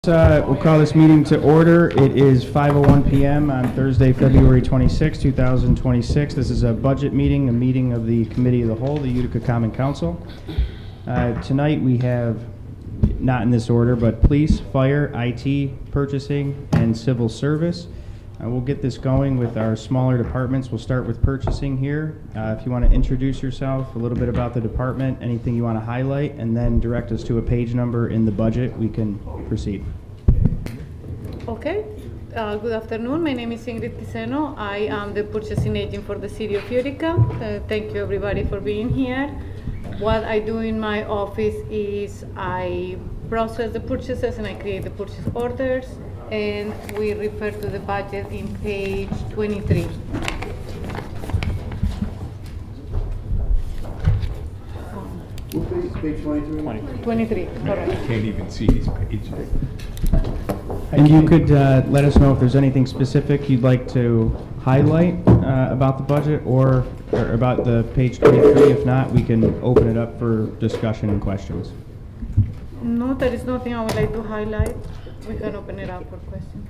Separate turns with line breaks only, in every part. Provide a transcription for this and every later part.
We'll call this meeting to order. It is 5:01 p.m. on Thursday, February 26, 2026. This is a budget meeting, a meeting of the Committee of the Whole, the Utica Common Council. Tonight we have, not in this order, but police, fire, IT, purchasing, and civil service. We'll get this going with our smaller departments. We'll start with purchasing here. If you want to introduce yourself, a little bit about the department, anything you want to highlight, and then direct us to a page number in the budget, we can proceed.
Okay. Good afternoon. My name is Ingrid Tiseno. I am the purchasing agent for the city of Utica. Thank you everybody for being here. What I do in my office is I process the purchases and I create the purchase orders, and we refer to the budget in page 23.
What page 23?
23, correct.
Can't even see these pages.
And you could let us know if there's anything specific you'd like to highlight about the budget or about the page 23. If not, we can open it up for discussion and questions.
No, there is nothing I would like to highlight. We can open it up for questions.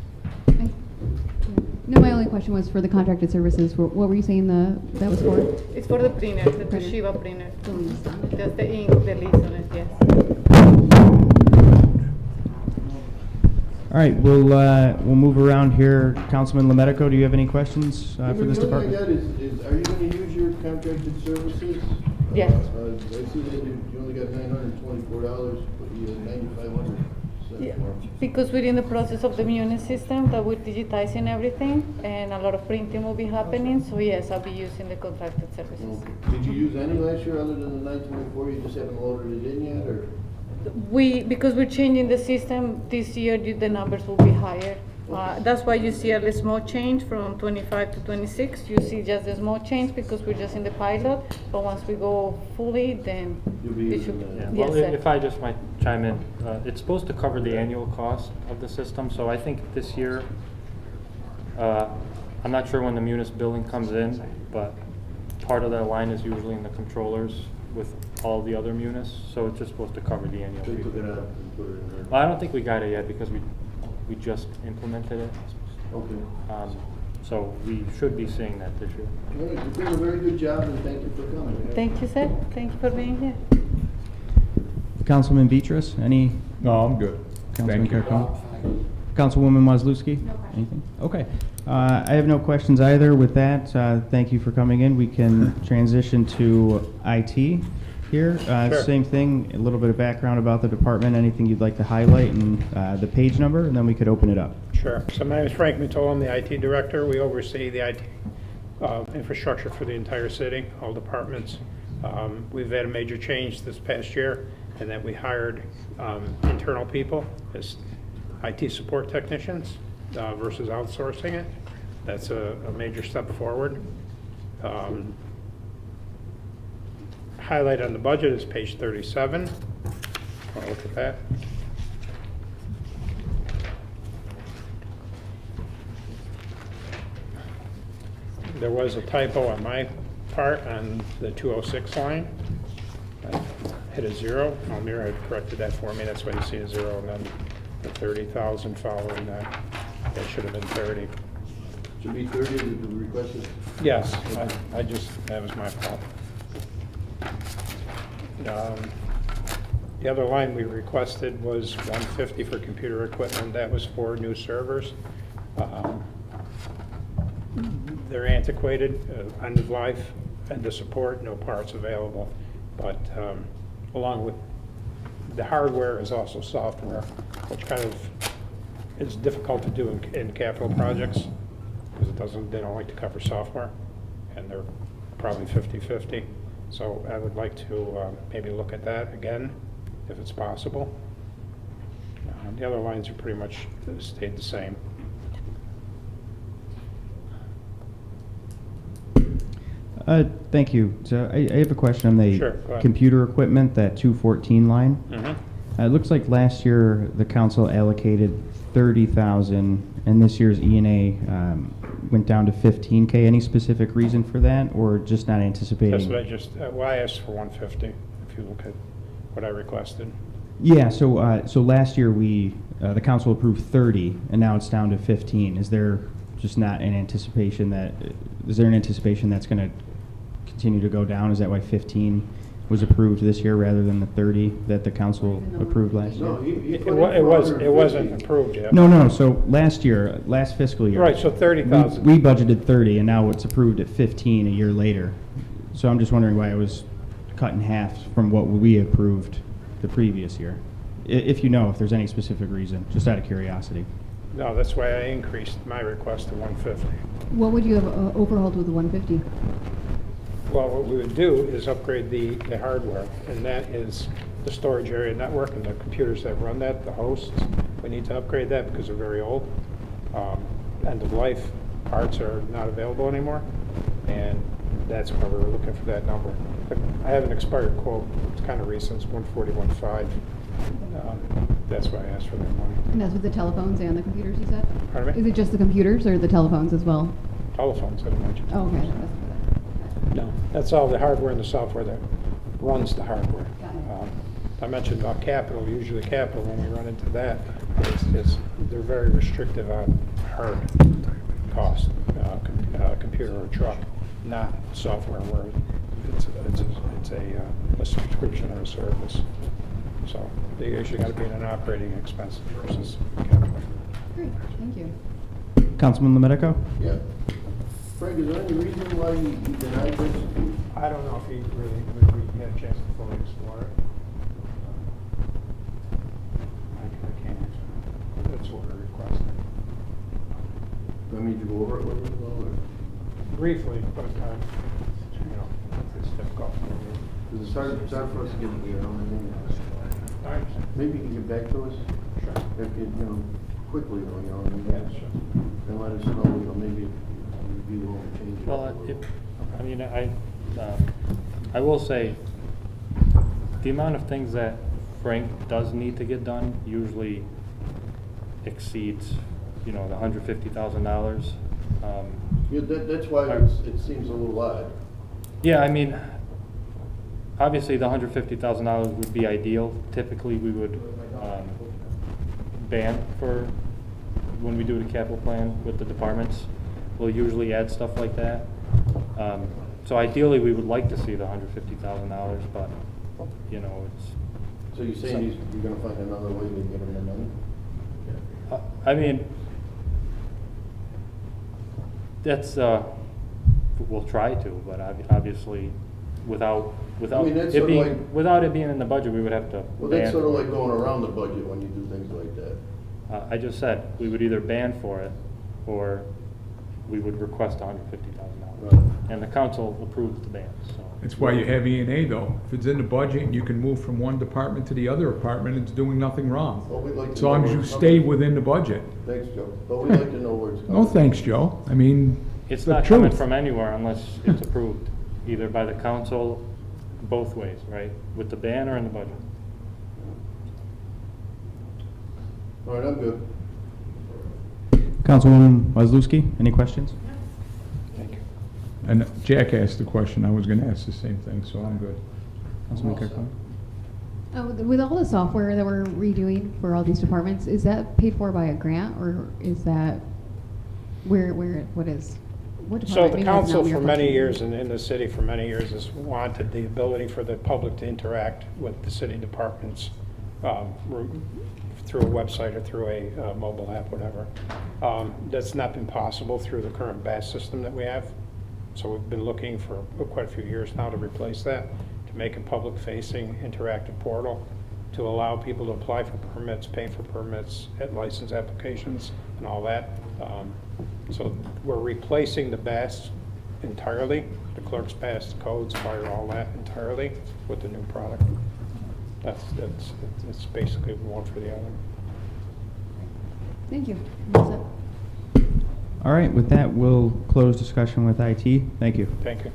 No, my only question was for the contracted services. What were you saying that was for?
It's for the printer, the Toshiba printer.
The lease on it.
Just the ink, the lease on it, yes.
All right, we'll move around here. Councilman Lemetico, do you have any questions for this department?
Are you going to use your contracted services?
Yes.
I see that you only got $924, but you had $9,500.
Yeah, because we're in the process of the Munis system that we're digitizing everything, and a lot of printing will be happening. So yes, I'll be using the contracted services.
Okay. Did you use any last year other than the $924? You just haven't loaded it in yet, or?
Because we're changing the system this year, the numbers will be higher. That's why you see a small change from 25 to 26. You see just a small change because we're just in the pilot. But once we go fully, then
You'll be
it should.
using that.
Yes,
Well,
sir.
if I just might chime in, it's supposed to cover the annual cost of the system, so I think this year, I'm not sure when the Munis billing comes in, but part of that line is usually in the controllers with all the other Munis, so it's just supposed to cover the annual
They
fee.
took it out and put it in there.
Well, I don't think we got it yet because we just implemented it,
Okay.
so we should be seeing that this year.
All right, you're doing a very good job, and thank you for coming.
Thank you, sir. Thank you for being here.
Councilman Beatrice, any?
No, I'm good.
Councilman
Thank you.
Carcone? Councilwoman Wazlewski? No questions. Anything? Okay. I have no questions either. With that, thank you for coming in. We can transition to IT here.
Sure.
Same thing, a little bit of background about the department, anything you'd like to highlight, and the page number, and then we could open it up.
Sure. So my name is Frank Matola. I'm the IT director. We oversee the IT infrastructure for the entire city, all departments. We've had a major change this past year in that we hired internal people as IT support technicians versus outsourcing it. That's a major step forward. Highlight on the budget is page 37. I'll look at that. There was a typo on my part on the 206 line. I hit a 0. Almira had corrected that for me. That's why you see a 0, and then the 30,000 following that. That should have been 30.
Should be 30 that you requested.
Yes, that was my fault. The other line we requested was 150 for computer equipment. That was for new servers. They're antiquated, end of life, end of support, no parts available. But along with the hardware is also software, which kind of is difficult to do in capital projects because they don't like to cover software, and they're probably 50-50. So I would like to maybe look at that again, if it's possible. The other lines are pretty much stayed the same.
Thank you. So I have a question on the
Sure, go ahead.
computer equipment, that 214 line.
Mm-hmm.
It looks like last year the council allocated 30,000, and this year's E&A went down to 15K. Any specific reason for that, or just not anticipating?
That's what I just, I asked for 150, if you look at what I requested.
Yeah, so last year the council approved 30, and now it's down to 15. Is there just not an anticipation that's going to continue to go down? Is that why 15 was approved this year rather than the 30 that the council approved last year?
No, he
It
put in
wa- it was, it
450.
wasn't approved yet.
No, so last fiscal year.
Right, so 30,000.
We budgeted 30, and now it's approved at 15 a year later. So I'm just wondering why it was cut in half from what we approved the previous year. If you know, if there's any specific reason, just out of curiosity.
No, that's why I increased my request to 150.
What would you have overhauled with the 150?
Well, what we would do is upgrade the hardware, and that is the storage area network and the computers that run that, the hosts. We need to upgrade that because they're very old. End of life parts are not available anymore, and that's why we were looking for that number. I have an expired quote. It's kind of recent. It's 141.5. That's why I asked for that money.
And that's with the telephones and the computers, you said?
Pardon me?
Is it just the computers or the telephones as well?
Telephones, I mentioned.
Oh, okay.
No, that's all the hardware and the software that runs the hardware.
Got it.
I mentioned about capital, usually capital, when we run into that, they're very restrictive on hard cost, computer or truck, not software where it's a subscription or a service. So they usually got to be in an operating expense versus capital.
Great, thank you.
Councilman LaMedico?
Yeah. Frank, is there any reason why you denied this?
I don't know if he really, if we had a chance to fully explore it. I can't answer. That's what we're requesting.
I mean, to go over it with him, or?
Briefly, but, it's difficult.
Because it's hard for us to get,
I understand.
maybe you can get back to us,
Sure.
if you quickly,
Yeah, sure.
and let us know, maybe review will change it.
Well, I will say, the amount of things that Frank does need to get done usually exceeds, the $150,000.
Yeah, that's why it seems a little odd.
Yeah, obviously the $150,000 would be ideal. Typically, we would ban for when we do the capital plan with the departments. We'll usually add stuff like that. So ideally, we would like to see the $150,000, but it's.
So you're saying you're gonna find another way to get him the money?
That's we'll try to, but obviously, without
I mean, that's
it
sort of
being
like-
without it being in the budget, we would have to.
Well, that's
ban
sort of
for
like
it.
going around the budget when you do things like that.
I just said we would either ban for it, or we would request $150,000,
Right.
and the council approved the ban. So
That's why you have E&A though. If it's in the budget and you can move from one department to the other department, it's doing nothing wrong.
Well, we'd like to
As long
know
as
where
you
it's
stay
coming.
within the budget.
Thanks, Joe. But we'd like to know where it's coming.
No thanks, Joe. I mean,
it's
the
not coming
truth.
from anywhere unless it's approved, either by the council, both ways, right? With the ban or in the budget.
All right, I'm good.
Councilwoman Wazlewski, any questions?
Thank you.
And Jack asked the question. I was gonna ask the same thing, so I'm good.
Councilman Kirkland?
With all the software that we're redoing for all these departments, is that paid for by a grant, or is that what is? What
So
department?
the
Maybe that's
council
not
for
your
many
function.
years and in the city for many years has wanted the ability for the public to interact with the city departments through a website or through a mobile app, whatever. That's not been possible through the current BAS system that we have. So we've been looking for quite a few years now to replace that, to make a public-facing interactive portal, to allow people to apply for permits, pay for permits, license applications, and all that. So we're replacing the BAS entirely, the clerk's pass, codes, fire, all that entirely with the new product. That's basically one for the other.
Thank you. That's it.
All right, with that, we'll close discussion with IT. Thank you.
Thank you.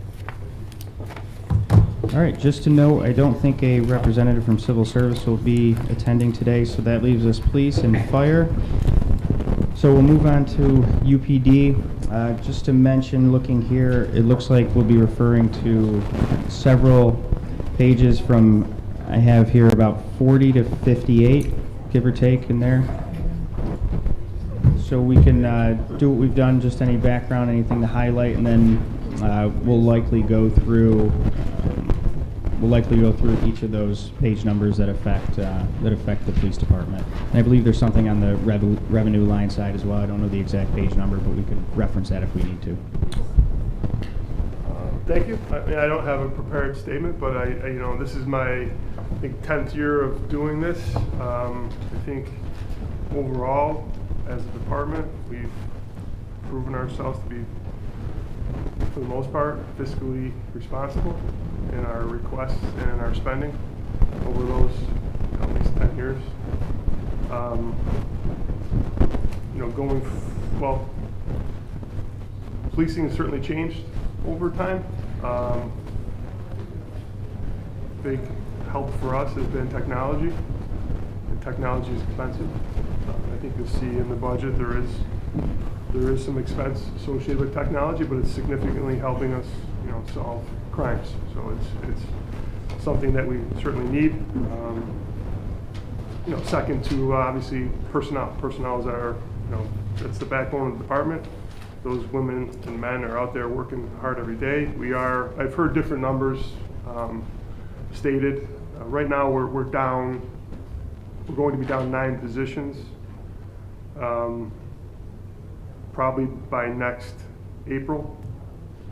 All right, just to note, I don't think a representative from Civil Service will be attending today, so that leaves us police and fire. So we'll move on to UPD. Just to mention, looking here, it looks like we'll be referring to several pages from I have here about 40 to 58, give or take, in there. So we can do what we've done, just any background, anything to highlight, and then we'll likely go through each of those page numbers that affect the police department. And I believe there's something on the revenue line side as well. I don't know the exact page number, but we could reference that if we need to.
Thank you. I mean, I don't have a prepared statement, but this is my, I think, 10th year of doing this. I think overall, as a department, we've proven ourselves to be, for the most part, fiscally responsible in our requests and in our spending over those at least 10 years. Policing has certainly changed over time. Big help for us has been technology, and technology is expensive. I think you'll see in the budget there is some expense associated with technology, but it's significantly helping us, solve crimes. So it's something that we certainly need. Second to obviously personnel. Personnel is our, that's the backbone of the department. Those women and men are out there working hard every day. I've heard different numbers stated. Right now we're down. We're going to be down 9 positions. Probably by next April,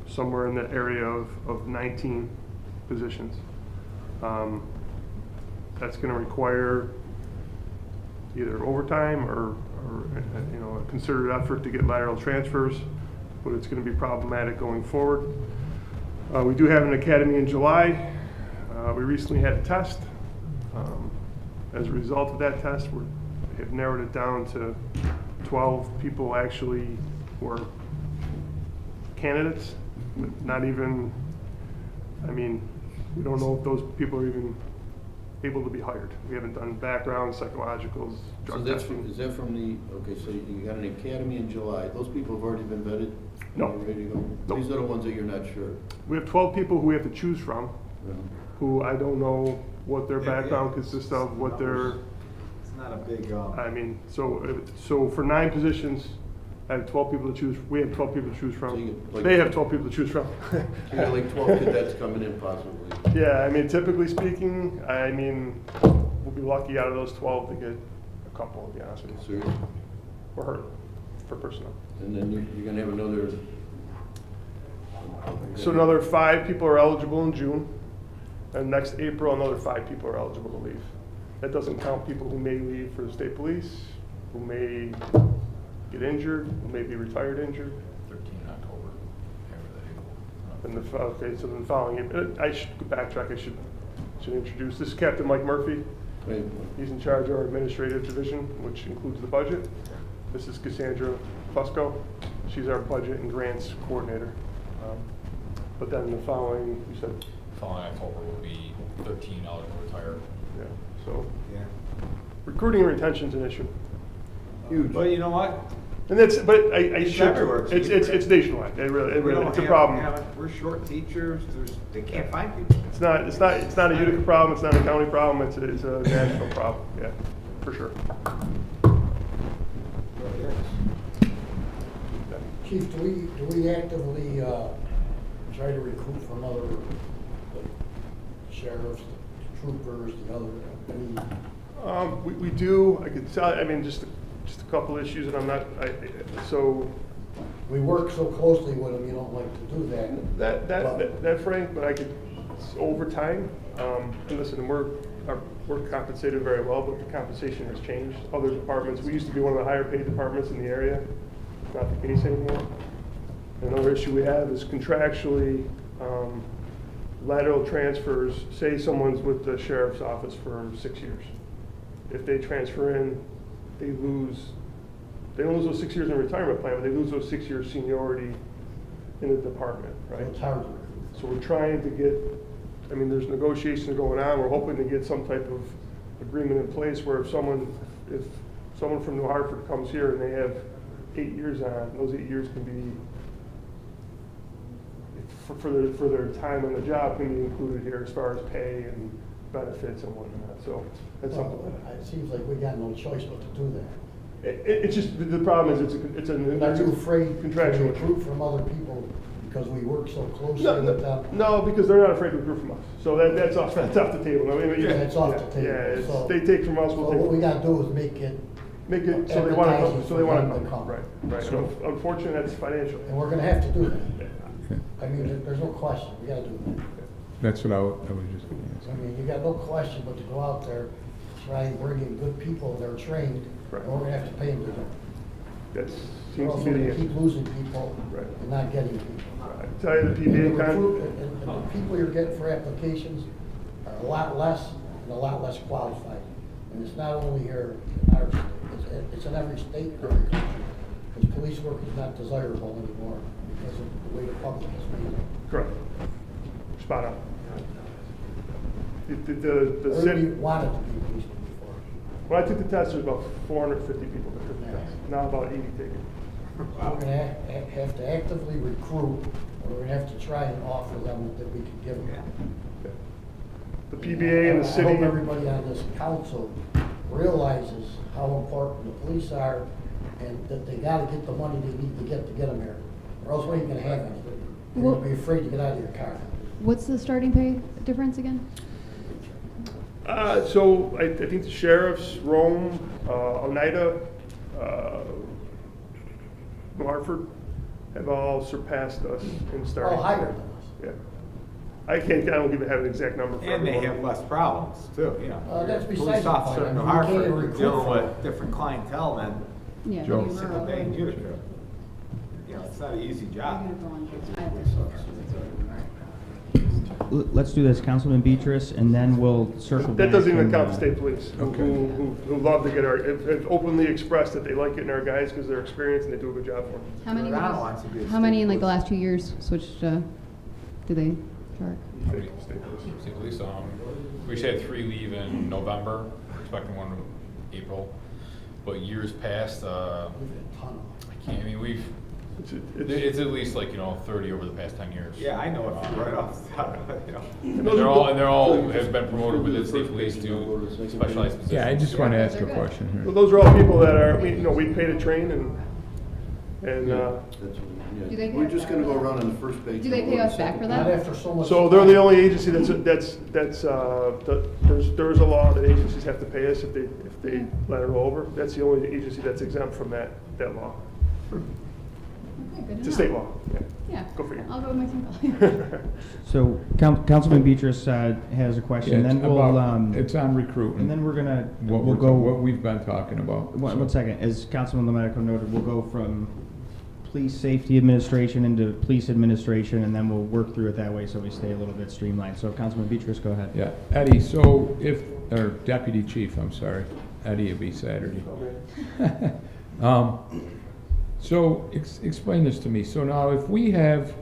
somewhere in the area of 19 positions. That's going to require either overtime or a concerted effort to get lateral transfers, but it's going to be problematic going forward. We do have an academy in July. We recently had a test. As a result of that test, we have narrowed it down to 12 people actually were candidates. Not even, we don't know if those people are even able to be hired. We haven't done background, psychologicals, drug testing.
Is that from the, okay, so you got an academy in July. Those people have already been vetted?
No.
They're ready to go?
No.
These are the ones that you're not sure?
We have 12 people who we have to choose from, who I don't know what their background consists of, what their,
It's not a big,
so for 9 positions, I have 12 people to choose, we have 12 people to choose
So
from.
you- like-
They have 12 people to choose from.
So you got like 12 cadets coming in possibly?
Yeah, typically speaking, we'll be lucky out of those 12 to get a couple, to be honest with you.
Serious?
We're hurt for personnel.
And then you're gonna have another?
So another 5 people are eligible in June, and next April, another 5 people are eligible to leave. That doesn't count people who may leave for the state police, who may get injured, who may be retired injured.
13 October,
And so then following, I should backtrack, I should introduce, this is Captain Mike Murphy.
Right.
He's in charge of our administrative division, which includes the budget. This is Cassandra Fusco. She's our budget and grants coordinator. But then the following, you said,
Following October will be 13 eligible retired.
yeah, so
Yeah.
recruiting and retention's an issue.
Huge.
Well, you know what?
And that's, but I
It's
should,
everywhere.
it's nationwide,
We
really,
don't
it's a
have-
problem.
We're short teachers, they can't find people.
It's not a Utica problem, it's not a county problem, it's a national problem, yeah, for sure.
Chief, do we actively try to recruit from other like, sheriffs, troopers, the other?
We do, I could tell, just a couple issues, and I'm not, so,
We work so closely with them, you don't like to do that.
that Frank, but I could, over time, and listen, we're compensated very well, but the compensation has changed. Other departments, we used to be one of the higher paid departments in the area, not the case anymore. Another issue we have is contractually, lateral transfers, say someone's with the sheriff's office for 6 years. If they transfer in, they don't lose those 6 years in retirement plan, but they lose those 6 years seniority in the department, right?
It's hard to recruit.
So we're trying to get, there's negotiations going on, we're hoping to get some type of agreement in place where if someone from New Hartford comes here and they have 8 years on, those 8 years can be, for their time on the job can be included here as far as pay and benefits and whatnot, so that's
Well,
something.
it seems like we got no choice but to do that.
It's just, the problem is, it's a
Are you afraid to
contractual.
recruit from other people because we work so closely
No,
with them?
no, because they're not afraid to recruit from us, so that's off the table. I mean,
Yeah, it's off the table.
Yeah, it's,
So-
they take from us,
So
we'll
what we
take.
gotta do is make it,
Make it so they wanna come,
advertising
so they
for
wanna
them to
come,
come.
right, right.
So-
And unfortunately, that's financial.
and we're gonna have to do that. I mean, there's no question, we gotta do that.
That's what I was just gonna
I
ask.
mean, you got no question but to go out there, try and bring in good people that are trained,
Right.
and we're gonna have to pay them to do it.
That
Or
seems
else
to
we're
be
gonna
the.
keep losing people
Right.
and not getting people.
I tell you, the
And
PBA
the recruit-
con,
and the people you're getting for applications are a lot less and a lot less qualified. And it's not only here in our state, it's in every state in every country. Because police work is not desirable anymore because of the way the public is made.
correct. Spot on. The
Everybody
city,
wanted to be policemen before.
when I took the test, there was about 450 people that took the test. Now about 80 take it.
We're gonna have to actively recruit, or we're gonna have to try and offer them that we can give them.
The PBA and the
I
city.
hope everybody on this council realizes how important the police are and that they gotta get the money they need to get them here. Or else we ain't gonna have any. You're
Well-
gonna be afraid to get out of your car.
What's the starting pay difference again?
So I think the sheriffs, Rome, Oneida, New Hartford have all surpassed us in starting.
All higher than us.
Yeah. I don't have an exact number for
And they
everyone.
have less problems too, you know.
That's besides
Police
the
officer
point.
in New
I mean, we can't
Hartford
recruit
dealing
from-
with different clientele than
Yeah.
Joe.
maybe
single
rural.
day in Utica. You know, it's not an easy job.
Let's do this, Councilman Beatrice, and then we'll circle back.
That doesn't even
and,
count the state police, who love to get have openly expressed that they like getting our guys because they're experienced and they do a good job for them.
How many?
Toronto wants to be a
How many
state
in like the
police.
last 2 years switched? Do they start?
State police.
State police, we should have 3 leave in November, we're expecting one in April. But years past,
We've had a ton of them.
I mean,
It's-
it's at least like, 30 over the past 10 years.
Yeah, I know a few right off the top, you know.
And they're all have been promoted within state police to specialized positions.
Yeah, I just want to ask a
They're good.
question
Well,
here.
those are all people that are, we pay to train and,
Do they
We're
pay
just
us
gonna
back
go
for
around
that?
on the first page.
Do they
and
pay
go on
us
the
back for
second.
Not
that?
after so much.
so they're the
time.
only agency there's a law that agencies have to pay us if they let it over. That's the only agency that's exempt from that law.
Okay, good to
It's a
know.
state law, yeah.
Yeah.
Go figure.
I'll go with my single.
So Councilman Beatrice has a question,
Yeah,
then
it's
we'll,
about- It's on recruitment.
and then we're gonna,
What
we'll
what
go,
we've been talking about.
one second, as Councilman Lomarico noted, we'll go from police safety administration into police administration, and then we'll work through it that way so we stay a little bit streamlined. So Councilman Beatrice, go ahead.
Yeah, Eddie, so or Deputy Chief, I'm sorry, Eddie will be Saturday. So explain this to me. So now if we have,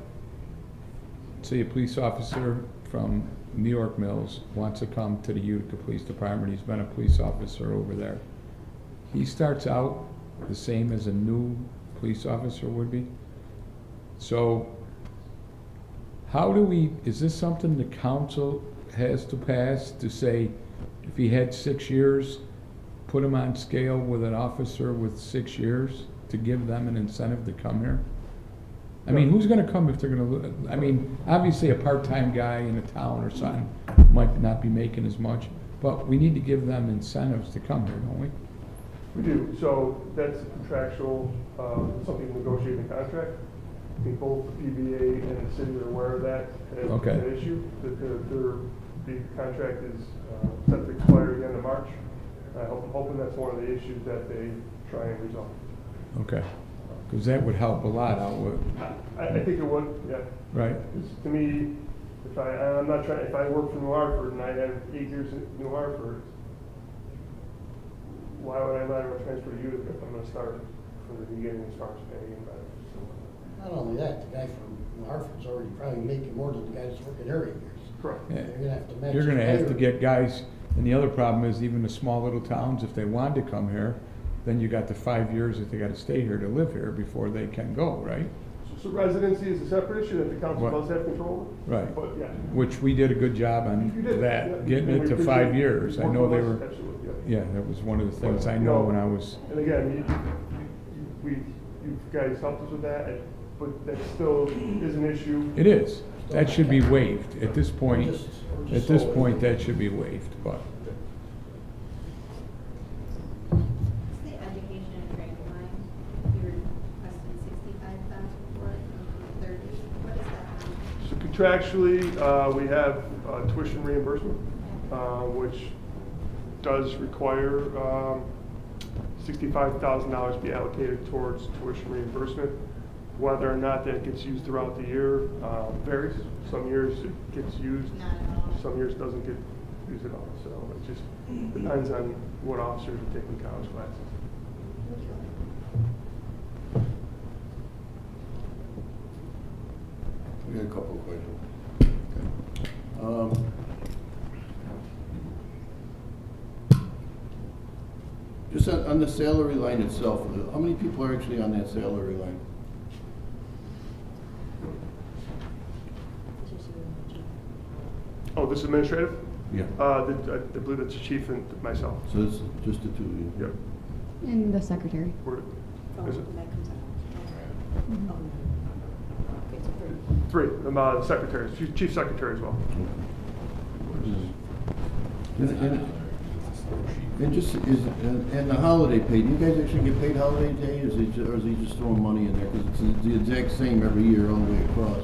say, a police officer from New York Mills wants to come to the Utica Police Department, he's been a police officer over there. He starts out the same as a new police officer would be. So how do is this something the council has to pass to say, if he had 6 years, put him on scale with an officer with 6 years to give them an incentive to come here? I mean, who's gonna come if they're obviously a part-time guy in a town or something might not be making as much, but we need to give them incentives to come here, don't we?
We do, so that's contractual, something to negotiate in the contract. I think both the PBA and the city are aware of that as
Okay.
an issue. The contract is set to expire at the end of March. I'm hoping that's one of the issues that they try and resolve.
Okay, because that would help a lot out with,
I think it would, yeah.
right?
'Cause to me, if I work for New Hartford and I have 8 years in New Hartford, why would I let her transfer to Utica if I'm gonna start from the beginning as far as paying and benefits?
Not only that, the guy from New Hartford's already probably making more than the guy that's working here 8 years.
Correct.
Yeah.
You're gonna have to match.
You're gonna
his
have to
pay.
get guys, and the other problem is even the small little towns, if they wanted to come here, then you got the 5 years that they gotta stay here to live here before they can go, right?
So residency is a separate issue that the council
What?
does have control over.
Right.
But, yeah.
Which we did a good job on
You did, yeah.
that, getting
And
it
we
to
appreciate
5 years. I
working
know they
with us,
were,
absolutely,
yeah, that was one of the things I know when I was,
And again, you guys helped us with that, but that still is an issue.
it is. That should be waived. At this point,
We're just
at this
sold.
point, that should be waived, but.
What's the education and training line? You were requesting 65,000 for it, from 30. What is that?
So contractually, we have tuition reimbursement, which does require $65,000 be allocated towards tuition reimbursement. Whether or not that gets used throughout the year varies. Some years it gets used,
Not at all.
some years doesn't get used at all. So it just depends on what officers are taking college classes.
We got a couple of questions. Just on the salary line itself, how many people are actually on that salary line?
Oh, this administrative?
Yeah.
I believe it's the chief and myself.
So it's just the two of you?
Yep.
And the secretary.
We're,
Oh,
is it?
that comes out. Oh. Okay, so
Three, the secretaries, chief secretary as well.
And just, and the holiday pay, do you guys actually get paid holiday day, or is he just throwing money in there? Because it's the exact same every year all the way across.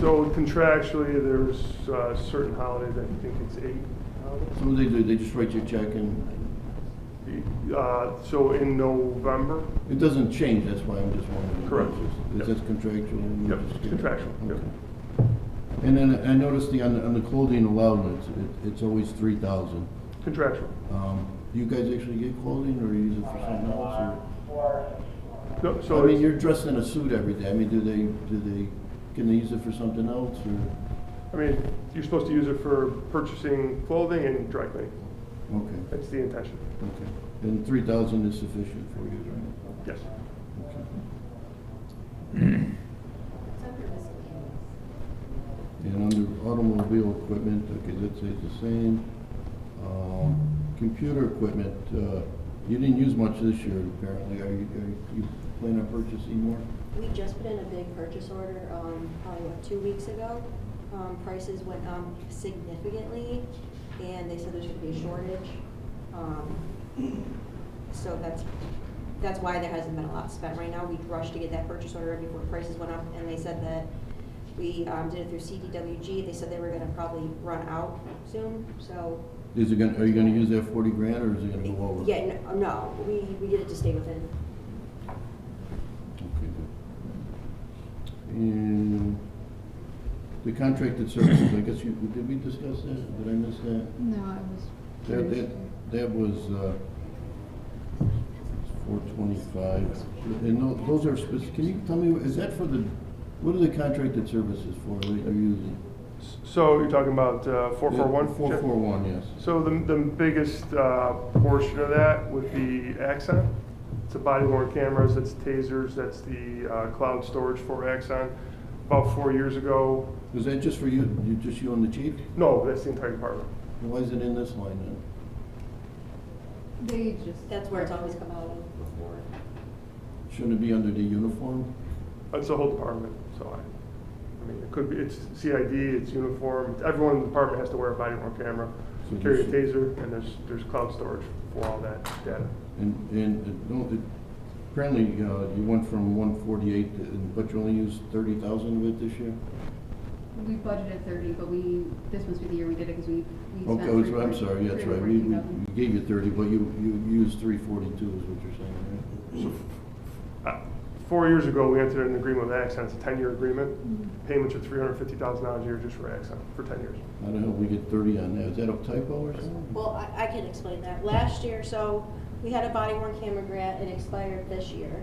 So contractually, there's certain holidays, I think it's 8 holidays.
So what do? They just write you a check and,
So in November,
it doesn't change, that's why I'm just wondering.
Correct.
Is
Yep.
that contractual?
Yep, it's contractual, yep.
Okay. And then I noticed on the clothing allowance, it's always 3,000.
contractual.
Do you guys actually get clothing, or you use it for something else?
No,
Or?
so
I mean,
it's-
you're dressed in a suit every day. I mean, can they use it for something else, or?
I mean, you're supposed to use it for purchasing clothing and dry cleaning.
Okay,
That's the intention.
okay. And 3,000 is sufficient for you, right?
Yes.
Okay.
It's under miscellaneous.
And under automobile equipment, okay, that stays the same. Computer equipment, you didn't use much this year apparently. Are you planning on purchasing more?
We just put in a big purchase order, probably 2 weeks ago. Prices went up significantly, and they said there's gonna be a shortage. So that's why there hasn't been a lot spent right now. We rushed to get that purchase order in before prices went up, and they said that we did it through CDWG. They said they were gonna probably run out soon, so.
Are you gonna use that 40 grand, or is it gonna go over?
Yeah, no, we did it to stay within.
Okay, good. And the contracted services, I guess did we discuss that? Did I miss that?
No, I was.
That was, 425. And those are specific, can you tell me, is that for what are the contracted services for that you're using?
So you're talking about 441?
441, yes.
So the biggest portion of that would be Axon. It's a body worn cameras, that's tasers, that's the cloud storage for Axon. About 4 years ago,
Is that just for you, just you and the chief?
no, that's the entire department.
Why is it in this line then?
They just.
That's where it's always come out of before.
Shouldn't it be under the uniform?
It's the whole department, so I mean, it could be, it's CID, it's uniform, everyone in the department has to wear a body worn camera,
So
carry a
this-
taser, and there's cloud storage for all that data.
Apparently, you went from 148, but you only used 30,000 of it this year?
We budgeted 30, but this must be the year we did it because we spent.
Okay, I'm sorry, yeah, that's right. We
314,000.
gave you 30, but you used 342 is what you're saying, right?
So, 4 years ago, we entered an agreement with Axon, it's a 10-year agreement.
Mm-hmm.
Payments are $350,000 a year just for Axon, for 10 years.
How the hell we get 30 on that? Is that a typo or something?
Well, I can explain that. Last year, so we had a body worn camera grant, it expired this year.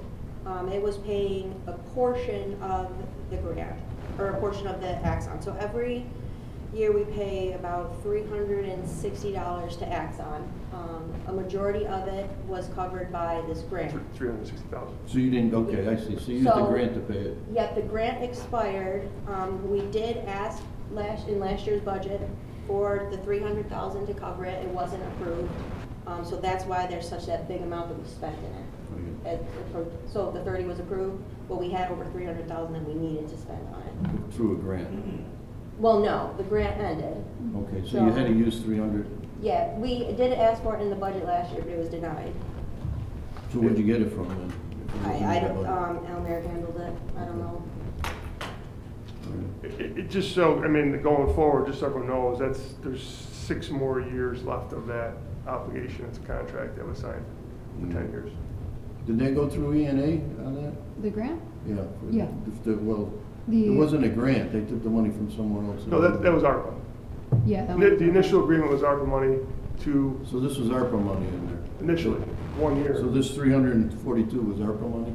It was paying a portion of the grant, or a portion of the Axon. So every year we pay about $360 to Axon. A majority of it was covered by this grant.
360,000.
So you didn't, okay, I see, so you used the
So-
grant to pay it.
Yep, the grant expired. We did ask in last year's budget for the 300,000 to cover it. It wasn't approved. So that's why there's such that big amount that we spent in it. So the 30 was approved, but we had over 300,000 that we needed to spend on it.
Through a grant.
Well, no, the grant ended.
Okay, so you had to use 300,
Yeah, we did ask for it in the budget last year, but it was denied.
so where'd you get it from then? If it wasn't
I
in the
don't,
budget?
Al Merrick handled it. I don't know.
It just so, I mean, going forward, just so everyone knows, there's 6 more years left of that obligation. It's a contract that was signed for 10 years.
Did that go through ENA on that?
The grant?
Yeah.
Yeah.
Well,
The-
it wasn't a grant, they took the money from somewhere else.
No, that was ARPA.
Yeah. that
The
was-
initial agreement was ARPA money to,
So this was ARPA money in there?
initially, 1 year.
So this 342 was ARPA money?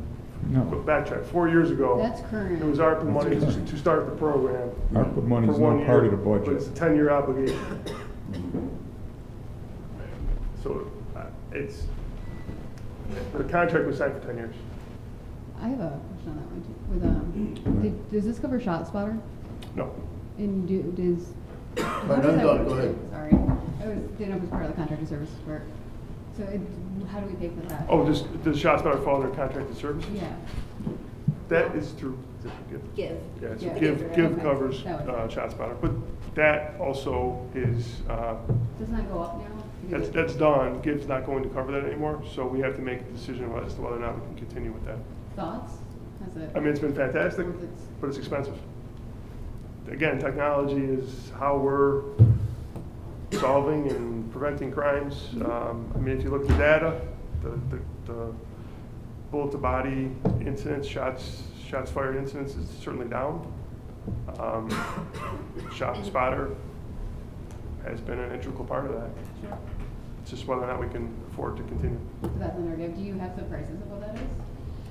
No,
Backtrack, 4 years ago.
That's current.
It was ARPA money to start the program.
ARPA money's
for 1
not part
year,
of the
But it's a
budget.
10-year obligation. So it's, the contract was signed for 10 years.
I have a question on that one too. Does this cover shot spotter?
No.
And does? how
Right,
does
I'm
that
done.
work?
Go ahead.
Sorry, didn't know if it was part of the contracted services work. So how do we pay for that?
Oh, does ShotSpotter fall under contracted services?
Yeah.
That is through GIV.
Give.
Yeah, so
Yeah.
GIV
Okay.
covers
That was-
ShotSpotter, but that also is,
Doesn't that go up now?
that's done. GIV's not going to cover that anymore, so we have to make a decision as to whether or not we can continue with that.
Thoughts? Has it?
I mean, it's been fantastic, but it's expensive. Again, technology is how we're solving and preventing crimes. I mean, if you look at the data, the bullet to body incidents, shots fired incidents is certainly down. Shot spotter has been an integral part of that. It's just whether or not we can afford to continue.
So that's under give. Do you have the prices of what that is?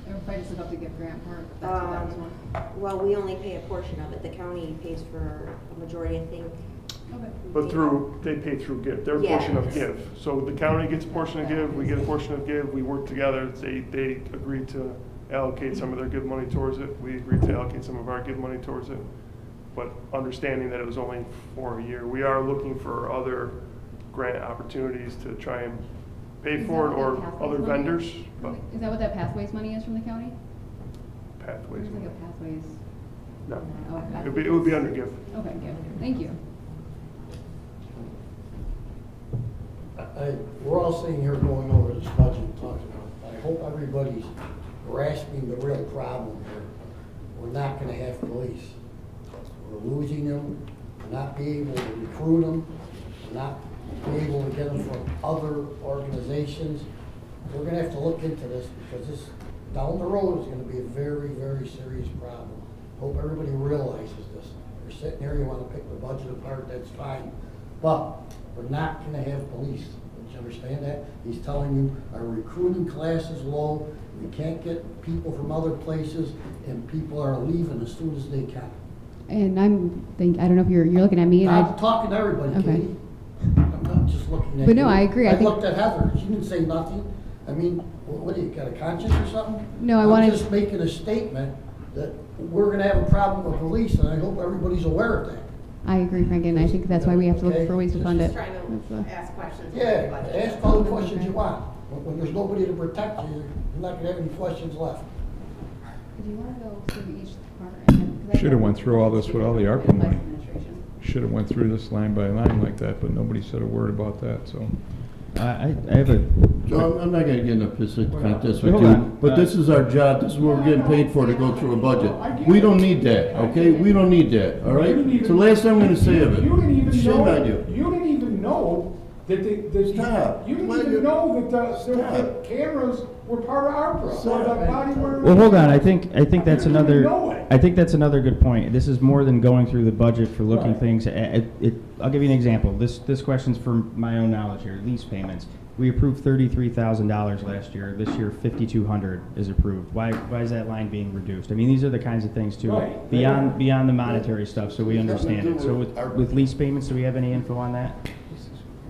Or if I just look up the gift grant part, that's what that was one.
Well, we only pay a portion of it. The county pays for a majority, I think.
Okay.
But they pay through GIV, their
Yeah.
portion of GIV. So the county gets a portion of GIV, we get a portion of GIV, we work together. They agreed to allocate some of their GIV money towards it. We agreed to allocate some of our GIV money towards it. But understanding that it was only for a year, we are looking for other grant opportunities to try and pay
Is
for
that
it,
what
or
that Pathways
other
money
vendors,
is?
but
Is that what that Pathways money is from the county?
pathways.
There's like a Pathways.
No,
Oh,
it would be under GIV.
Okay, good. Thank you.
We're all sitting here going over this budget and talking about it. I hope everybody's grasping the real problem here. We're not gonna have police. We're losing them, we're not being able to recruit them, we're not being able to get them from other organizations. We're gonna have to look into this because this, down the road, is gonna be a very, very serious problem. Hope everybody realizes this. You're sitting here, you wanna pick the budget apart, that's fine. But we're not gonna have police. Don't you understand that? He's telling you our recruiting class is low, we can't get people from other places, and people are leaving as soon as they can.
And I don't know if you're looking at me and
I'm talking to everybody,
Okay.
Katie. I'm not just looking at
But no,
you.
I agree. I
I
think-
looked at Heather, she didn't say nothing. I mean, what do you, got a conscience or something?
No, I wanted-
I'm just making a statement that we're gonna have a problem with police, and I hope everybody's aware of that.
I agree, Frank, and I think that's why we have to look for ways to fund it.
Just trying to
That's,
ask questions.
Yeah, ask all the questions you want. When there's nobody to protect you, you're not gonna have any questions left.
Do you want to go through each department?
Should've went through all this with all the ARPA money.
Administration.
Should have went through this line by line like that, but nobody said a word about that, so.
I have a,
Joe, I'm not gonna get in a contest with
Hold
you,
on.
but this is our job, this is what we're getting paid for, to go through a budget. We don't need that, okay? We don't need that, all right? So last I'm gonna say of it,
You didn't even
shame
know,
on you.
you didn't even know
Stop.
You didn't
Well,
even
you-
know that the
Stop.
cameras were part of ARPA, or
Stop.
the body worn.
Well, hold on, I think that's
You didn't
another,
even know it.
I think that's another good point. This is more than going through the budget for looking
Right.
things, I'll give you an example. This question's from my own knowledge here, lease payments. We approved $33,000 last year, this year $5,200 is approved. Why is that line being reduced? I mean, these are the kinds of things too,
Right.
beyond the monetary stuff, so we
It's nothing to
understand it.
do
So
with our-
with lease payments, do we have any info on that?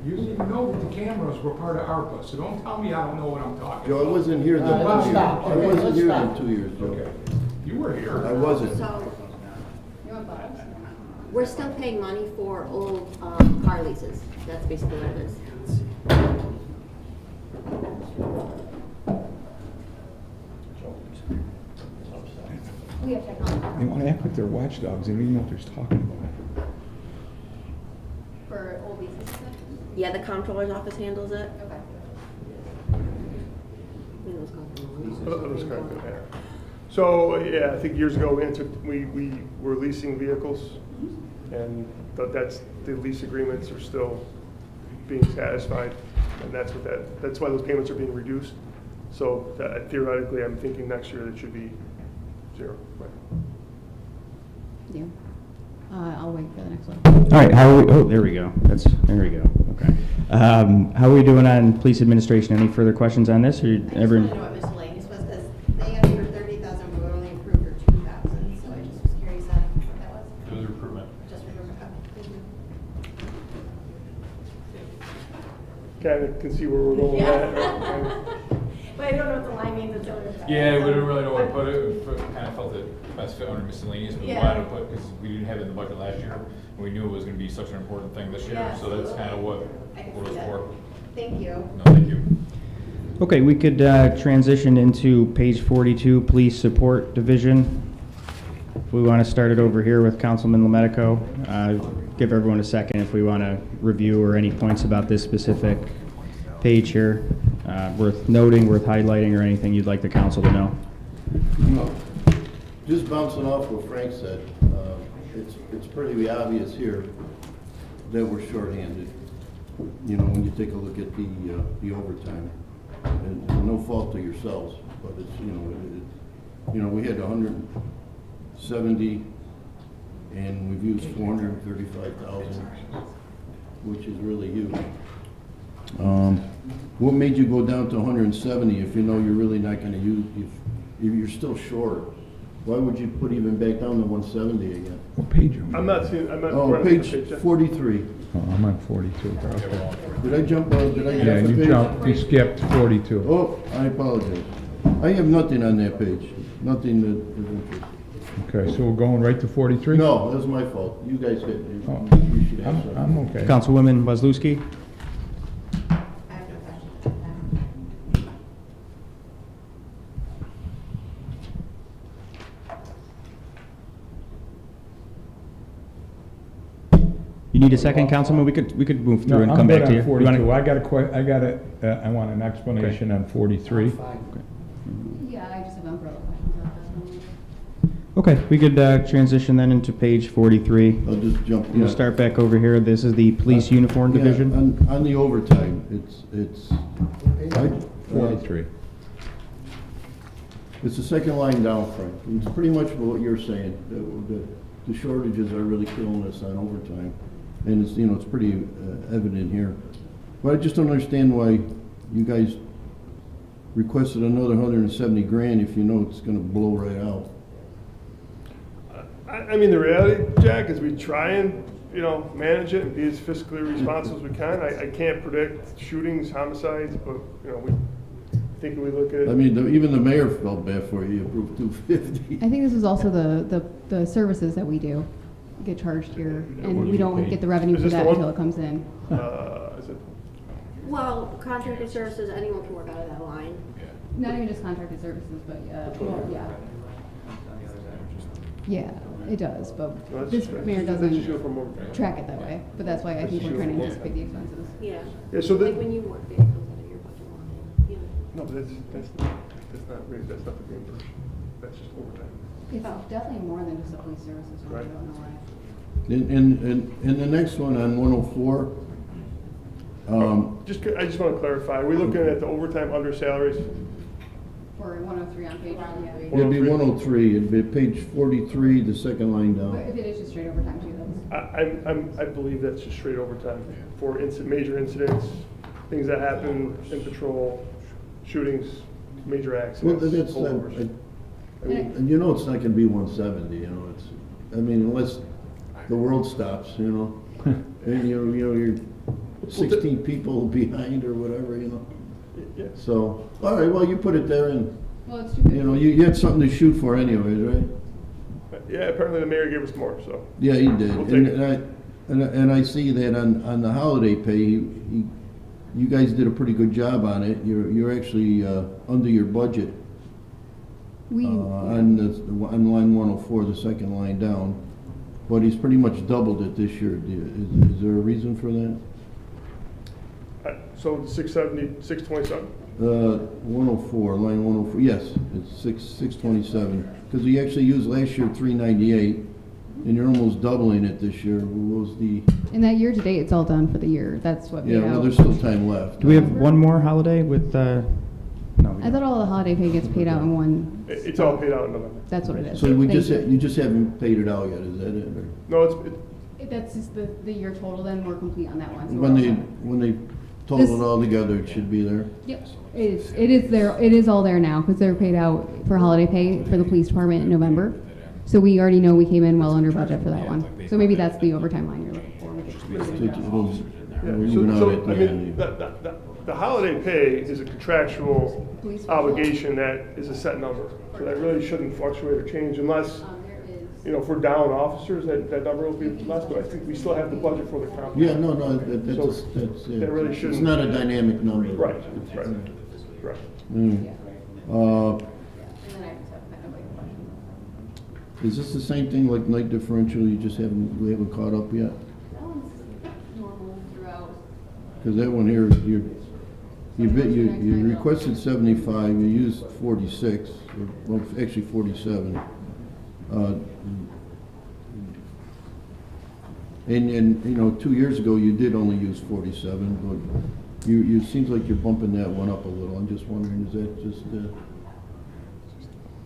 You didn't even know that the cameras were part of ARPA, so don't tell me I don't know what I'm talking
Joe,
about.
I wasn't here then
Let's
2 years.
stop.
I
Okay,
wasn't
let's
here
stop.
then 2 years, Joe.
Okay, you were here.
I wasn't.
So, we're still paying money for old car leases. That's basically what it is. We have technology.
They want to act like they're watchdogs, they don't even know what they're talking about.
For old leases and stuff?
Yeah, the comptroller's office handles it.
Okay.
That was kind of good, yeah. So, yeah, I think years ago, we were leasing vehicles, and that's, the lease agreements are still being satisfied, and that's why those payments are being reduced. So theoretically, I'm thinking next year it should be 0, right?
Yeah. I'll wait for the next one.
All right, how are we, oh, there we go. There we go, okay. How are we doing on police administration? Any further questions on this, or
I just
everyone?
want to know what miscellaneous was, because they asked for 30,000, but we only approved for 2,000, so I just was curious on what that was.
It was recruitment.
Just recruitment, okay, thank you.
Kind of can see where we're going with that, right?
But I don't know what the line means until it's.
Yeah, we didn't really know where to put it. We kind of felt it best fit under miscellaneous, but we
Yeah.
wanted to put, because we didn't have it in the budget last year. And we knew it was going to be such an important thing this year,
Yeah,
so that's kind of what
I can
it was
see that.
for.
Thank you.
No, thank you.
Okay, we could transition into page 42, Police Support Division. We want to start it over here with Councilman Lomedico. Give everyone a second if we want to review or any points about this specific page here, worth noting, worth highlighting, or anything you'd like the council to know.
Just bouncing off what Frank said, it's pretty obvious here that we're shorthanded. You know, when you take a look at the overtime, and no fault to yourselves, but it's, you know, we had 170, and we've used 435,000, which is really huge. What made you go down to 170 if you know you're really not gonna use, if you're still short? Why would you put even back down to 170 again?
What page are we?
I'm not seeing, I'm not.
Oh,
we're on the
page 43.
Oh, I'm on 42.
Did I jump, did I
Yeah,
jump the
you
page?
jumped, you skipped 42.
Oh, I apologize. I have nothing on that page, nothing that is interesting.
Okay, so we're going right to 43?
No, that's my fault. You guys get,
Oh,
you should have something.
I'm okay.
Councilwoman Wazlewski?
I have no questions on that.
You need a second, Councilman? We could move through and
No,
come back to
I'm
you.
good on
You wanna-
42. I want an explanation on 43.
I'm fine.
Yeah, I just have umbrella questions about that.
Okay, we could transition then into page 43.
I'll just jump.
We'll
yeah.
start back over here. This is the Police Uniform
Yeah,
Division.
On the overtime, it's, right?
43.
It's the second line down, Frank. It's pretty much what you're saying, that the shortages are really killing us on overtime. And it's, you know, it's pretty evident here. But I just don't understand why you guys requested another 170 grand if you know it's gonna blow right out.
I mean, the reality, Jack, is we try and, you know, manage it and be as fiscally responsible as we can. I can't predict shootings, homicides, but, you know, we think we look at.
I mean, even the mayor felt bad for you, approved 250.
I think this is also the services that we do get charged here, and we don't get the revenue
Is
for
this the
that
one?
until it comes in.
Is it?
Well, contracted services, anyone can work out of that line.
Not even just contracted services, but yeah. Yeah, it does, but
No, that's-
this
that's
mayor
just- that's just
doesn't
from overtime.
track it that way. But that's why I think we're trying to anticipate the expenses.
Yeah.
Yeah, so
Like
the,
when you work vehicles out of your budget line, you know.
no, but that's not the reimbursement. That's just overtime.
It's definitely more than just the police services, one. I
Right.
don't know why.
And the next one on 104,
I just want to clarify, are we looking at the overtime under salaries?
For 103 on page, yeah.
It'd be 103, it'd be page 43, the second line
But
down.
if it is just straight overtime too, that's.
I believe that's just straight overtime for major incidents, things that happen in patrol, shootings, major
Well,
accidents.
that's,
pullovers.
and you know it's not gonna be 170, you know, unless the world stops, you know. And you're 16 people behind or whatever, you know.
Yeah.
So, all right, well, you put it there and,
Well, it's 250.
you know, you had something to shoot for anyways, right?
Yeah, apparently the mayor gave us more, so.
Yeah, he did.
We'll take
And I see that on the holiday pay, you guys did a pretty good job on it. You're actually under your budget on line 104, the second line down. But he's pretty much doubled it this year. Is there a reason for that?
So 670, 627?
104, line 104, yes, it's 627. Because he actually used last year 398, and you're almost doubling it this year. What was the,
And that year to date, it's all done for the year. That's what.
yeah,
paid
well,
out.
there's still time left.
Do we have one more holiday with, no, we
I
don't.
thought all the holiday pay gets paid out in one.
It's all paid out in November.
That's what it is.
So
Thank you.
you just haven't paid it out yet, is that it? Or
No,
That's just the year total, then we're complete on that one. so we're
when
all
they,
set.
when they total
This-
it all together, it should be there?
Yep, it is there, it is all there now, because they're paid out for holiday pay for the police department in November. So we already know we came in well under budget for that one. So maybe that's the overtime line you're looking for. We
It'll
yeah,
even out at
I
the
mean,
end.
the holiday pay is a contractual
Police
obligation that is a set number. So that really shouldn't fluctuate or change unless,
There is.
you know, if we're down officers, that number will be less, but I think we still have the budget for the comp.
Yeah, no,
So, that really
it's
shouldn't-
not a dynamic number.
Right.
Mm.
Right.
Uh,
And then I just have kind of like a question.
is this the same thing like night differential, we haven't caught up yet?
That one's normal throughout.
Because that one here, you requested 75, you used 46, well, actually 47. And, you know, 2 years ago, you did only use 47, but it seems like you're bumping that one up a little. I'm just wondering, is that just,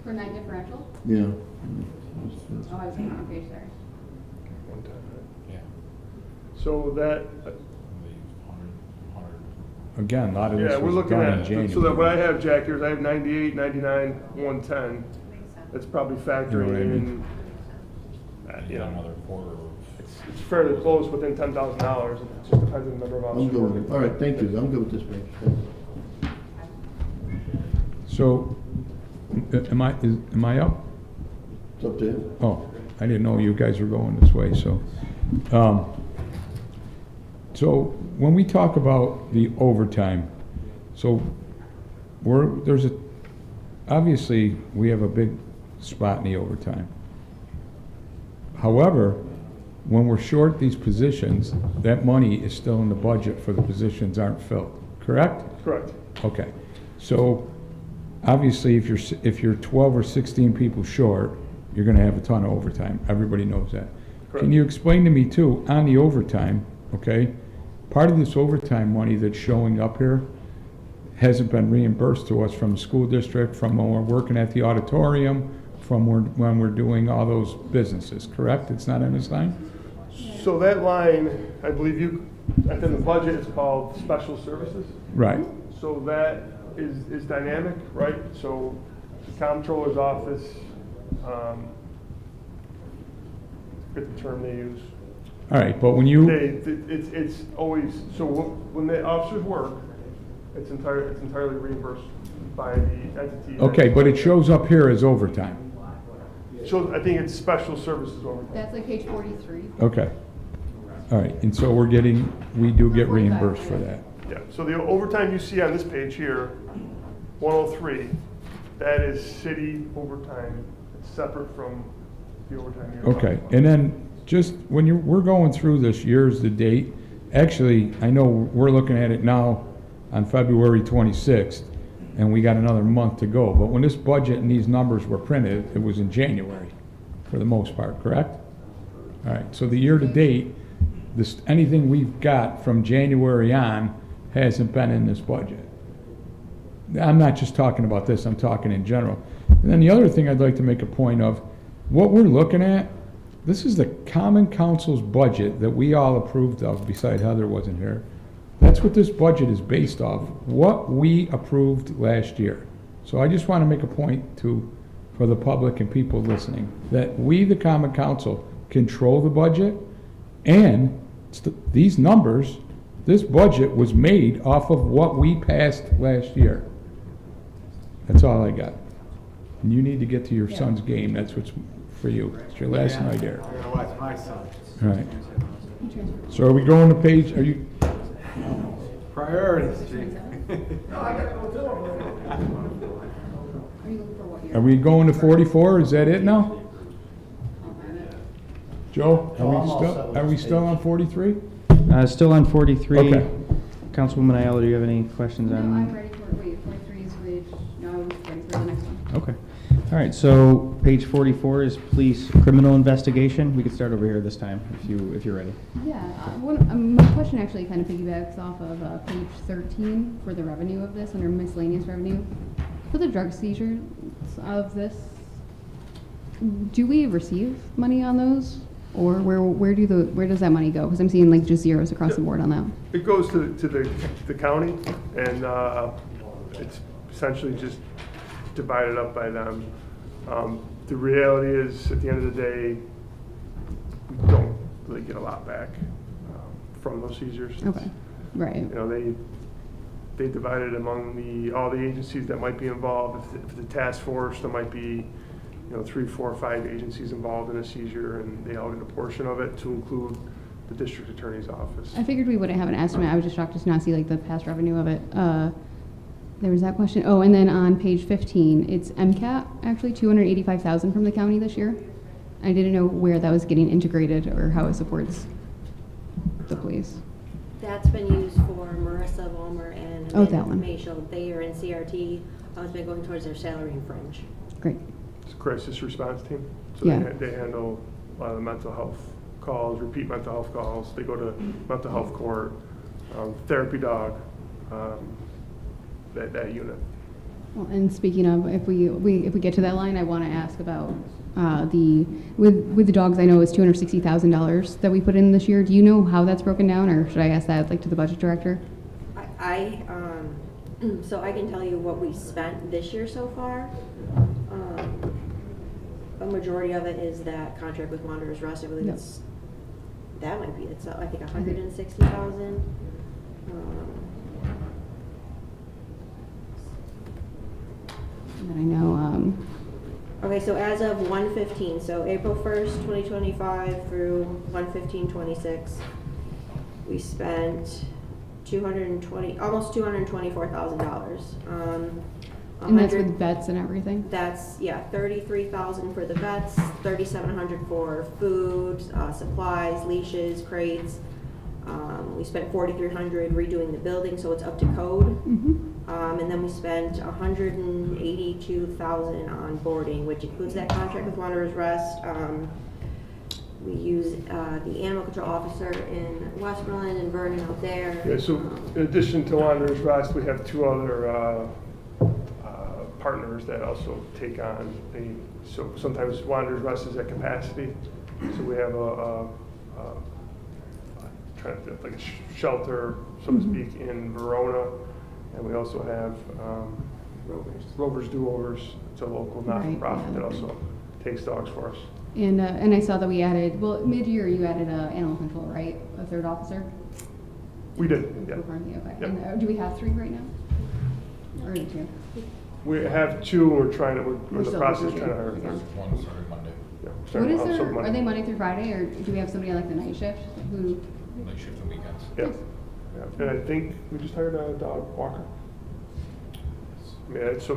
For night differential?
yeah.
Oh, I was on the wrong page there.
One time, right?
Yeah.
So that,
Again, a lot of this
yeah, we're
was
looking
done in
at,
January.
so that what I have, Jack, here is I have 98, 99, 110. That's probably
You know
factoring
what I
in,
mean?
you know,
Another quarter of.
it's fairly close within $10,000. It just depends on the number of
I'm
officers.
good with
working.
it. All right, thank you. I'm good with this page. Thanks.
So, am I up?
It's up to you.
Oh, I didn't know you guys were going this way, so. So when we talk about the overtime, so obviously, we have a big spot in the overtime. However, when we're short these positions, that money is still in the budget for the positions aren't filled, correct?
Correct.
Okay, so obviously, if you're 12 or 16 people short, you're gonna have a ton of overtime. Everybody knows that.
Correct.
Can you explain to me too, on the overtime, okay? Part of this overtime money that's showing up here hasn't been reimbursed to us from the school district, from when we're working at the auditorium, from when we're doing all those businesses, correct? It's not on this line?
So that line, I believe within the budget, it's called special services.
Right.
So that is dynamic, right? So the comptroller's office, forget the term they use.
All right, but when you,
It's always, so when the officers work, it's entirely reimbursed by the entity.
okay, but it shows up here as overtime.
So I think it's special services overtime.
That's like page 43.
Okay. All right, and so we do get reimbursed for that.
Yeah, so the overtime you see on this page here, 103, that is city overtime. It's separate from the overtime you're
Okay,
talking about.
and then just when we're going through this years to date, actually, I know we're looking at it now on February 26th, and we got another month to go, but when this budget and these numbers were printed, it was in January, for the most part, correct? All right, so the year to date, anything we've got from January on hasn't been in this budget. I'm not just talking about this, I'm talking in general. And then the other thing I'd like to make a point of, what we're looking at, this is the Common Council's budget that we all approved of, beside Heather wasn't here. That's what this budget is based off, what we approved last year. So I just want to make a point for the public and people listening, that we, the Common Council, control the budget, and these numbers, this budget was made off of what we passed last year. That's all I got. And you need to get to your son's game, that's what's for you. It's your last night here.
I'm gonna watch my son.
All right. So are we going to page, are you,
Priorities, Chief.
are we going to 44? Is that it now? Joe,
No, I'm all set with
are we
this
still
page.
on 43?
Still on 43.
Okay.
Councilwoman Ayala, do you have any questions
No, I'm
on?
ready for, wait, 43 is which, no, I was ready for the next one.
Okay. All right, so page 44 is police criminal investigation. We could start over here this time if you're ready.
Yeah, my question actually kind of piggybacks off of page 13 for the revenue of this, under miscellaneous revenue. For the drug seizures of this, do we receive money on those? Or where does that money go? Because I'm seeing like just zeros across the board on that.
It goes to the county, and it's essentially just divided up by them. The reality is, at the end of the day, we don't really get a lot back from those seizures.
Okay, right.
You know, they divide it among all the agencies that might be involved. If the task force, there might be 3, 4, 5 agencies involved in a seizure, and they all get a portion of it, to include the district attorney's office.
I figured we wouldn't have an estimate. I was just shocked to not see like the past revenue of it. There was that question. Oh, and then on page 15, it's MCAT, actually $285,000 from the county this year. I didn't know where that was getting integrated or how it supports the police.
That's been used for Marissa Vollmer and
Oh, that one.
Mashel. They are in CRT. It's been going towards their salary and fringe.
Great.
It's a crisis response team. So
Yeah.
they handle a lot of the mental health calls, repeat mental health calls. They go to mental health court, therapy dog, that unit.
Well, and speaking of, if we get to that line, I want to ask about with the dogs. I know it's $260,000 that we put in this year. Do you know how that's broken down, or should I ask that like to the budget director?
So I can tell you what we spent this year so far. A majority of it is that contract with Wanderers Rest. I believe
Yep.
it's I think 160,000.
And then I know.
Okay, so as of 1/15, so April 1st, 2025 through 1/15/26, we spent almost $224,000.
And that's with vets and everything?
That's, 33,000 for the vets, 3,700 for food, supplies, leashes, crates. We spent 4,300 redoing the building, so it's up to code.
Mm-hmm.
And then we spent 182,000 on boarding, which includes that contract with Wanderers Rest. We use the animal control officer in Westmoreland and Vernon out there.
Yeah, so in addition to Wanderers Rest, we have 2 other partners that also take on so sometimes Wanderers Rest is at capacity. So we have like a shelter, so to speak, in Verona, and we also have Rovers Do-Overs. It's a local not-for-profit
yeah.
that also takes dogs for us.
And I saw that we added, well, mid-year you added animal control, right? A third officer?
We did, yeah.
Okay.
Yep.
And do we have 3 right now? Or 2?
We have 2, and we're in the
still
process
looking
trying to hire a
for
third.
One started Monday,
Yeah, we're
What
starting
is
also
their,
Monday.
are they Monday through Friday, or do we have somebody on like the night shift who?
night shift and weekends.
Yeah, yeah. And I think we just hired a dog walker. I mean, it's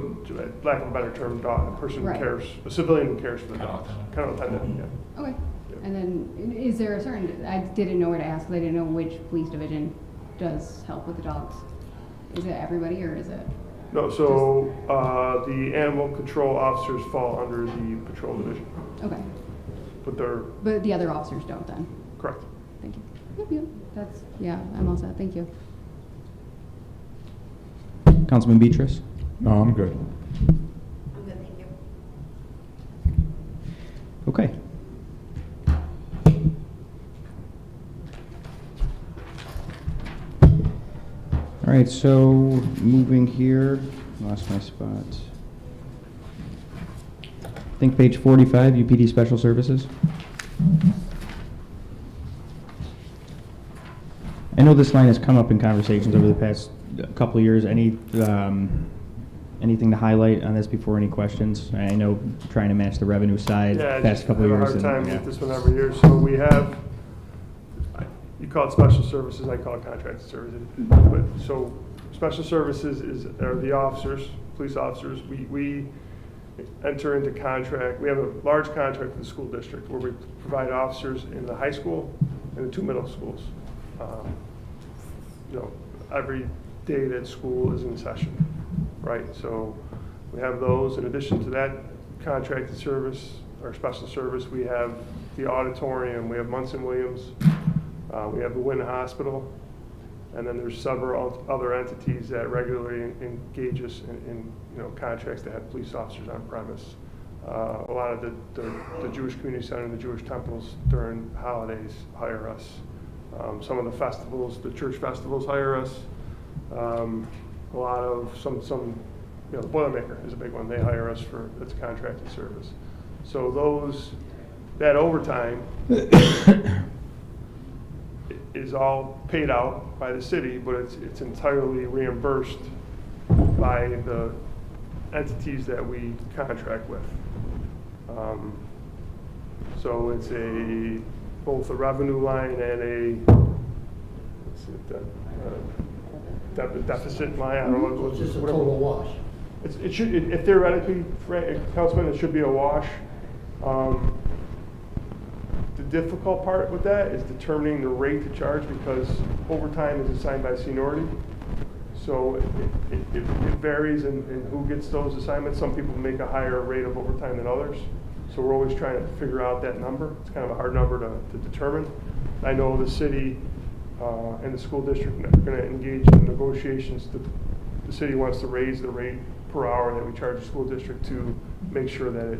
lack of a better term, a person who
Right.
cares, a civilian who cares for the
Kennel
dogs.
attendant.
Kennel attendant, yeah.
Okay.
Yeah.
And then, is there a certain, I didn't know where to ask, because I didn't know which police division does help with the dogs. Is it everybody, or is it?
No, so the animal control officers fall under the patrol division,
Okay.
but they're
But the other officers don't then?
correct.
Thank you. Yep. That's, yeah, I'm all set, thank you.
Councilman Beatrice?
No, I'm good.
I'm good, thank you.
Okay. All right, so moving here, lost my spot. I think page 45, UPD Special Services. I know this line has come up in conversations over the past couple of years. Anything to highlight on this before any questions? I know trying to match the revenue side
Yeah, I
past
just
couple of
have a
years.
hard time
yeah.
with this one every year. So we have, you call it special services, I call it contracted services. But, so special services are the officers, police officers. We enter into contract, we have a large contract with the school district where we provide officers in the high school and the 2 middle schools. Every day that school is in session, right? So we have those. In addition to that contracted service or special service, we have the auditorium, we have Munson Williams, we have the Wynn Hospital, and then there's several other entities that regularly engage us in contracts to have police officers on premise. A lot of the Jewish Community Center and the Jewish temples during holidays hire us. Some of the festivals, the church festivals hire us. A lot of some the Boilermaker is a big one. They hire us for, it's a contracted service. So that overtime is all paid out by the city, but it's entirely reimbursed by the entities that we contract with. So it's both a revenue line and a deficit line. I don't know.
So it's just a total wash.
It should, theoretically, Councilman, it should be a wash. The difficult part with that is determining the rate to charge because overtime is assigned by seniority. So it varies in who gets those assignments. Some people make a higher rate of overtime than others. So we're always trying to figure out that number. It's kind of a hard number to determine. I know the city and the school district are going to engage in negotiations. The city wants to raise the rate per hour that we charge the school district to make sure that it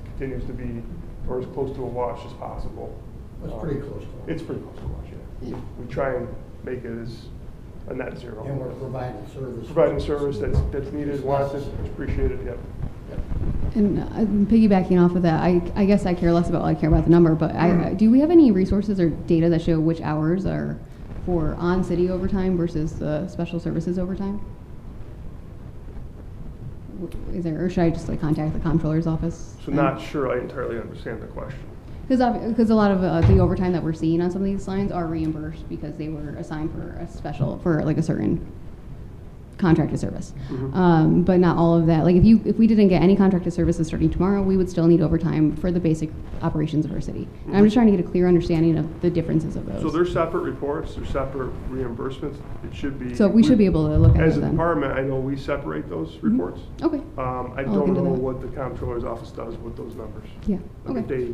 continues to be or as close to a wash as possible.
It's pretty close to it.
It's pretty close to a wash, yeah. We try and make it as a net zero.
And we're providing service.
Providing service that's needed, wanted, appreciated, yep.
And piggybacking off of that, I guess I care less about, I care about the number, but do we have any resources or data that show which hours are for on-city overtime versus the special services overtime? Is there, or should I just contact the comptroller's office?
So not sure I entirely understand the question.
Because a lot of the overtime that we're seeing on some of these lines are reimbursed because they were assigned for a certain contracted service.
Mm-hmm.
But not all of that. Like if we didn't get any contracted services starting tomorrow, we would still need overtime for the basic operations of our city. And I'm just trying to get a clear understanding of the differences of those.
So they're separate reports, they're separate reimbursements. It should be.
So we should be able to look at it
As a
then.
department, I know we separate those reports.
Okay.
I
I'll look
don't
into
know
that.
what the comptroller's office does with those numbers.
Yeah.
I mean,
Okay.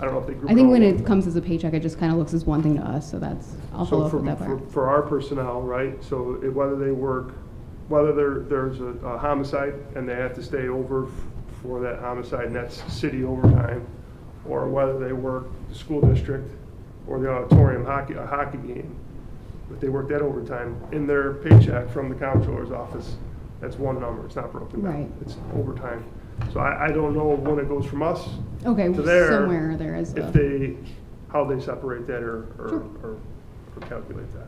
I don't know if they group
I think
all
when
of
it
them.
comes as a paycheck, it just kind of looks as one thing to us. So I'll follow up with that part.
For our personnel, right, so whether they work, whether there's a homicide and they have to stay over for that homicide and that's city overtime, or whether they work the school district or the auditorium a hockey game, if they work that overtime in their paycheck from the comptroller's office, that's one number, it's not broken down.
Right.
It's overtime. So I don't know when it goes from us
Okay,
to there.
somewhere there is
How they separate that or calculate that.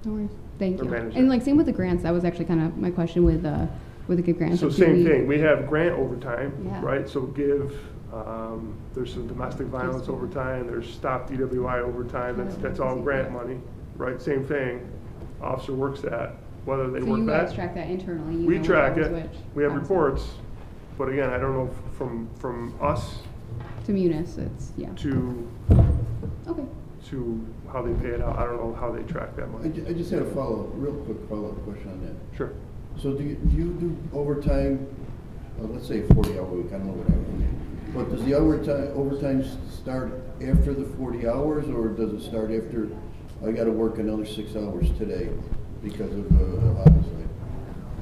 No worries. Thank
Or
you.
manage
And
it.
same with the grants. That was actually kind of my question with the good grants.
So
Like, do
same
we-
thing, we have grant overtime,
Yeah.
right? So there's some domestic violence overtime, there's stop DWI overtime, that's all grant money, right? Same thing, officer works that, whether they
So
work
you guys
that.
track that internally. You
We
know
track
what
it,
hours which.
we have
Awesome.
reports, but again, I don't know from us
To Munis, it's yeah.
to
Okay.
how they pay it out, I don't know how they track that money.
I just had a real quick follow-up question on that.
Sure.
So do you do overtime, let's say 40-hour week, I don't know what I mean. But does the overtime start after the 40 hours or does it start after I gotta work another 6 hours today because of the homicide.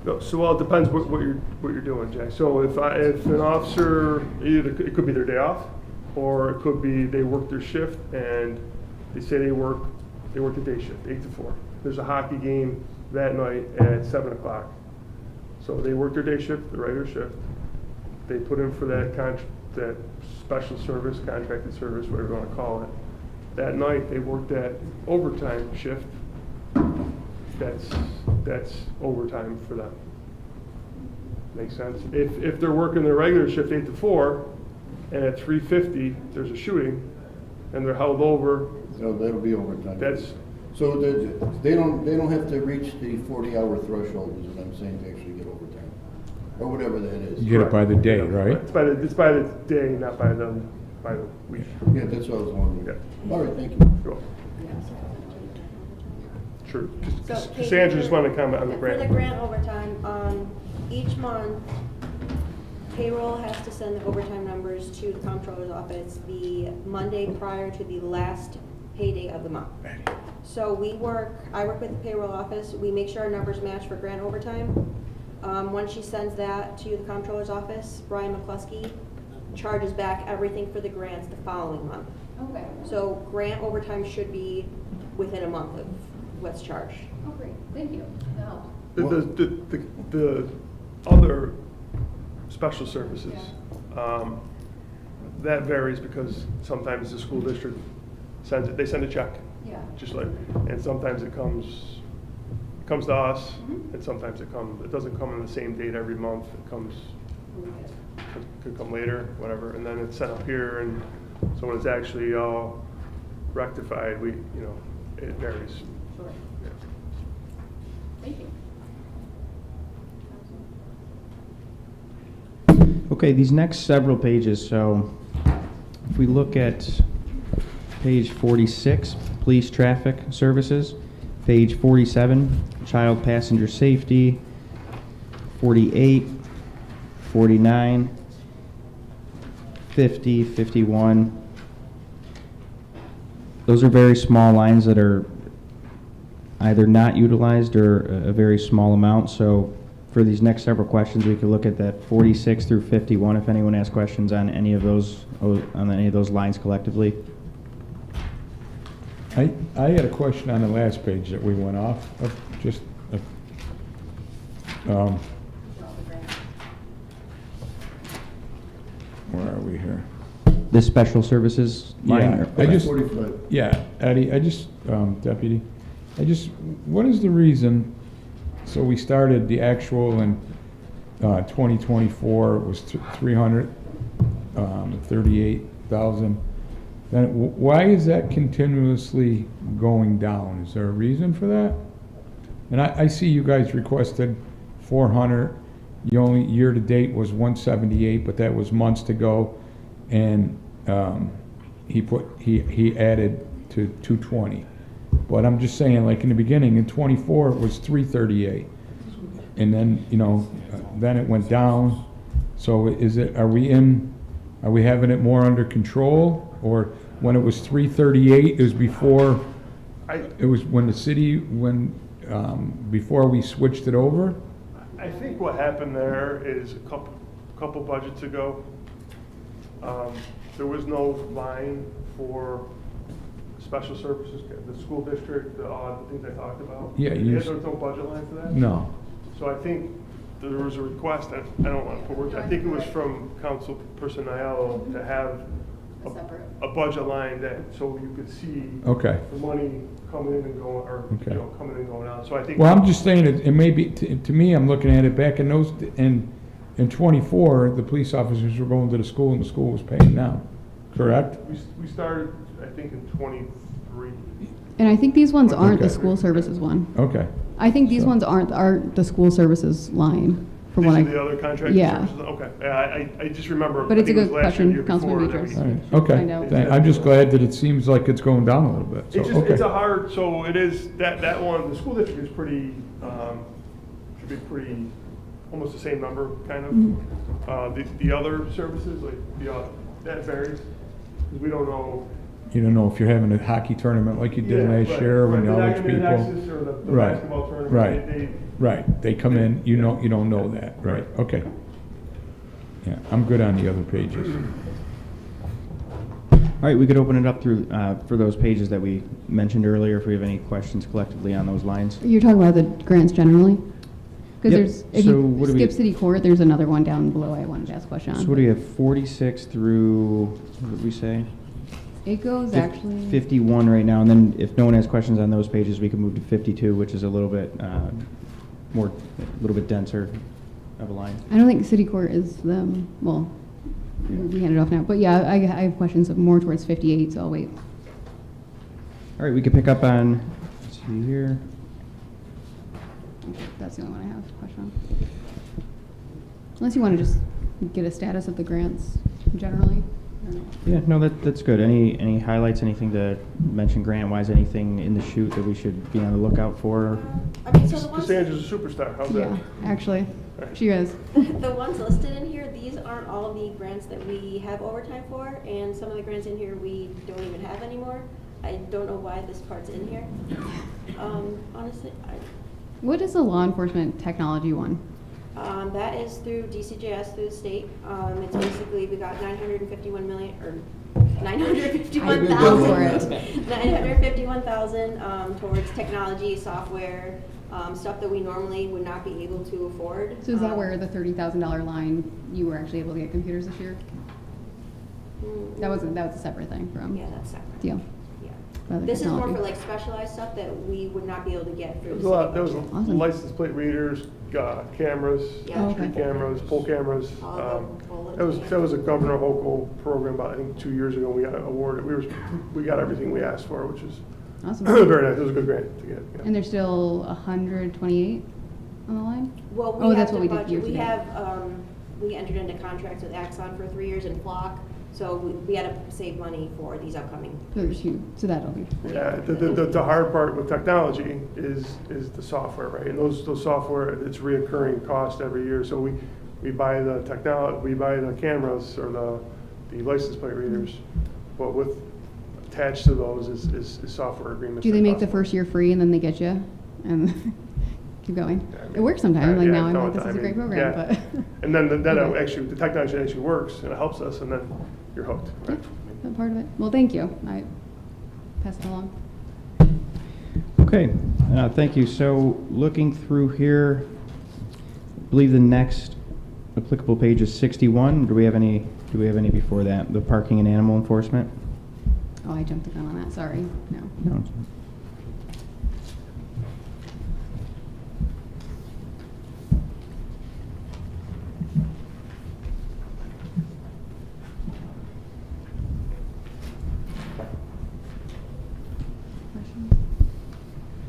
No, so, well, it depends what you're doing, Jay. So if an officer, either, it could be their day off, or it could be they work their shift and they say they work the day shift, 8 to 4. There's a hockey game that night at 7 o'clock. So they work their day shift, the regular shift. They put in for that special service, contracted service, whatever you want to call it. That night, they work that overtime shift. That's overtime for them. Makes sense? If they're working their regular shift 8 to 4, and at 3:50, there's a shooting, and they're held over,
No, that'll be overtime.
that's,
So they don't have to reach the 40-hour threshold, is what I'm saying, to actually get overtime, or whatever that is.
You get it by the day, right?
it's by the day, not by the week.
Yeah, that's what I was wondering.
Yeah.
All right, thank you.
You're welcome. Sure.
So,
Cassandra just wanted to comment on the
For the
grant.
grant overtime, each month, payroll has to send the overtime numbers to the comptroller's office the Monday prior to the last payday of the month. So I work with the payroll office, we make sure our numbers match for grant overtime. Once she sends that to the comptroller's office, Brian McCluskey charges back everything for the grants the following month.
Okay.
So grant overtime should be within a month of what's charged.
Oh, great, thank you, that helped.
The other special services, that varies because sometimes the school district they send a check.
Yeah.
Just like, and sometimes it comes to us, and sometimes it doesn't come on the same date every month. It could come later, whatever, and then it's sent up here, and so when it's actually all rectified, it varies.
Sure.
Yeah.
Thank you.
Okay, these next several pages, so if we look at page 46, police traffic services, page 47, child passenger safety, 48, 49, 50, 51. Those are very small lines that are either not utilized or a very small amount. So for these next several questions, we could look at that 46 through 51 if anyone has questions on any of those lines collectively.
I had a question on the last page that we went off of, just, where are we here?
This special services line?
Yeah,
or-
I just,
45.
yeah, Eddie, Deputy, what is the reason, so we started the actual in 2024, it was 338,000. Then why is that continuously going down? Is there a reason for that? And I see you guys requested 400. You only year-to-date was 178, but that was months to go. And he added to 220. But I'm just saying, like in the beginning, in 24 it was 338, and then then it went down. So are we having it more under control? Or when it was 338, it was before, it was when the city, before we switched it over?
I think what happened there is a couple budgets ago, there was no line for special services, the school district, the things I talked about.
Yeah,
There was no budget line for that?
No.
So I think there was a request, I don't want to put words, I think it was from Council Person Aiello to have a budget line so you could see
Okay.
the money coming in and going, or
Okay.
coming in and going out. So I think.
Well, I'm just saying, it may be, to me, I'm looking at it back in in 24, the police officers were going to the school and the school was paying them, correct?
We started, I think, in 23.
And I think these ones aren't the
Okay.
school services one.
Okay.
I think these
So-
ones aren't the school services line, from what
These
I.
are the other contracted
Yeah.
services? Okay. Yeah, I just remember.
But
I
it's a
think it was
good
last year,
question,
year
Councilman
before, that
Beatrice.
All
we-
right.
Find
Okay.
out.
I'm just glad that it seems like it's going down a little bit. So,
It's just,
okay.
it's a hard, so it is, that one, the school district is pretty, should be pretty, almost the same number, kind of. The other services, like, that varies, because we don't know
You don't know if you're having a hockey tournament like you did
Yeah,
last
right,
year
right.
when
The
all these
academic
people.
access or the
Right,
basketball tournament,
right.
they-
Right, they come in, you know, you don't know that, right, okay. Yeah, I'm good on the other pages.
All right, we could open it up through, for those pages that we mentioned earlier, if we have any questions collectively on those lines.
You're talking about the grants generally? Because
Yep.
there's, if
So
you
what do we-
skip city court, there's another one down below I wanted to ask a question on.
So what do we have, 46 through, what did we say?
It goes actually.
51 right now, and then if no one has questions on those pages, we can move to 52, which is a little bit more, a little bit denser of a line.
I don't think city court is well, we hand it off now. But yeah, I have questions more towards 58, so I'll wait.
All right, we could pick up on, let's see here.
That's the only one I have a question on. Unless you want to just get a status of the grants generally. I don't know.
Yeah, no, that's good. Any highlights, anything to mention grant-wise, anything in the chute that we should be on the lookout for?
I mean, so the ones,
Cassandra's a superstar, how's that?
Yeah, actually, she is.
the ones listed in here, these aren't all the grants that we have overtime for, and some of the grants in here we don't even have anymore. I don't know why this part's in here. Honestly,
What is the law enforcement technology one?
that is through DCJS, through the state. It's basically, we got 951 million, or 951,000. 951,000 towards technology, software, stuff that we normally would not be able to afford.
So is that where the $30,000 line, you were actually able to get computers this year? That was a separate thing from
Yeah, that's separate.
deal.
Yeah.
Other
This is more
technology.
for like specialized stuff that we would not be able to get through the
There was a lot, there
city
was
budget.
Awesome.
license plate readers, cameras,
Yeah.
Oh,
street
okay.
cameras, pole cameras.
All the bullet
That was a Governor Hochul program about, I think, 2 years ago, we got awarded, we got everything we asked for, which is
Awesome.
very nice, it was a good grant to get. yeah.
And there's still 128 on the line?
Well,
Oh,
we
that's
have
what
to
we did
budget,
years
we
ago.
have, we entered into contracts with Axon for 3 years and Flock, so we had to save money for these upcoming.
So that'll be.
Yeah, the hard part with technology is the software, right? And those software, it's reoccurring cost every year. So we buy the technology, we buy the cameras or the license plate readers, but with attached to those is software agreements.
Do they
that
make
cost
the
money.
first year free and then they get you and keep going?
Yeah, I mean,
It works sometimes. Like
yeah,
now I'm
no,
like, this
I
is a great
mean,
program,
yeah.
but.
And then that
Okay.
actually, the technology actually works and it helps us, and then you're hooked, right?
That part of it. Well, thank you. I pass it along.
Okay, thank you. So looking through here, I believe the next applicable page is 61. Do we have any before that? The parking and animal enforcement?
Oh, I jumped the gun on that. Sorry. No.
No.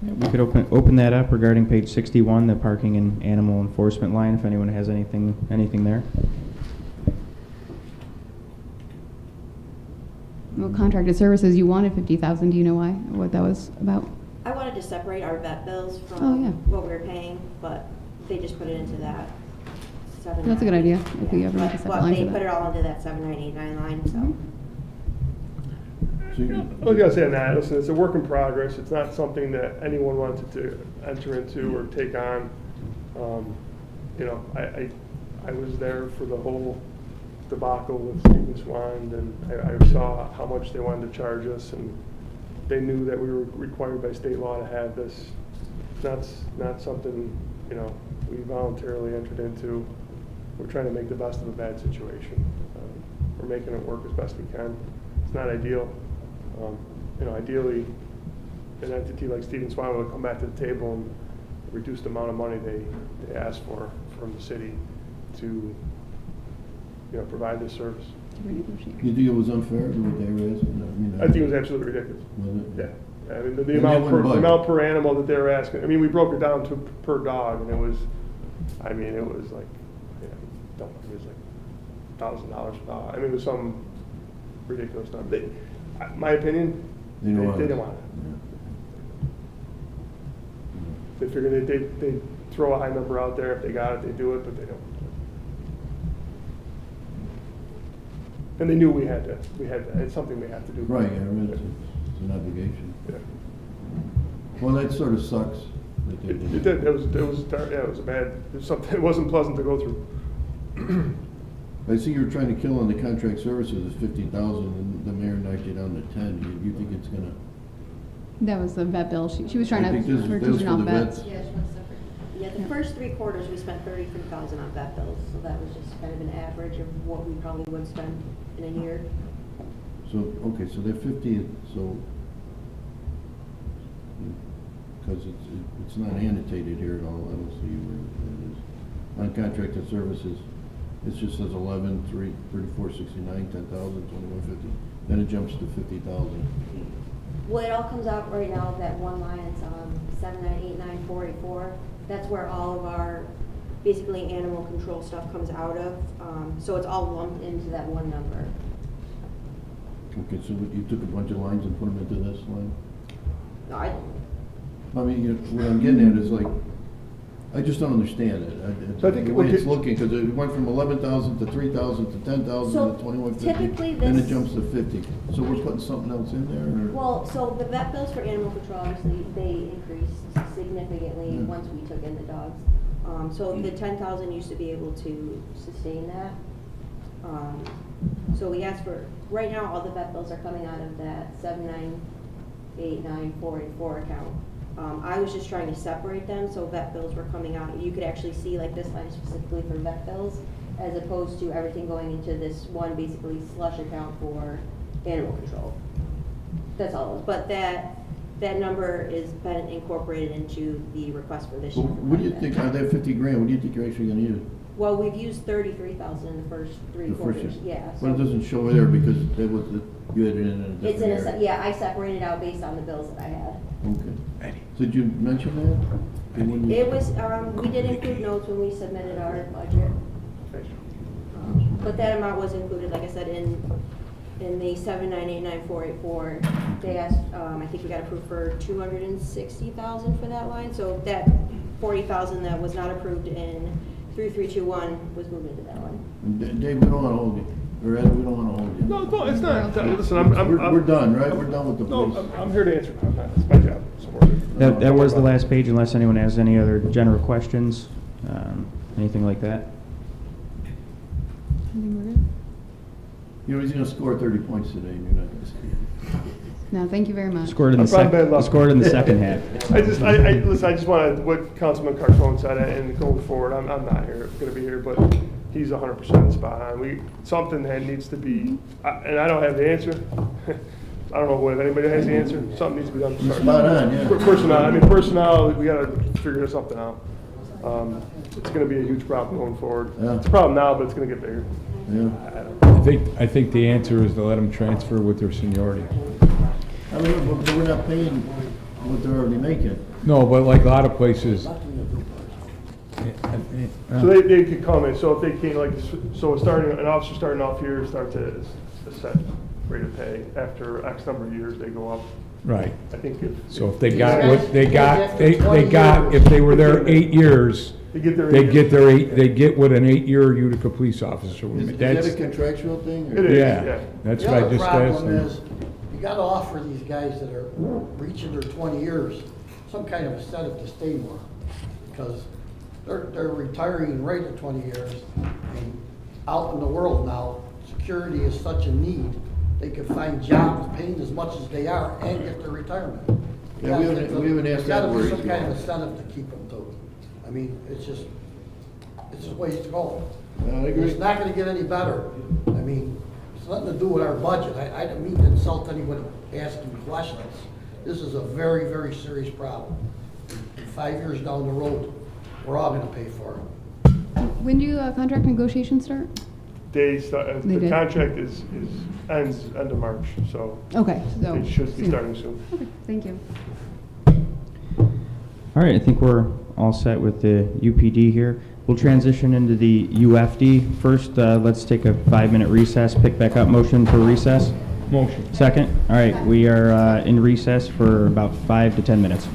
We could open that up regarding page 61, the parking and animal enforcement line, if anyone has anything there.
Well, contracted services, you wanted 50,000. Do you know why? What that was about?
I wanted to separate our vet bills from
Oh, yeah.
what we were paying, but they just put it into that 7.
That's a good idea, if we ever make a separate
But
line
they
for
put
that.
it all into that 7989 line, so.
Mhm.
So you-
I was gonna say that, listen, it's a work in progress, it's not something that anyone wanted to enter into or take on. You know, I was there for the whole debacle with Stephen Swan, and I saw how much they wanted to charge us, and they knew that we were required by state law to have this. That's not something, you know, we voluntarily entered into. We're trying to make the best of a bad situation. We're making it work as best we can. It's not ideal. You know, ideally, an entity like Stephen Swan would come back to the table and reduce the amount of money they ask for from the city to, you know, provide this service.
To renegotiate.
You think it was unfair to what they were asking?
I think it was absolutely ridiculous.
Was it?
Yeah. I mean, the
And they
amount
wouldn't budge.
the amount per animal that they were asking, I mean, we broke it down to per dog, and it was like, it was like $1,000 per dog. I mean, it was some ridiculous number. My opinion,
They don't want
they
it.
didn't want it. They figured they'd throw a high number out there. If they got it, they do it, but they don't. And they knew we had to, it's something we have to do.
Right, I read it's an obligation.
Yeah.
Well, that sort of sucks. that they
It did, it was, yeah, it was a bad, it was something, it wasn't pleasant to go through.
I see you're trying to kill on the contract services is 50,000, and the mayor knocked you down to 10. You think it's gonna?
That was the vet bill. She was trying
I think
to,
this is-
we're
this is
teaching
for
off
the
vets.
vets.
Yeah, she wants separate.
Yeah, the first 3 quarters, we spent 33,000 on vet bills, so that was just kind of an average of what we probably would spend in a year.
So, okay, so they're 50, so, because it's not annotated here at all, I don't see where it is. Uncontracted services, it just says 11, 3, 34, 69, 10,000, 2150, then it jumps to 50,000.
Well, it all comes out right now, that one line, it's 7989484. That's where all of our, basically animal control stuff comes out of. So it's all lumped into that one number.
Okay, so you took a bunch of lines and put them into this line?
No,
I mean, what I'm getting at is like, I just don't understand it.
So I think
the way
what
it's
you-
looking, because it went from 11,000 to 3,000 to 10,000
So
to 2150.
typically
Then it
this-
jumps to 50. So we're putting something else in there, or?
Well, so the vet bills for animal control, obviously, they increased significantly
Yeah.
once we took in the dogs. So the 10,000 used to be able to sustain that. So we asked for, right now, all the vet bills are coming out of that 7989484 account. I was just trying to separate them, so vet bills were coming out. You could actually see like this line specifically for vet bills, as opposed to everything going into this one basically slush account for animal control. That's all it was. But that number is been incorporated into the request for this year.
Well, what do you think, out of that 50 grand, what do you think you're actually gonna use?
Well, we've used 33,000 in the first 3
The first
quarters,
year?
yeah.
But it
so-
doesn't show there because that was, you had it in a different
It's in a,
area.
yeah, I separated out based on the bills that I had.
Okay. So did you mention that?
It was, we did include notes when we submitted our budget. But that amount was included, like I said, in the 7989484. They asked, I think we got approved for 260,000 for that line, so that 40,000 that was not approved in 3321 was moved into that one.
Dave, we don't wanna hold you, or Ed, we don't wanna hold you.
No, it's not, listen,
We're done, right? We're done with the
No,
police.
I'm here to answer, that's my job, support it.
That was the last page, unless anyone has any other general questions, anything like that.
I think we're good.
You know, he's gonna score 30 points today, and you're not gonna see it.
No, thank you very much.
Scored in the
I'm probably bad luck.
scored in the second half.
Listen, I just wanted, what Councilman Cartone said, and going forward, I'm not gonna be here, but he's 100% spot on. Something that needs to be, and I don't have the answer. I don't know if anybody has the answer. Something needs to be done. to start.
Spot on, yeah.
Personnel, we gotta figure something out. It's gonna be a huge problem going forward.
Yeah.
It's a problem now, but it's gonna get bigger.
Yeah.
I think the answer is to let them transfer with their seniority.
I mean, but we're not paying what they're already making.
No, but like a lot of places.
So they could come in, so if they came, like, so an officer starting off here starts at a set rate of pay. After X number of years, they go up.
Right.
I think
So if they got what they got, if they were there 8 years,
They get their.
they get their they get what an 8-year Utica police officer would
Is
make.
that
That's,
a contractual thing? or-
It is.
yeah, that's what I just asked
The other problem
them.
is, you gotta offer these guys that are reaching their 20 years some kind of incentive to stay more. Because they're retiring right at 20 years. And out in the world now, security is such a need, they could find jobs paying as much as they are and get their retirement.
Yeah, we haven't asked that where
Gotta
he's
be some kind of
going.
incentive to keep them too. I mean, it's just ways to go.
I agree.
It's not gonna get any better. I mean, it's nothing to do with our budget. I don't mean to insult anyone asking questions. This is a very, very serious problem. And 5 years down the road, we're all gonna pay for it.
When do contract negotiations start?
The
They did.
contract ends end of March, so
Okay, so.
it should be
soon.
starting soon.
Okay, thank you.
All right, I think we're all set with the UPD here. We'll transition into the UFD. First, let's take a 5-minute recess, pick back up, motion for recess.
Motion.
Second, all right, we are in recess for about 5 to 10 minutes.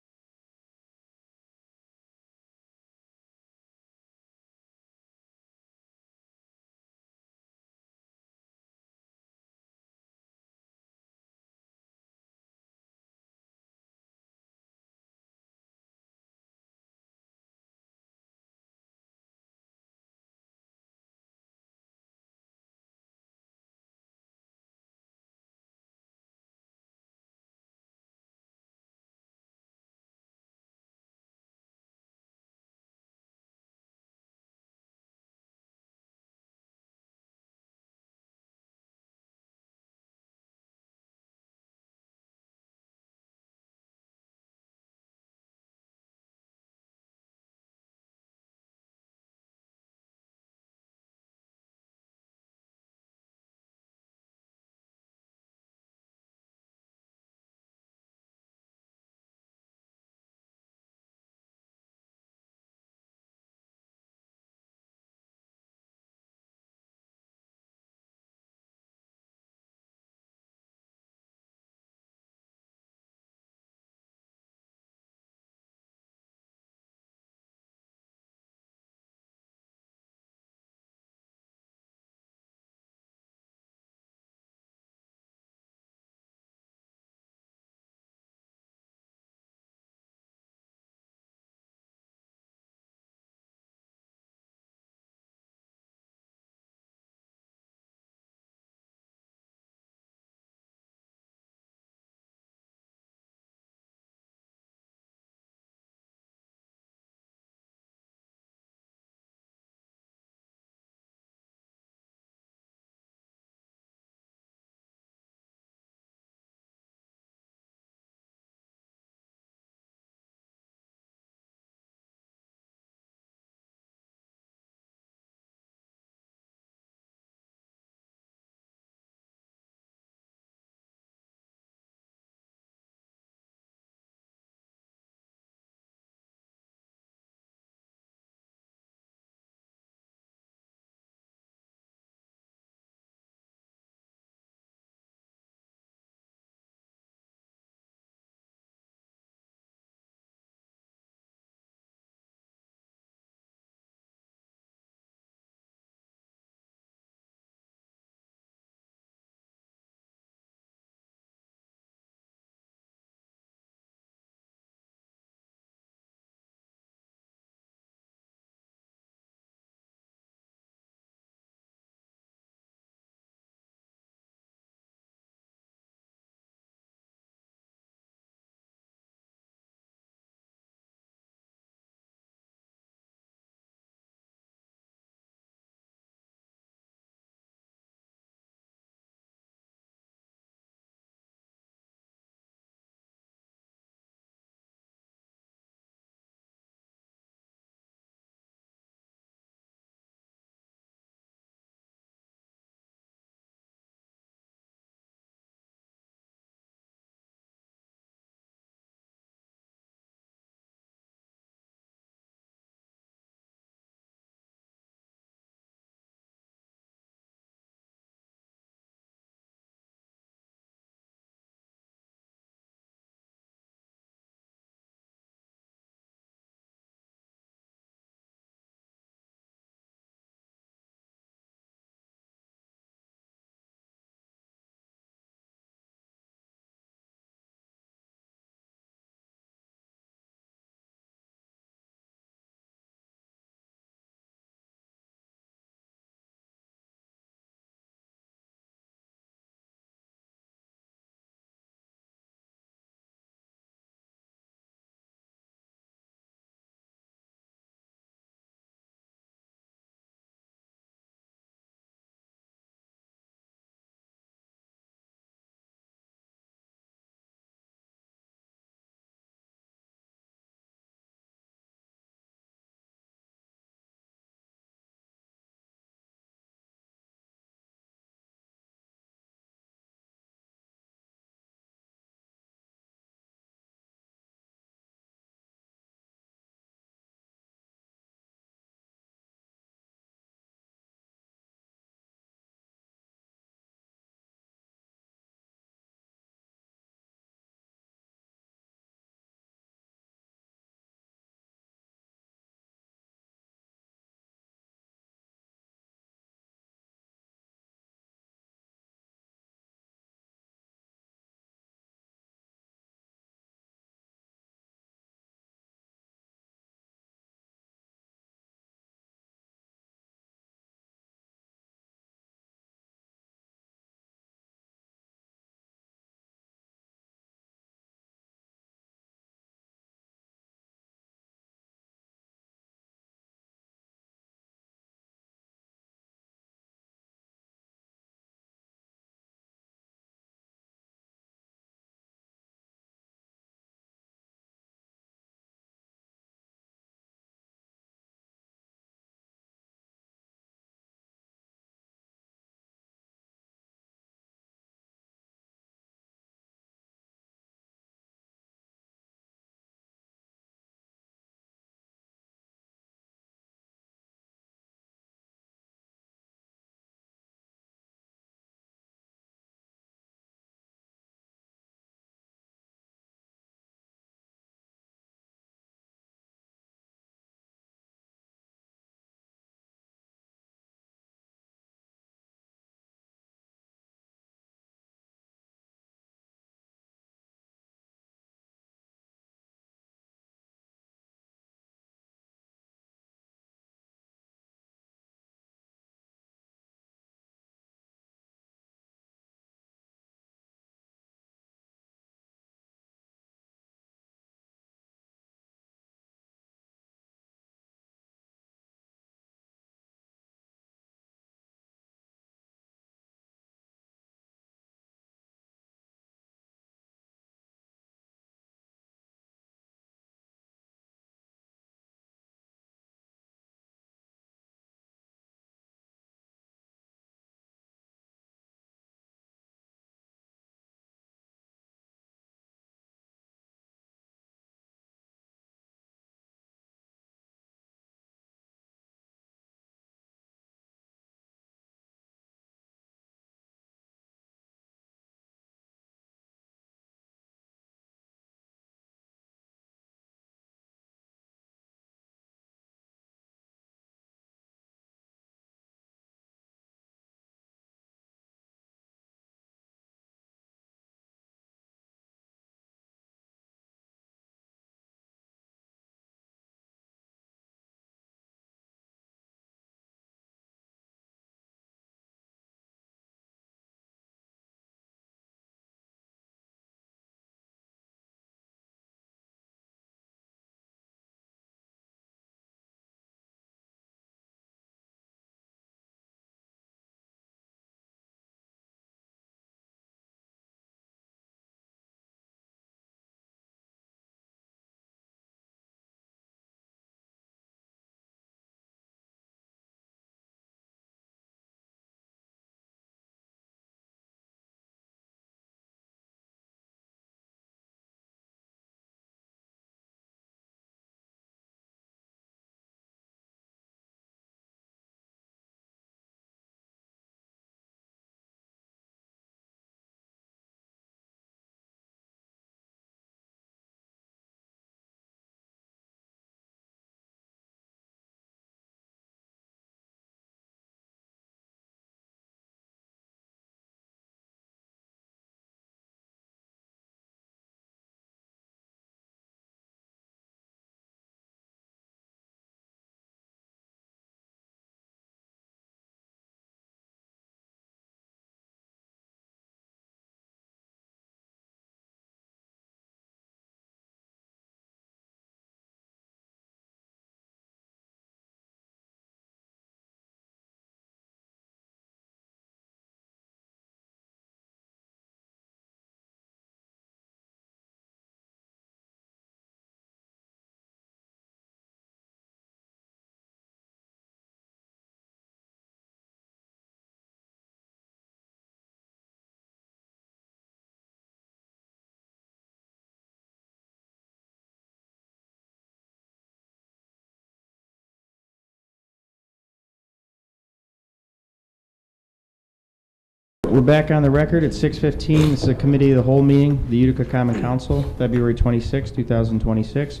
We're back on the record at 6:15. This is a committee of the whole meeting, the Utica Common Council, February 26, 2026.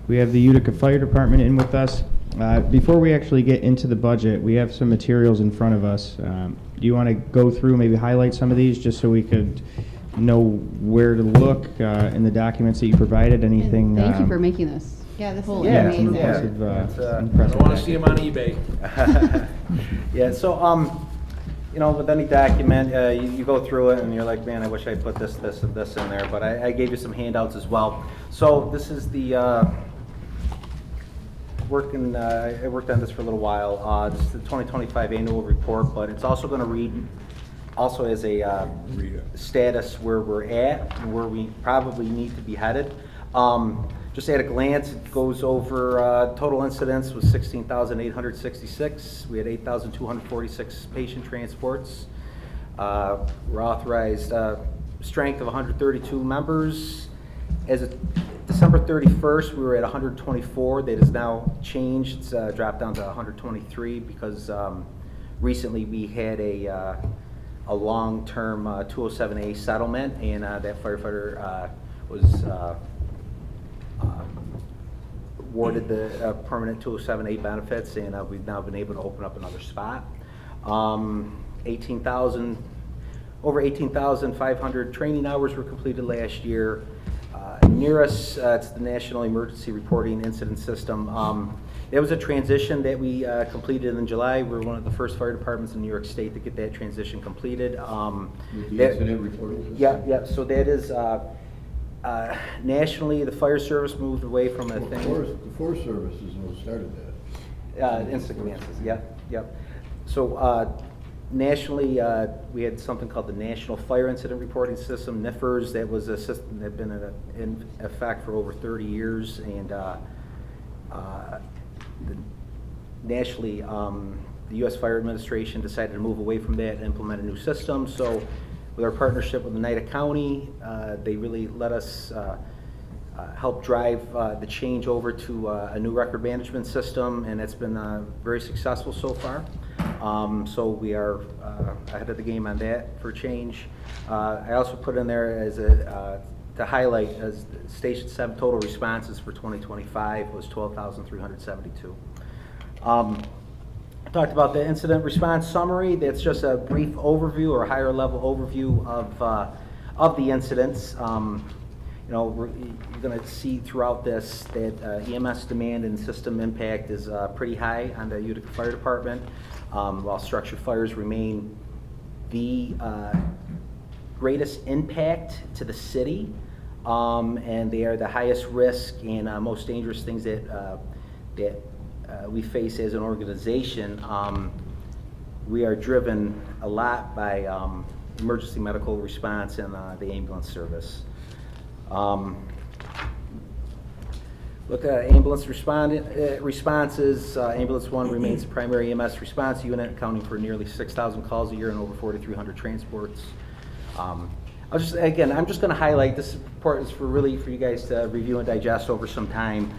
We have the Utica Fire Department in with us. Before we actually get into the budget, we have some materials in front of us. Do you want to go through, maybe highlight some of these, just so we could know where to look in the documents that you provided? Anything?
And thank you for making this.
Yeah, this
Whole
is
Yeah,
amazing.
some impressive,
I
impressive
don't wanna see
documents.
them on eBay.
Yeah, so, you know, with any document, you go through it and you're like, man, I wish I put this, this, and this in there, but I gave you some handouts as well. So this is the, I worked on this for a little while. This is the 2025 annual report, but it's also gonna read, also as a status where we're at and where we probably need to be headed. Just at a glance, it goes over total incidents was 16,866. We had 8,246 patient transports. We're authorized strength of 132 members. As of December 31st, we were at 124. That has now changed. It's dropped down to 123 because recently we had a long-term 207A settlement, and that firefighter was awarded the permanent 207A benefits, and we've now been able to open up another spot. Over 18,500 training hours were completed last year. NERIS, it's the National Emergency Reporting Incident System. There was a transition that we completed in July. We're one of the first fire departments in New York State to get that transition completed.
With the incident reporting system?
Yeah, so that is, nationally, the fire service moved away from a
The
thing.
Forest Service is what started that.
Instant command system, yep. So, nationally, we had something called the National Fire Incident Reporting System, NIFRS. That was a system that had been in effect for over 30 years, and nationally, the U.S. Fire Administration decided to move away from that and implement a new system. So, with our partnership with Oneida County, they really let us help drive the change over to a new record management system, and it's been very successful so far. So we are ahead of the game on that for change. I also put in there as to highlight as Station 7 total responses for 2025 was 12,372. I talked about the incident response summary. That's just a brief overview or a higher level overview of the incidents. You know, you're going to see throughout this that EMS demand and system impact is pretty high on the Utica Fire Department, while structure fires remain the greatest impact to the city, and they are the highest risk and most dangerous things that we face as an organization. We are driven a lot by emergency medical response and the ambulance service. Look at ambulance responses. Ambulance 1 remains the primary EMS response unit, accounting for nearly 6,000 calls a year and over 4,300 transports. I'm just going to highlight this report is for you guys to review and digest over some time.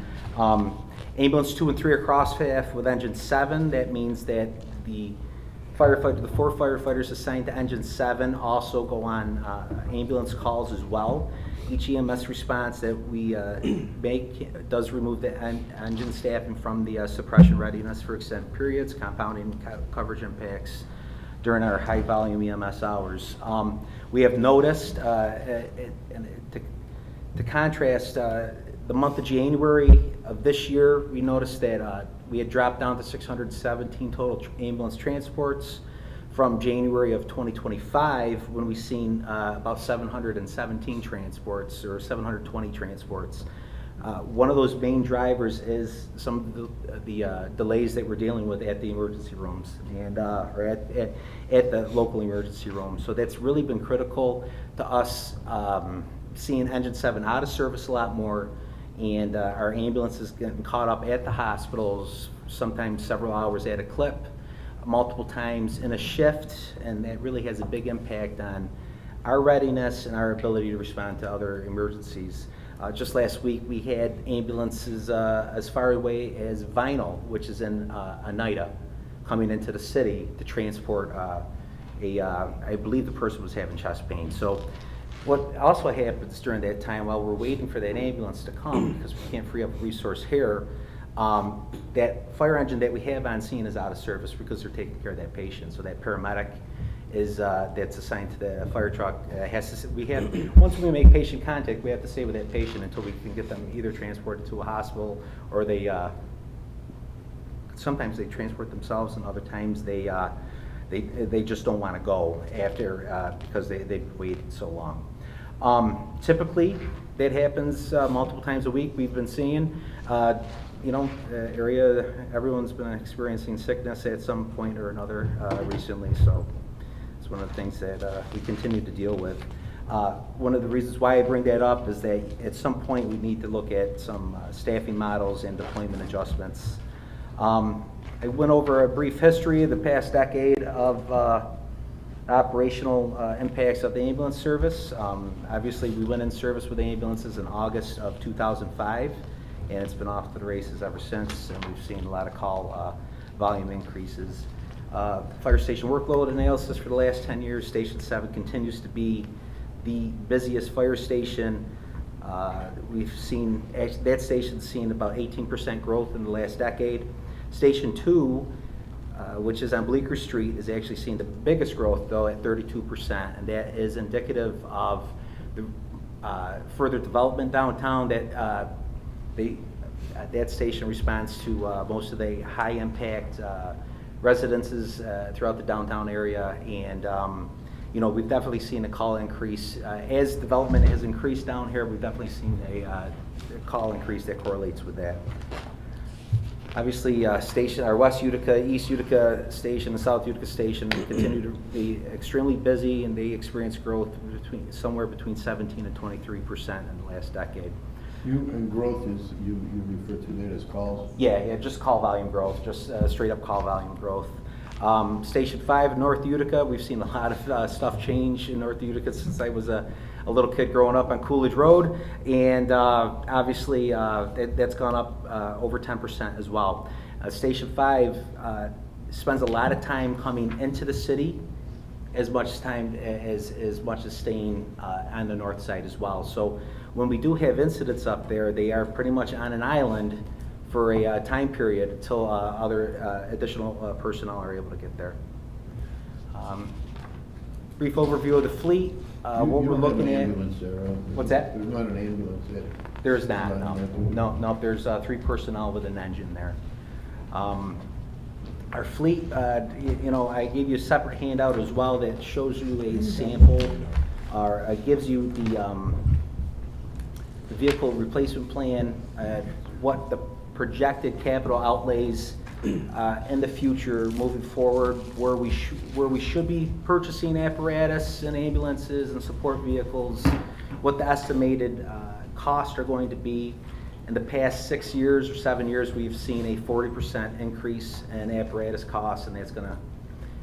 Ambulance 2 and 3 are cross-staffed with Engine 7. That means that the 4 firefighters assigned to Engine 7 also go on ambulance calls as well. Each EMS response that we make does remove the engine staffing from the suppression readiness for extended periods, compounding coverage impacts during our high-volume EMS hours. We have noticed, to contrast, the month of January of this year, we noticed that we had dropped down to 617 total ambulance transports from January of 2025, when we seen about 717 transports or 720 transports. One of those main drivers is some of the delays that we're dealing with at the emergency rooms and or at the local emergency room. So that's really been critical to us, seeing Engine 7 out of service a lot more, and our ambulances getting caught up at the hospitals, sometimes several hours at a clip, multiple times in a shift, and that really has a big impact on our readiness and our ability to respond to other emergencies. Just last week, we had ambulances as far away as Vinyl, which is in Oneida, coming into the city to transport I believe the person was having chest pain. So what also happens during that time, while we're waiting for that ambulance to come, because we can't free up resource here, that fire engine that we have on scene is out of service because they're taking care of that patient. So that paramedic is that's assigned to the fire truck has to. We have once we make patient contact, we have to stay with that patient until we can get them either transported to a hospital or they. Sometimes they transport themselves, and other times they just don't want to go after because they've waited so long. Typically, that happens multiple times a week. We've been seeing. Area, everyone's been experiencing sickness at some point or another recently, so it's one of the things that we continue to deal with. One of the reasons why I bring that up is that at some point we need to look at some staffing models and deployment adjustments. I went over a brief history of the past decade of operational impacts of the ambulance service. Obviously, we went in service with ambulances in August of 2005. And it's been off to the races ever since, and we've seen a lot of call volume increases. Fire station workload analysis for the last 10 years, Station 7 continues to be the busiest fire station. We've seen, that station's seen about 18% growth in the last decade. Station 2, which is on Bleecker Street, is actually seen the biggest growth, though, at 32%, and that is indicative of the further development downtown that that station responds to most of the high-impact residences throughout the downtown area, and we've definitely seen a call increase. As development has increased down here, we've definitely seen a call increase that correlates with that. Obviously, our West Utica, East Utica station, and South Utica station continue to be extremely busy, and they experience growth somewhere between 17 and 23% in the last decade.
And growth is, you refer to that as calls?
Yeah, just call volume growth, just straight up call volume growth. Station 5, North Utica, we've seen a lot of stuff change in North Utica since I was a little kid growing up on Coolidge Road, and obviously that's gone up over 10% as well. Station 5 spends a lot of time coming into the city, as much as staying on the north side as well. So when we do have incidents up there, they are pretty much on an island for a time period until other additional personnel are able to get there. Brief overview of the fleet. What we're looking at. What's that?
There's not an ambulance there.
There's not. No. There's 3 personnel with an engine there. Our fleet, I gave you a separate handout as well that shows you a sample, or gives you the vehicle replacement plan, what the projected capital outlays in the future moving forward, where we should be purchasing apparatus and ambulances and support vehicles, what the estimated costs are going to be. In the past 6 years or 7 years, we've seen a 40% increase in apparatus costs, and that's going to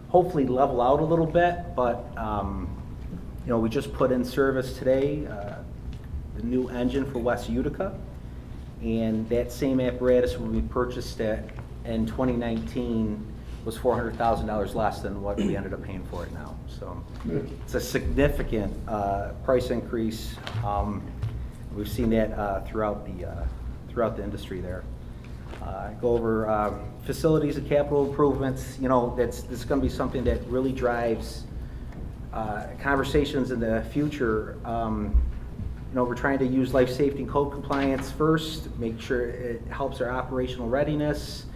hopefully level out a little bit. But we just put in service today the new engine for West Utica, and that same apparatus when we purchased it in 2019 was $400,000 less than what we ended up paying for it now. So it's a significant price increase. We've seen that throughout the industry there. Go over facilities and capital improvements. That's going to be something that really drives conversations in the future. We're trying to use life safety and code compliance first, make sure it helps our operational readiness,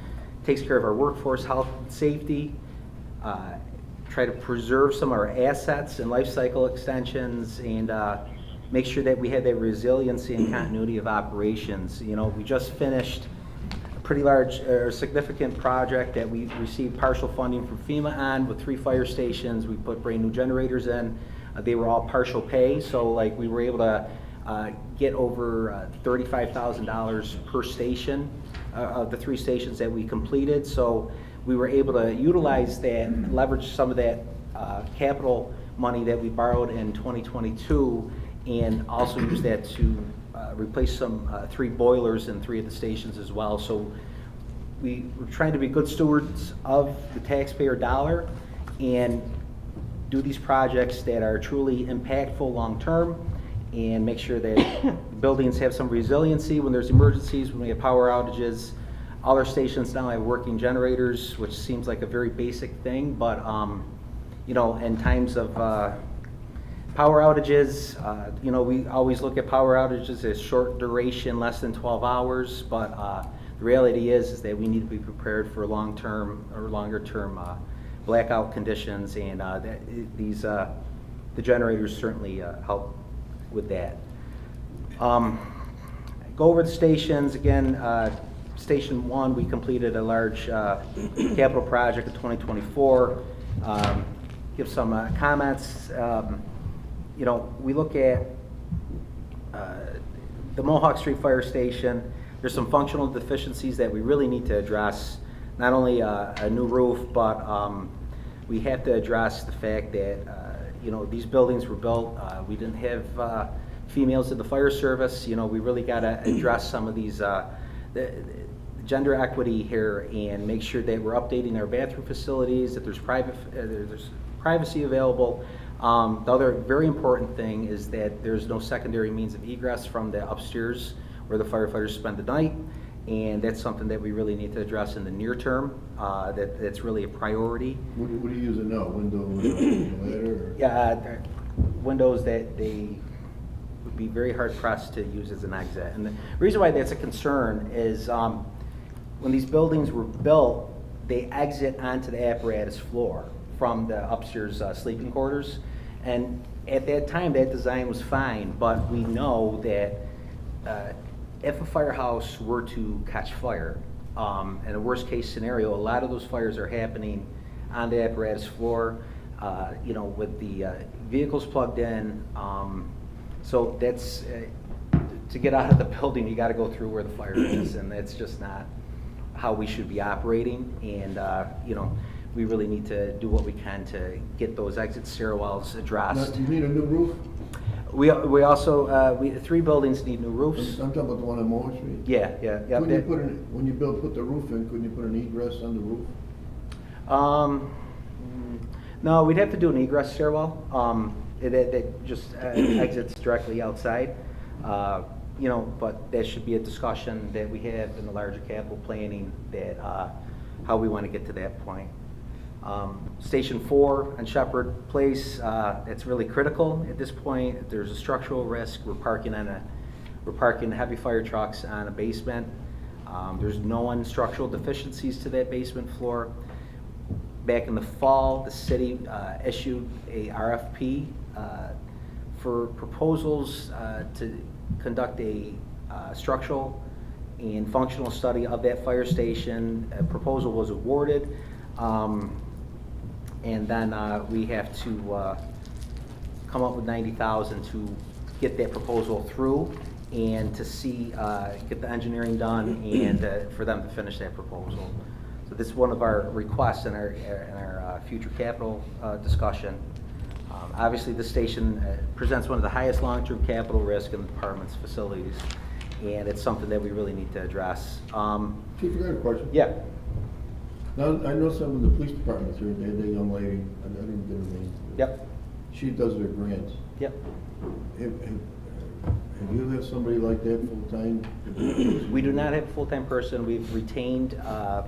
takes care of our workforce health and safety, try to preserve some of our assets and life cycle extensions, and make sure that we have that resiliency and continuity of operations. We just finished a pretty large or significant project that we received partial funding from FEMA on with 3 fire stations. We put brand new generators in. They were all partial pay, so we were able to get over $35,000 per station of the 3 stations that we completed. So we were able to utilize that, leverage some of that capital money that we borrowed in 2022, and also use that to replace some 3 boilers in 3 of the stations as well. So we're trying to be good stewards of the taxpayer dollar, and do these projects that are truly impactful long-term and make sure that buildings have some resiliency when there's emergencies, when we have power outages. All our stations now have working generators, which seems like a very basic thing, but you know, in times of power outages, you know, we always look at power outages as short duration, less than 12 hours, but the reality is that we need to be prepared for long-term or longer-term blackout conditions, and the generators certainly help with that. Go over the stations again. Station 1, we completed a large capital project in 2024. Give some comments. You know, we look at the Mohawk Street Fire Station. There's some functional deficiencies that we really need to address. Not only a new roof, but we have to address the fact that you know, these buildings were built. We didn't have females in the fire service. You know, we really got to address some of these the gender equity here and make sure that we're updating our bathroom facilities, that there's privacy available. The other very important thing is that there's no secondary means of egress from the upstairs where the firefighters spend the night, and that's something that we really need to address in the near term. That's really a priority.
What are you using now, window ladder? Or?
Yeah, windows that they would be very hard pressed to use as an exit. And the reason why that's a concern is when these buildings were built, they exit onto the apparatus floor from the upstairs sleeping quarters. And at that time, that design was fine, but we know that if a firehouse were to catch fire, in a worst case scenario, a lot of those fires are happening on the apparatus floor, you know, with the vehicles plugged in. So that's, to get out of the building, you gotta go through where the fire is, and that's just not how we should be operating. And, you know, we really need to do what we can to get those exit stairwells addressed.
Now, you need a new roof?
We also, 3 buildings need new roofs.
I'm talking about the one on Mohawk Street?
Yeah.
Couldn't you when you put the roof in, couldn't you put an egress on the roof?
No, we'd have to do an egress stairwell. It just exits directly outside. You know, but that should be a discussion that we have in the larger capital planning, that how we want to get to that point. Station 4 on Shepherd Place, it's really critical at this point. There's a structural risk. We're parking heavy fire trucks on a basement. There's known structural deficiencies to that basement floor. Back in the fall, the city issued a RFP for proposals to conduct a structural and functional study of that fire station. A proposal was awarded, and then we have to come up with $90,000 to get that proposal through and to see get the engineering done and for them to finish that proposal. So this is one of our requests in our future capital discussion. Obviously, the station presents one of the highest long-term capital risk in the department's facilities, and it's something that we really need to address.
Chief, I got a question.
Yeah.
Now, I know some of the police departments here, they had that young lady, I didn't get her name.
Yep.
She does their grants.
Yep.
Have you had somebody like that full-time?
We do not have a full-time person. We've retained a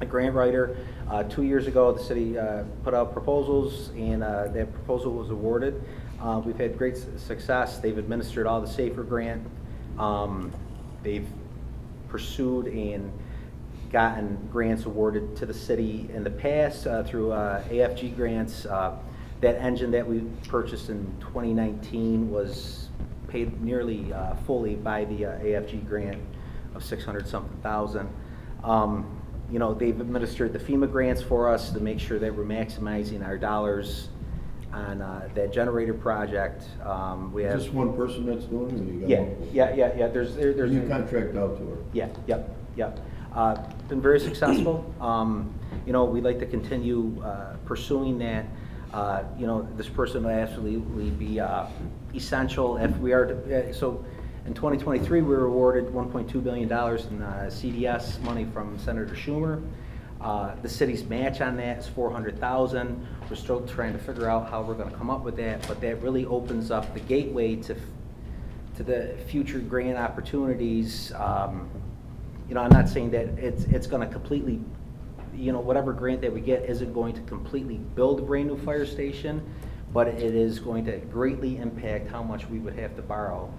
grant writer. 2 years ago, the city put out proposals, and that proposal was awarded. We've had great success. They've administered all the SAFER grant. They've pursued and gotten grants awarded to the city in the past through AFG grants. That engine that we purchased in 2019 was paid nearly fully by the AFG grant of $600-something thousand. You know, they've administered the FEMA grants for us to make sure that we're maximizing our dollars on that generator project. We have
Just one person that's doing it, or you got
yeah,
multiple?
yeah. There's
You contract out to her?
Yeah, yep. Been very successful. You know, we'd like to continue pursuing that. You know, this person will absolutely be essential if we are to, so in 2023, we were awarded $1.2 billion in CDS money from Senator Schumer. The city's match on that is $400,000. We're still trying to figure out how we're gonna come up with that, but that really opens up the gateway to the future grant opportunities. You know, I'm not saying that it's gonna completely, you know, whatever grant that we get isn't going to completely build a brand new fire station, but it is going to greatly impact how much we would have to borrow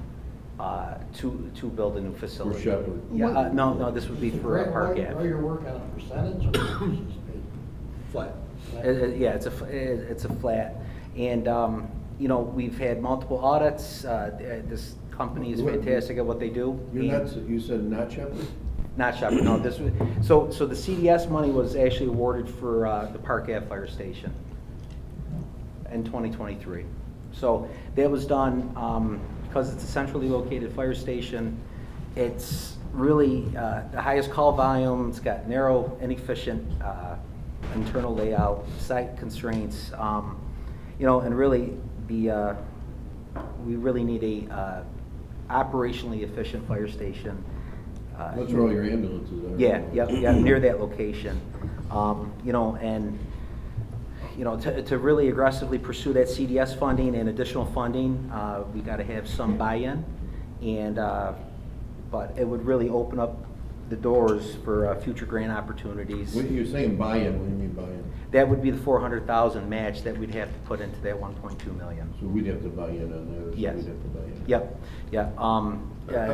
to build a new facility.
Shepherd.
Yeah, no, this would be for Park Ave.
Are you working on a percentage or is it paid?
Flat.
Yeah, it's a flat. And, you know, we've had multiple audits. This company is fantastic at what they do.
You're not, you said not Shepherd?
Not Shepherd, no, this was, so the CDS money was actually awarded for the Park Ave Fire Station in 2023. So that was done, because it's a centrally located fire station. It's really the highest call volume. It's got narrow, inefficient internal layout, site constraints, you know, and really we really need a operationally efficient fire station.
That's where all your ambulances are.
Yeah, near that location. You know, and, you know, to really aggressively pursue that CDS funding and additional funding, we gotta have some buy-in. And, but it would really open up the doors for future grant opportunities.
When you're saying buy-in, what do you mean buy-in?
That would be the 400,000 match that we'd have to put into that 1.2 million.
So we'd have to buy in on that, or so
Yes.
we'd have to buy in?
Yep, yeah, yeah,
I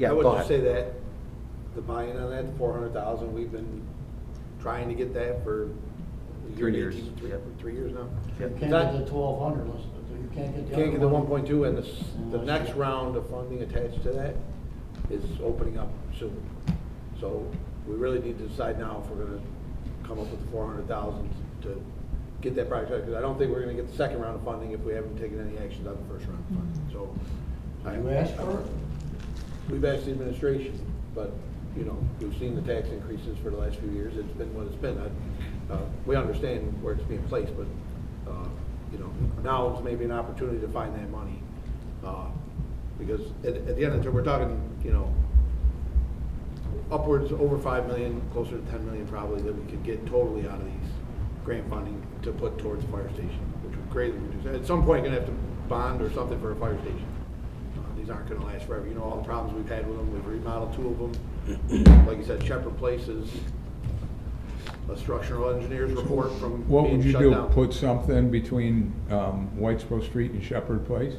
go
wouldn't
ahead.
say that, the buy-in on that, the 400,000, we've been trying to get that for a year
3
and
years.
18 3 years now.
You
Yep.
can't get the 1,200, you can't get the other
Can't get the
one.
1.2, and the next round of funding attached to that is opening up soon. So we really need to decide now if we're gonna come up with the 400,000 to get that project, because I don't think we're gonna get the second round of funding if we haven't taken any actions on the first round of funding, so.
You asked for it?
We've asked the administration, but, you know, we've seen the tax increases for the last few years, it's been what it's been. We understand where it's being placed, but, you know, now is maybe an opportunity to find that money. Because at the end of the day, we're talking, you know, upwards over 5 million, closer to 10 million probably, that we could get totally out of these grant funding to put towards the fire station, which would greatly reduce. At some point, you're gonna have to bond or something for a fire station. These aren't gonna last forever. You know, all the problems we've had with them, we've remodeled 2 of them. Like you said, Shepherd Place is a structural engineer's report from
What would
being
you
shut
do,
down.
put something between Whitesboro Street and Shepherd Place?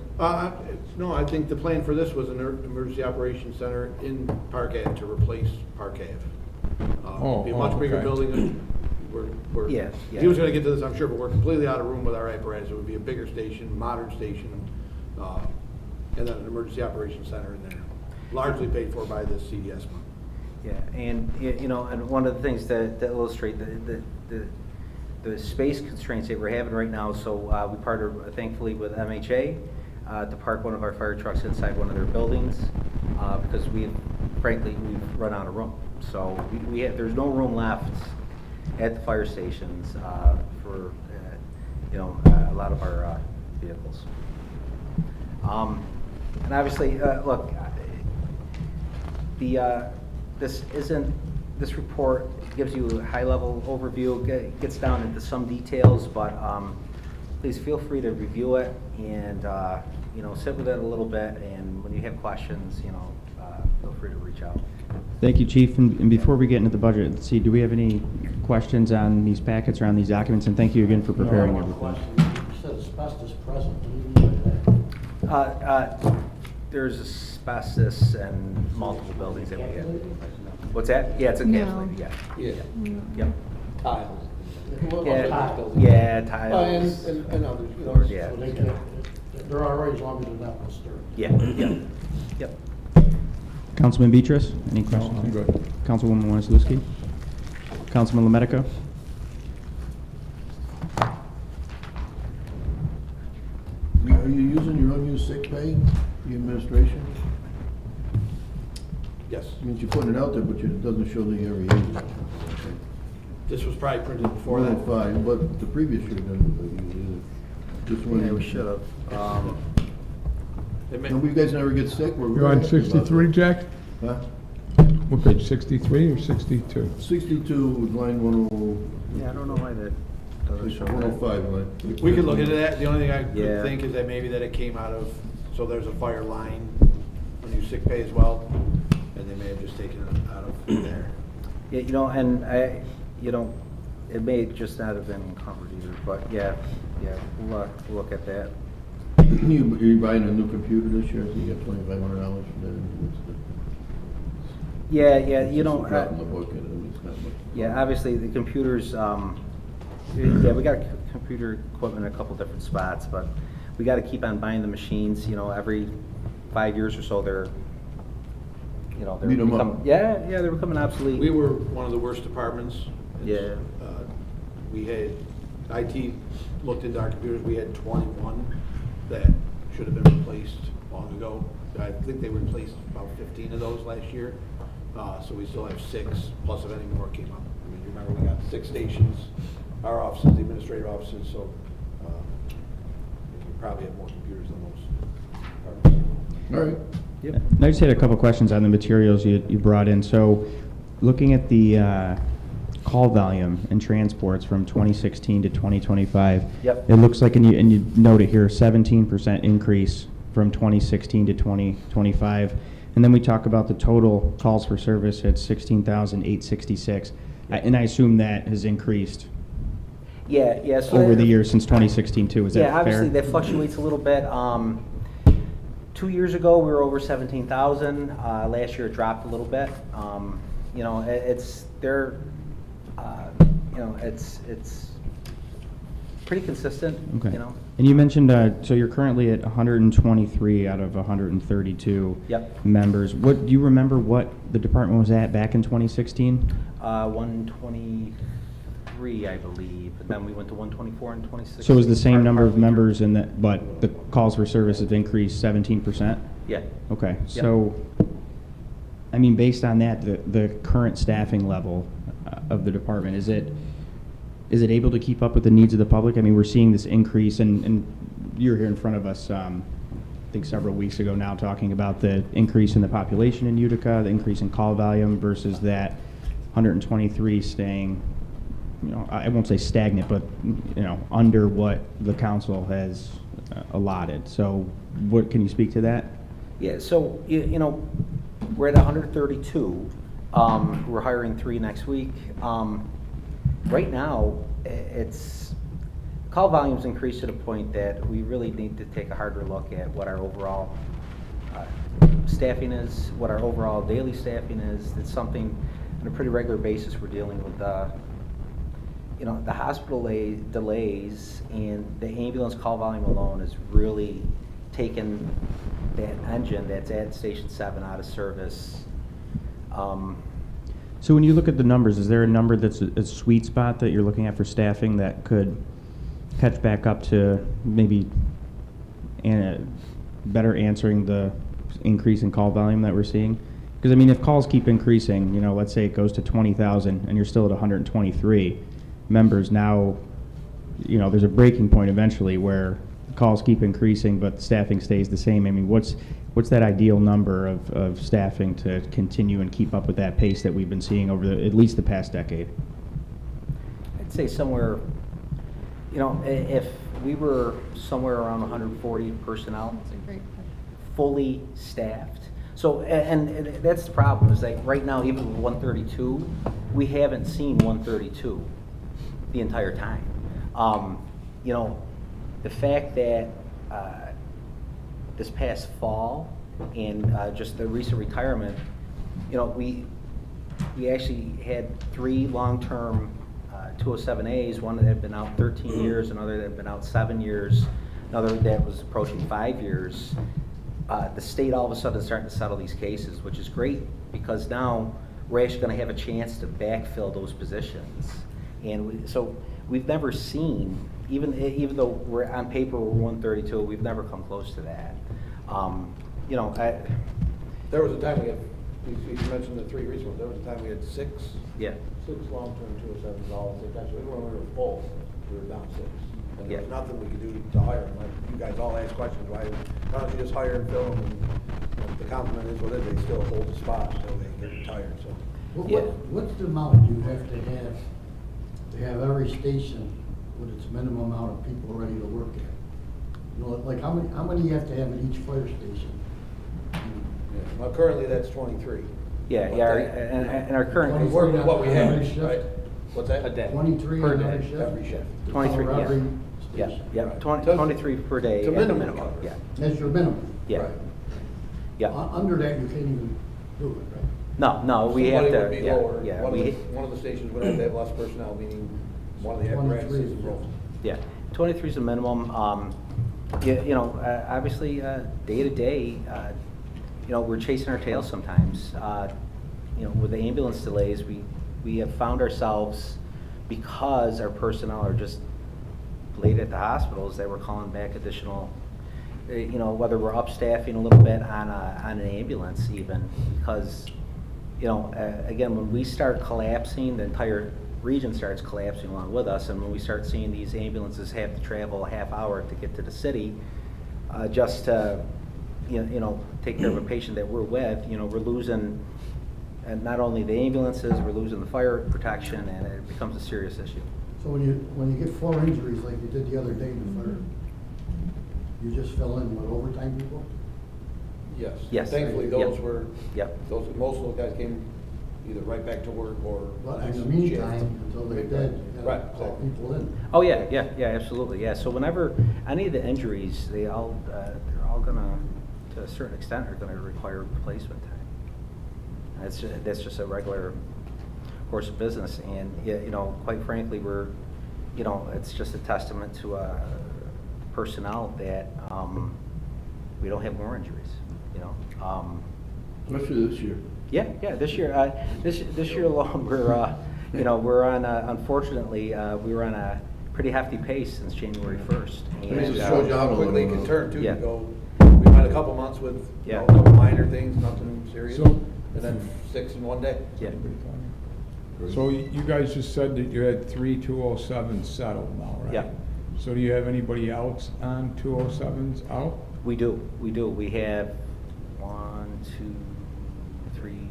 No, I think the plan for this was an emergency operations center in Park Ave to replace Park Ave. Be a much bigger
okay.
building. We're,
Yeah.
he was gonna get to this, I'm sure, but we're completely out of room with our apparatus. It would be a bigger station, modern station, and then an emergency operations center in there, largely paid for by the CDS money.
Yeah, and, you know, and one of the things to illustrate the space constraints that we're having right now, so we partnered thankfully with MHA to park one of our fire trucks inside one of their buildings, because frankly, we've run out of room. So there's no room left at the fire stations for, you know, a lot of our vehicles. And obviously, look, this report gives you a high-level overview, gets down into some details, but please feel free to review it and, you know, sit with it a little bit, and when you have questions, you know, feel free to reach out.
Thank you, Chief. And before we get into the budget, let's see, do we have any questions on these packets or on these documents? And thank you again for preparing everything.
You said asbestos present, what do you mean by that?
There's asbestos in multiple buildings that we have. What's that? Yeah, it's encapsulated, yeah.
Yeah.
Yep.
Tiles.
What
Yeah,
about tiles?
yeah, tiles.
And others, you know.
Yeah.
So they can't, they're already as long as they're not disturbed.
Yeah, yep.
Councilman Beatrice, any
No,
questions?
I'm good.
Councilwoman Wanslewski? Councilman Lemedica?
Are you using your unused sick pay, the administration?
Yes.
I mean, you're putting it out there, but it doesn't show that you ever used it.
This was probably printed before
Well,
that.
fine, but the previous year didn't use it. Just when.
Yeah, we should have.
They may-
And you guys never get sick? We're
You're on
very happy about
63,
that.
Jack?
Huh?
What page, 63 or 62?
62, line 10,
Yeah, I don't know why that doesn't show that.
105 line.
We could look into that. The only thing I
Yeah.
could think is that maybe that it came out of, so there's a fire line when you sick pay as well, and they may have just taken it out of there.
Yeah, and it may just not have been covered either, but yeah, we'll look at that.
You buying a new computer this year, so you get $2,500 for that?
Yeah,
It's just a drop in the bucket, it's not much.
yeah, obviously the computers, yeah, we got computer equipment in a couple different spots, but we gotta keep on buying the machines, every 5 years or so, they're
Beat 'em up.
they're becoming obsolete.
We were one of the worst departments.
Yeah.
We had, IT looked into our computers, we had 21 that should have been replaced long ago. I think they replaced about 15 of those last year. So we still have 6, plus if any more came up. I mean, you remember we got 6 stations, our offices, the administrative offices, so we probably have more computers than most departments.
All right.
Yep.
I just had a couple questions on the materials you brought in. So, looking at the call volume and transports from 2016 to 2025,
Yep.
it looks like, and you note it here, 17% increase from 2016 to 2025. And then we talk about the total calls for service at 16,866. And I assume that has increased
Yeah, so.
over the years since 2016 too. Is that fair?
Yeah, obviously that fluctuates a little bit. 2 years ago, we were over 17,000. Last year, it dropped a little bit. It's pretty consistent.
Okay. And you mentioned, so you're currently at 123 out of 132
Yep.
members. What do you remember what the department was at back in 2016?
123, I believe. And then we went to 124 in 2016.
So it was the same number of members in that, but the calls for service have increased 17%?
Yeah.
Okay, so, I mean, based on that, the current staffing level of the department, is it able to keep up with the needs of the public? I mean, we're seeing this increase, and you're here in front of us, I think several weeks ago now, talking about the increase in the population in Utica, the increase in call volume versus that 123 staying, I won't say stagnant, but, under what the council has allotted. So what, can you speak to that?
Yeah, so, we're at 132. We're hiring 3 next week. Right now, call volume's increased to the point that we really need to take a harder look at what our overall staffing is, what our overall daily staffing is. It's something on a pretty regular basis we're dealing with. The hospital delays and the ambulance call volume alone has really taken that engine that's at Station 7 out of service.
So when you look at the numbers, is there a number that's a sweet spot that you're looking at for staffing that could catch back up to maybe better answering the increase in call volume that we're seeing? Because, I mean, if calls keep increasing, let's say it goes to 20,000 and you're still at 123 members, now, there's a breaking point eventually where calls keep increasing but staffing stays the same. I mean, what's that ideal number of staffing to continue and keep up with that pace that we've been seeing over at least the past decade?
I'd say somewhere, if we were somewhere around 140 personnel,
That's a great question.
fully staffed. So, and that's the problem, is like right now, even with 132, we haven't seen 132 the entire time. The fact that this past fall and just the recent retirement, we actually had 3 long-term 207As, one that had been out 13 years, another that had been out 7 years, another that was approaching 5 years. The state all of a sudden is starting to settle these cases, which is great because now we're actually going to have a chance to backfill those positions. And so we've never seen, even though we're on paper we're 132, we've never come close to that.
There was a time we had, you mentioned the 3 recent ones, there was a time we had 6
Yeah.
long-term 207s all at the same time. So even when we were full, we were down 6. And there was
Yeah.
nothing we could do to hire them. Like you guys all asked questions, why don't you just hire and fill them and the compliment is what it is, they still hold the spot until they get retired, so.
Yeah.
What's the amount you have to have every station with its minimum amount of people ready to work at? You know, like how many you have to have at each fire station?
Well, currently that's 23.
Yeah,
But
yeah,
that-
and our current,
Twenty-
Work with what we have,
Every shift?
right? What's that?
A day.
23
Per
on
day,
every shift?
every shift.
To
23,
cover
yeah.
every
yeah,
station?
yeah,
Right.
23 per day
To
at the
minimum
minimum,
coverage.
yeah,
That's your minimum?
yeah,
Right.
yeah.
Under that, you can't even do it, right?
No, we have
Somebody
to,
would be
yeah,
lower.
yeah,
One of the stations would have to have less personnel, meaning one of the
23
apparatuses
is
enrolled.
yeah, 23 is the minimum. Obviously, day to day, we're chasing our tails sometimes. With the ambulance delays, we have found ourselves, because our personnel are just late at the hospitals, that we're calling back additional, whether we're upstaffing a little bit on an ambulance even, because, again, when we start collapsing, the entire region starts collapsing along with us, and when we start seeing these ambulances have to travel a half hour to get to the city, just to, take care of a patient that we're with, we're losing, and not only the ambulances, we're losing the fire protection, and it becomes a serious issue.
So when you get 4 injuries like you did the other day in the fire, you just fill in with overtime people?
Yes.
Yes.
Thankfully,
Yep.
those were,
Yep.
most of those guys came either right back to work or.
But in the meantime, until they're dead, you
Right,
gotta call
exactly.
people in.
Oh, yeah, absolutely, yeah. So whenever, any of the injuries, they're all gonna, to a certain extent, are gonna require replacement time. That's just a regular course of business, and, quite frankly, it's just a testament to personnel that we don't have more injuries,
Especially this year.
Yeah, this year, this year alone, we're on, unfortunately, we were on a pretty hefty pace since January 1st.
It just
And,
shows you how
Quickly it can turn too,
Yeah.
you go, we had a couple months with,
Yeah.
a couple minor things, nothing serious,
So-
and then 6 in one day.
Yeah.
So you guys just said that you had 3 207s settled now, right?
Yeah.
So do you have anybody else on 207s out?
We do. We have 1, 2, 3,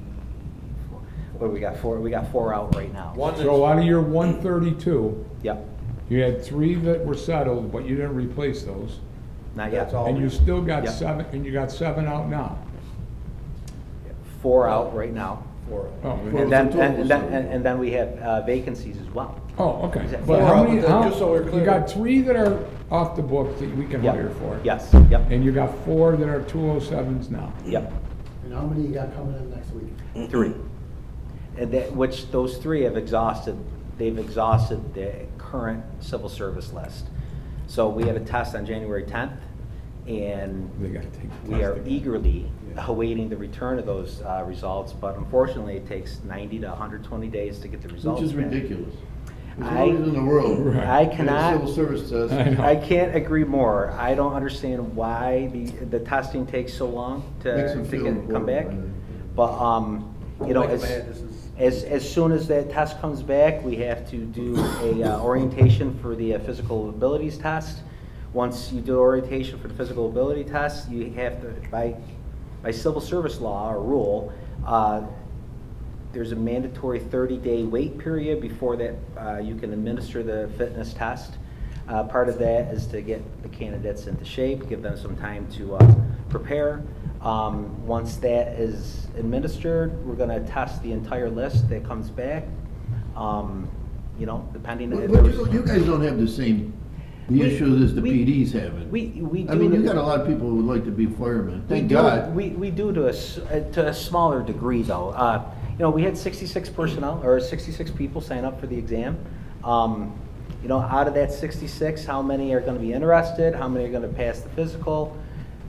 4. What do we got? 4. We got 4 out right now.
One is,
So out of your 132,
Yep,
you had 3 that were settled, but you didn't replace those.
not yet.
That's all.
And you still got
Yep.
7, and you got 7 out now.
4 out right now.
for,
Oh,
And then we have vacancies as well.
Oh, okay.
Is that
But
4
how
out?
many,
Just so we're
you
clear.
got 3 that are off the book that we can
Yep.
hire for?
Yes, yep,
And you got 4 that are 207s now?
yep.
And how many you got coming in next week?
3. And those 3 have exhausted the current civil service list. So we have a test on January 10th, and
They gotta take the
we
test
are
again.
eagerly awaiting the return of those results, but unfortunately, it takes 90 to 120 days to get the results
Which is
back.
ridiculous. There's
I-
no reason in the world.
Right.
I
to get a
cannot-
Civil service test.
I know.
I can't agree more. I don't understand why the testing takes so long
Makes them
to
feel
come
important,
back.
right?
But,
Don't make 'em mad, this is-
as soon as that test comes back, we have to do a orientation for the physical abilities test. Once you do orientation for the physical ability test, you have to, by civil service law or rule, there's a mandatory 30-day wait period before that you can administer the fitness test. Part of that is to get the candidates into shape, give them some time to prepare. Once that is administered, we're going to test the entire list that comes back. Depending.
But you guys don't have the same issues as the
we-
PDs have.
We do.
I mean, you got a lot of people who would like to be firemen. Thank
do-
God.
We do to a smaller degree, though. We had 66 personnel, or 66 people sign up for the exam. Out of that 66, how many are going to be interested? How many are going to pass the physical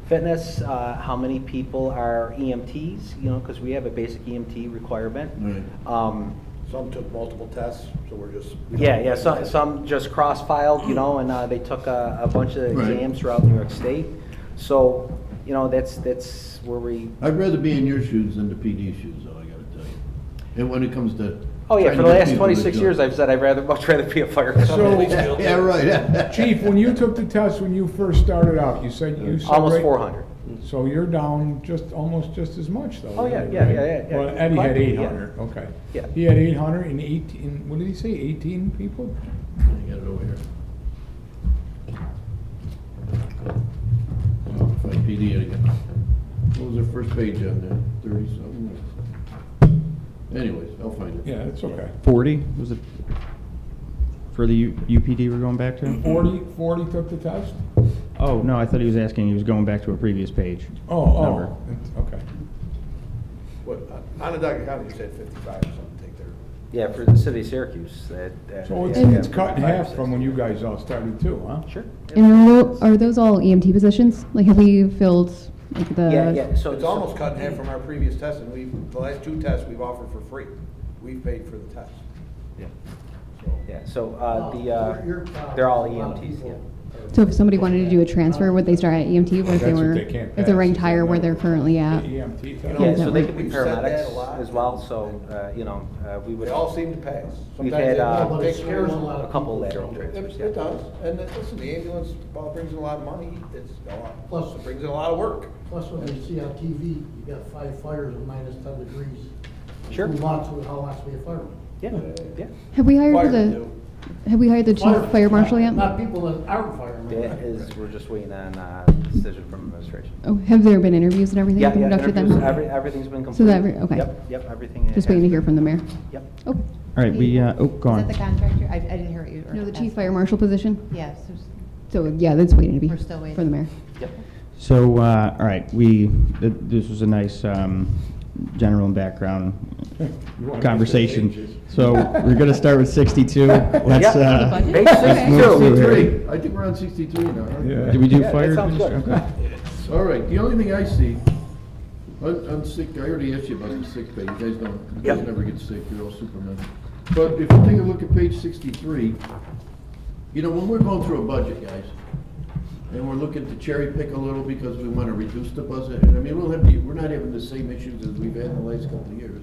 fitness? How many people are EMTs? Because we have a basic EMT requirement.
Right.
Some took multiple tests, so we're just.
Yeah. Some just cross-filed, and they took a bunch of
Right.
exams throughout New York State. So, that's where we.
I'd rather be in your shoes than the PD shoes, though, I gotta tell you. And when it comes to.
Oh yeah,
trying
for
to
the
get
last
people to
26
do
years,
it.
I've said I'd much rather be a fireman.
So-
Yeah, right.
Chief, when you took the test when you first started out, you said
Almost
right-
400.
So you're down almost just as much though.
Oh, yeah,
really,
yeah,
right?
yeah, yeah, yeah.
Well, Eddie had
But, yeah.
800, okay.
Yeah.
He had 818, what did he say, 18 people?
I got it over here. If I PD it again. What was the first page on there? 30-something? Anyways, I'll find it.
Yeah, it's okay.
40, was it, for the UPD we're going back to?
40 took the test?
Oh, no, I thought he was asking, he was going back to a previous page. Number.
Okay.
What, Onondaga County, you said 55 or something, take their.
Yeah, for the city of Syracuse,
So it's,
yeah,
it's cut in
5 or
half
6.
from when you guys all started too, huh?
Sure.
And are those all EMT positions? Like, have we filled, like, the?
Yeah, so.
It's almost cut in half from our previous tests, and the last 2 tests we've offered for free. We've paid for the tests.
Yeah.
So-
Yeah, so,
You're
they're all
a lot of
EMTs,
people
yeah.
So if somebody wanted to do a transfer, would they start at EMT, or if they
That's what
were,
they can't
if they're
pass,
ranked
is
higher
the
where they're
number.
currently at?
The EMT test?
Yeah, so they
that
could be
We've said that a lot.
paramedics as well, so, we would.
They all seem to pass.
We've
Sometimes
had,
it
but
takes
it
care of
scares a lot
a
of
couple
people.
lateral transfers,
It does, and listen, the ambulance brings in a lot of money, it's a lot,
Plus-
it brings in a lot of work.
Plus, when you see on TV, you got 5 fires at -10 degrees.
Sure.
Who wants to be a fireman?
Yeah, yeah.
Have we hired
Firemen
the,
do.
have we hired the chief
Firemen,
fire marshal yet?
Not people that aren't firemen.
That is, we're just waiting on, decision from administration.
Oh, have there been interviews and everything
Yeah, yeah,
conducted then?
interviews, everything's been
So
completed.
that, okay.
Yep, everything.
Just waiting to hear from the mayor.
Yep.
Okay.
All right, we, go
Is
on.
that the contractor? I didn't hear what you were.
No, the chief
asking.
fire marshal position?
Yes.
So, yeah, that's waiting to be.
We're still waiting.
For the mayor.
Yep.
So, all right, this was a nice general and background
You wanna make
conversation.
the pages.
So we're gonna start with 62. Let's,
Yep. Page
let's move
62.
through here.
63, I think we're on 63 now. huh?
Yeah.
Did we do
Yeah, that
fire?
sounds good.
Okay.
All right, the only thing I see, on sick, I already asked you about the sick pay, you guys don't, you guys
Yep.
never get sick, you're all supermen. But if you take a look at page 63, you know, when we're going through a budget, guys, and we're looking to cherry pick a little because we want to reduce the budget, and I mean, we're not having the same issues as we've had in the last couple of years.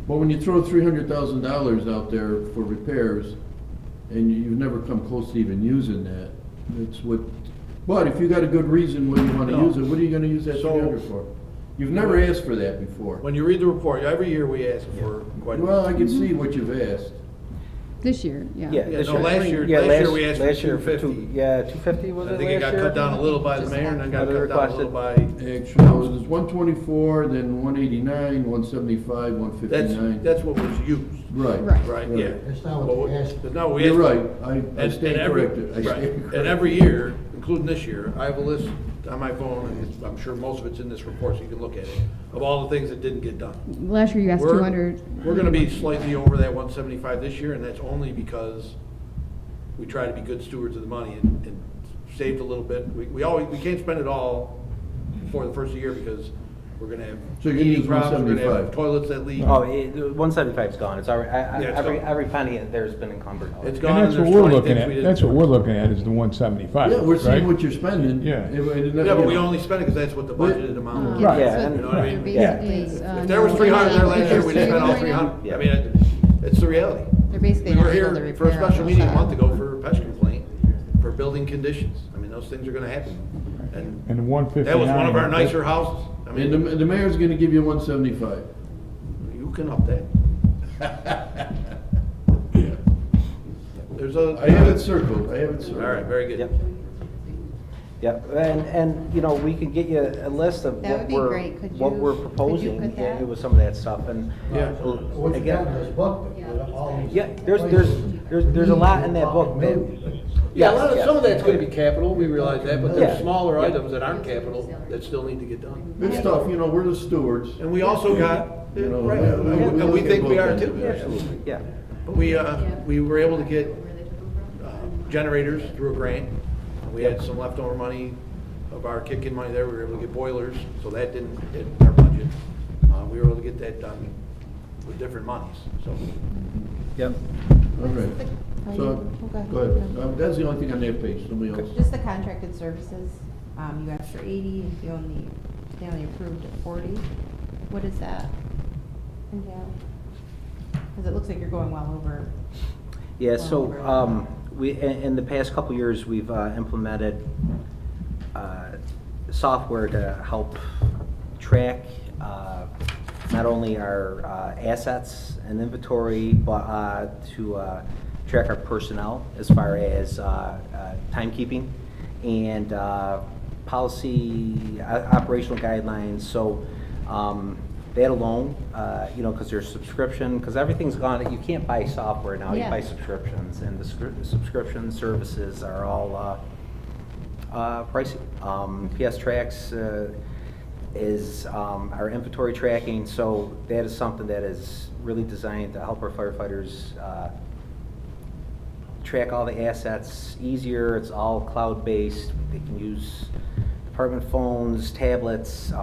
But when you throw $300,000 out there for repairs, and you've never come close to even using that, it's what, but if you got a good reason why you want to
No.
use it, what are you going to use that
So-
300 for? You've never asked for that before.
When you read the report, every year we ask for quite a bit.
Well, I can see what you've asked.
This year, yeah.
Yeah,
Yeah,
this
no,
year.
last year-
Yeah,
last year we asked for
last year
250.
Yeah, 250 was it
I
last
think it got
year?
cut down a little by the mayor, and then got
Another
cut down a little
requested.
by.
Actually, it was 124, then 189, 175, 159.
That's what was used.
Right.
Right.
Right,
Right.
yeah.
That's not what
But
they asked.
That's not what we
You're
asked
right,
for.
I
And-
stand
and every-
corrected. I
right.
stand
And
corrected.
every year, including this year, I have a list on my phone, and I'm sure most of it's in this report, so you can look at it, of all the things that didn't get done.
Last year you asked
We're-
200.
We're gonna be slightly over that 175 this year, and that's only because we try to be good stewards of the money and saved a little bit. We can't spend it all before the first of the year because we're gonna have
So you're gonna
heating
use
problems, we're gonna have
175.
toilets that leak.
Oh, 175's gone. It's already,
Yeah, it's gone.
every penny there's been encumbered. already.
It's gone,
And
and
that's
there's
what we're
20
looking
things we
at,
didn't.
that's what we're looking at is the 175,
Yeah, we're seeing
right?
what you're spending.
Yeah.
Yeah, but we only spend it because that's what the budgeted amount was.
Right.
Yeah,
Yeah,
so
and-
You know what I mean?
basically,
If there was 300 there last year, we just spent all 300.
Yeah.
I mean, it's the reality.
They're basically
We were
not able
here
to
for a
repair
special
on
meeting a
the
month
side.
ago for a pest complaint, for building conditions. I mean, those things are gonna happen.
And
And
the 159.
that was one of our nicer houses. I
And
mean,
the mayor's gonna give you 175.
you can up that. There's a.
I have it circled, I have it circled.
All right, very good.
Yep. Yep, and, you know, we could get you a list of
That would
what
be
we're,
great. Could
what
you-
we're
could you
proposing
put that?
with some of that stuff, and.
Yeah.
What you got in this book, with all these
Yeah, there's
places,
a lot in that book that.
Yeah, a lot of,
Yes,
some of
yes.
that's gonna be capital, we realize that, but
Yeah.
there's smaller
Yeah.
items that aren't capital that still need to get done.
It's tough, you know, we're the stewards.
And we also got,
You know,
right,
we-
and we think we are too.
Absolutely, yeah.
But we were able to get generators through a grant. We had some leftover money of our kick-in money there, we were able to get boilers, so that didn't hit our budget. We were able to get that done with different monies, so.
Yep.
All right. So,
Okay.
go ahead. That's the only thing on that page, somebody else.
Just the contracted services, you asked for 80 and they only approved 40. What is that entail? Because it looks like you're going well over.
Yeah,
well
so,
over.
in the past couple years, we've implemented software to help track not only our assets and inventory, but to track our personnel as far as timekeeping and policy, operational guidelines. So that alone, you know, because there's subscription, because everything's gone, you can't buy software now, you
Yeah.
buy subscriptions, and the subscription services are all pricey. PS Tracks is our inventory tracking, so that is something that is really designed to help our firefighters track all the assets easier. It's all cloud-based. They can use department phones, tablets,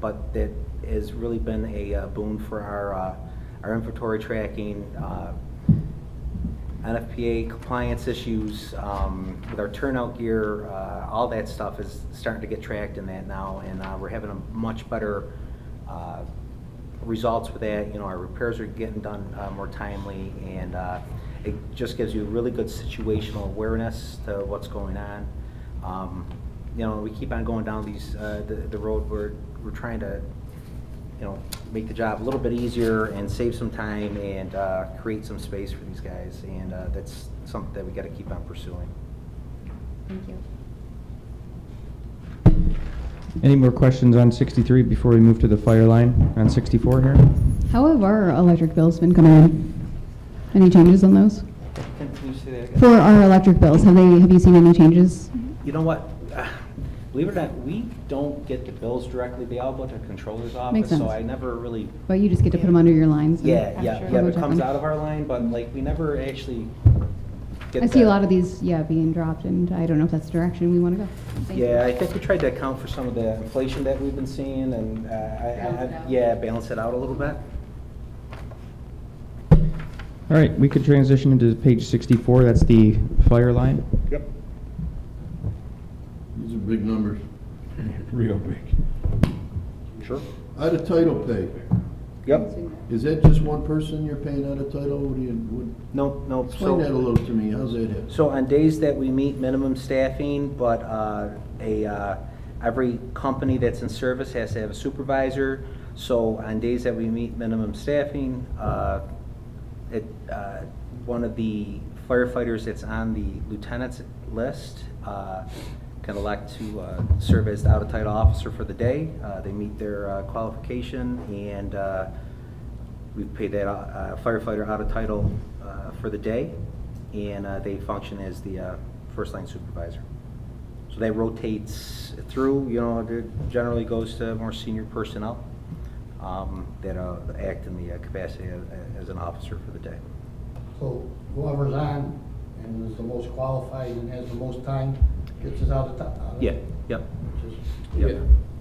but that has really been a boon for our inventory tracking. NFPA compliance issues with our turnout gear, all that stuff is starting to get tracked in that now, and we're having a much better results with that. You know, our repairs are getting done more timely, and it just gives you really good situational awareness to what's going on. You know, we keep on going down these the road where we're trying to, you know, make the job a little bit easier and save some time and create some space for these guys, and that's something that we got to keep on pursuing.
Thank you.
Any more questions on 63 before we move to the fire line on 64 here?
How have our electric bills been coming in? Any changes on those?
Can you say that again?
For our electric bills, have you seen any changes?
You know what? Believe it or not, we don't get the bills directly. They all go to the controller's office,
Makes
so
sense.
I never really.
But you just get to put them under your lines? and-
Yeah, yeah,
Sure.
yeah.
Go
It
check
comes
them.
out of our line, but like we never actually get.
I see a
that.
lot of these, being dropped, and I don't know if that's the direction we want to go. Thank you.
Yeah, I think we tried to account for some of the inflation that we've been seeing, and balance it out a little bit.
All right, we could transition into page 64. That's the fire line.
Yep.
These are big numbers.
Real big.
Sure.
Out of title pay,
Yep.
is that just one person you're paying out of title? What do you,
No.
explain that a little to me, how's that happen?
So on days that we meet minimum staffing, but every company that's in service has to have a supervisor. So on days that we meet minimum staffing, one of the firefighters that's on the lieutenant's list can elect to serve as the out-of-title officer for the day. They meet their qualification, and we've paid that firefighter out-of-title for the day, and they function as the first-line supervisor. So that rotates through, you know, it generally goes to more senior personnel that act in the capacity as an officer for the day.
So whoever's on and is the most qualified and has the most time gets us out of town.
Yeah, yep.
Yeah,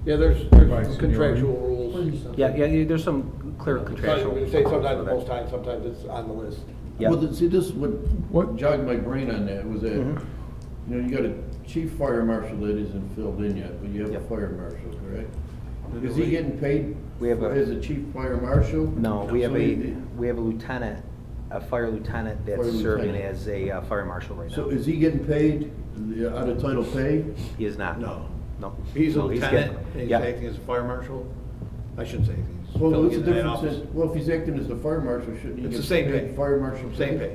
yeah, there's
Right,
contractual
seniority.
rules.
Yeah, there's some clear contractual.
We say sometimes the
for that.
most time, sometimes it's on the list.
Yeah.
Well, see, this is what
What-
jogged my brain on that, was that,
Mhm.
you know, you got a chief fire marshal that isn't filled in yet, but you have a
Yep.
fire marshal, correct? Is he getting paid
We have a-
as a chief fire marshal?
No, we have
So
a lieutenant, a fire lieutenant that's
Fire
serving
lieutenant.
as a fire marshal right
So
now.
is he getting paid out of title pay?
He is not.
No.
No.
He's a
No,
lieutenant,
getting-
and he's
yeah.
acting as a fire marshal. I shouldn't say anything. He's
Well,
filling
what's the
in that
difference
office.
in, well, if he's acting as the fire marshal, shouldn't he
It's
get
the same
paid
pay.
fire marshal
Same pay.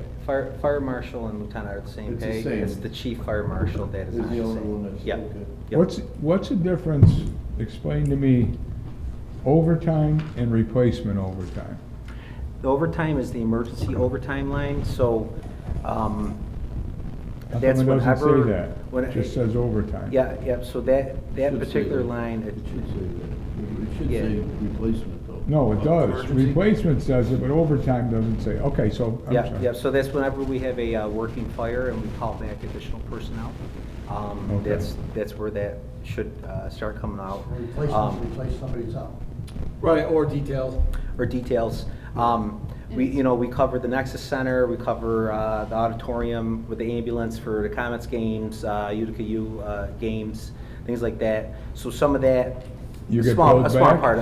Fire marshal and lieutenant are the same
It's the
pay.
same.
It's the chief fire marshal that is
Is
not
the
the
only
same.
one that's,
Yeah.
okay.
Yep.
What's the difference, explain to me, overtime and replacement overtime?
The overtime is the emergency overtime line, so,
How
that's
come it doesn't
whenever.
say that?
when
It just says overtime.
Yeah, so that
Should say
particular
that.
line,
It should say that. It should
Yeah.
say replacement though.
No, it does.
Emergency?
Replacement says it, but overtime doesn't say. Okay, so, I'm sorry.
yeah, so that's whenever we have a working fire and we call back additional personnel.
Okay.
That's where that should start coming out.
Replace somebody's out.
Right, or detail.
Or details. We cover the Nexus Center, we cover the auditorium with the ambulance for the Comets games, Utica U games, things like that. So some of that,
You
a
get
small
billed back?
part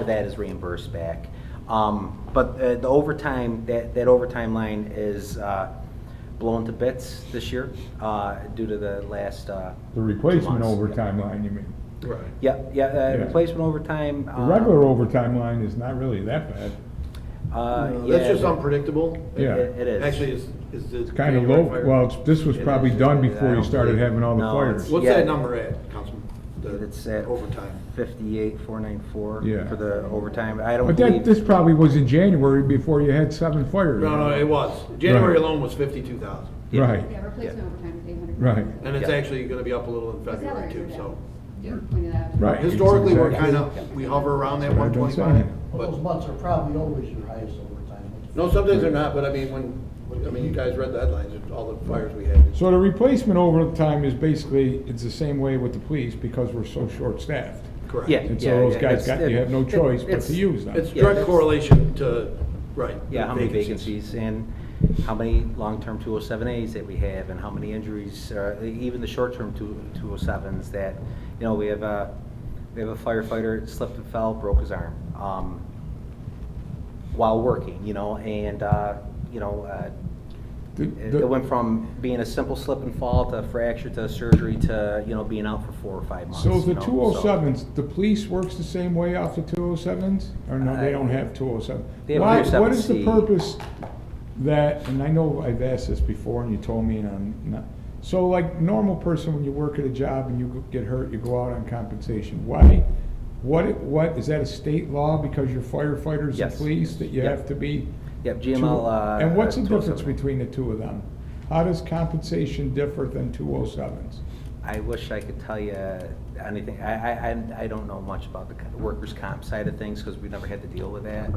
of that is reimbursed back. But the overtime, that overtime line is blown to bits this year due to the last
The replacement
2 months.
overtime line, you mean?
Right.
Yeah,
Yeah.
replacement overtime.
The regular overtime line is not really that bad.
That's just unpredictable.
Yeah.
It is.
Actually, is the.
It's kind of
January
low,
fire-
well, this was
It
probably
is.
done
I
before you
don't
started
believe-
having all the
no,
fires.
What's
Yeah.
that number at, Councilman? The
It's at
overtime.
58,494
Yeah.
for the overtime. I don't
But
believe.
this probably was in January before you had 7 fires.
No, it was. January
Right.
alone was 52,000.
Yeah.
Right,
Yeah, replacement overtime is 800.
right,
And it's
Yeah.
actually gonna be up a little in February
Salaries
too,
are
so.
down. You pointed that out.
right.
Historically, we're
Exactly.
kind of, we hover around that
That's what I've been
125.
saying.
Well, those
But,
months are probably always your highest overtime months.
no, sometimes they're not, but I mean, you guys read the headlines, all the fires we had.
So the replacement overtime is basically, it's the same way with the police because we're so short-staffed.
Correct.
Yeah.
And so those guys
it's-
you have no choice but
it's-
to use them.
It's
Yeah,
direct
that's-
correlation to, right.
Yeah,
the
how many vacancies and how many long-term 207As that we have and how many injuries, even the short-term 207s that, we have a firefighter slipped and fell, broke his arm while working, and, it went from being a simple slip and fall to fracture to surgery to, being out for 4 or 5 months.
So the
you know,
207s, the police works the same way off the 207s? Or no, they don't have 207?
They have
Why? What is the
207C.
purpose that, and I know I've asked this before and you told me, and I'm not, so like normal person, when you work at a job and you get hurt, you go out on compensation. Why? What, is that a state law because you're firefighters and
Yes.
police that you
Yep.
have to be?
Yep, GML.
And what's the difference
207.
between the two of them? How does compensation differ than 207s?
I wish I could tell you anything. I don't know much about the workers' comp side of things because we've never had to deal with that.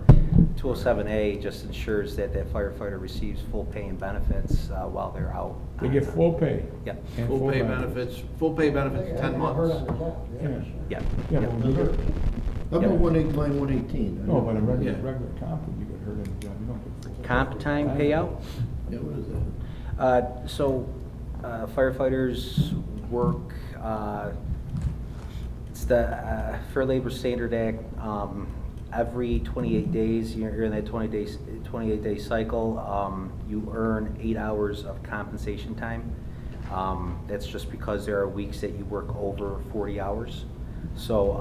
207A just ensures that that firefighter receives full pay and benefits while they're out.
They get full pay?
Yep.
and
Full pay benefits, 10 months.
Hurt on the job, yeah.
Yeah.
Yep.
Yeah,
Yep.
but when you hurt,
How about 118?
no, but a regular
Yeah.
comp, when you get hurt in the job, you don't get full.
Comp time payout?
Yeah, what is that?
So firefighters work, it's the Fair Labor Standard Act, every 28 days, you're in that 28-day cycle, you earn 8 hours of compensation time. That's just because there are weeks that you work over 40 hours. So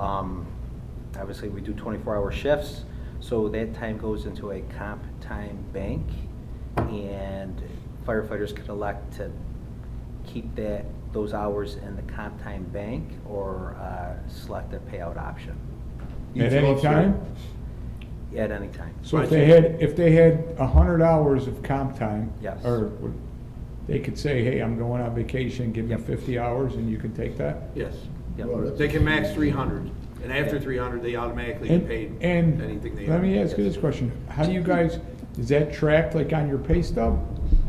obviously we do 24-hour shifts, so that time goes into a comp time bank, and firefighters could elect to keep those hours in the comp time bank or select a payout option
At any time?
at any time.
So if they had 100 hours of comp time?
Yes.
Or they could say, hey, I'm going on vacation, give me
Yep.
50 hours, and you can take that?
Yes.
Yep.
Well, that's-
They can max 300, and after 300, they automatically get paid
And
anything they
let
earn.
me ask you this question, how do you guys, is that tracked like on your pay stub?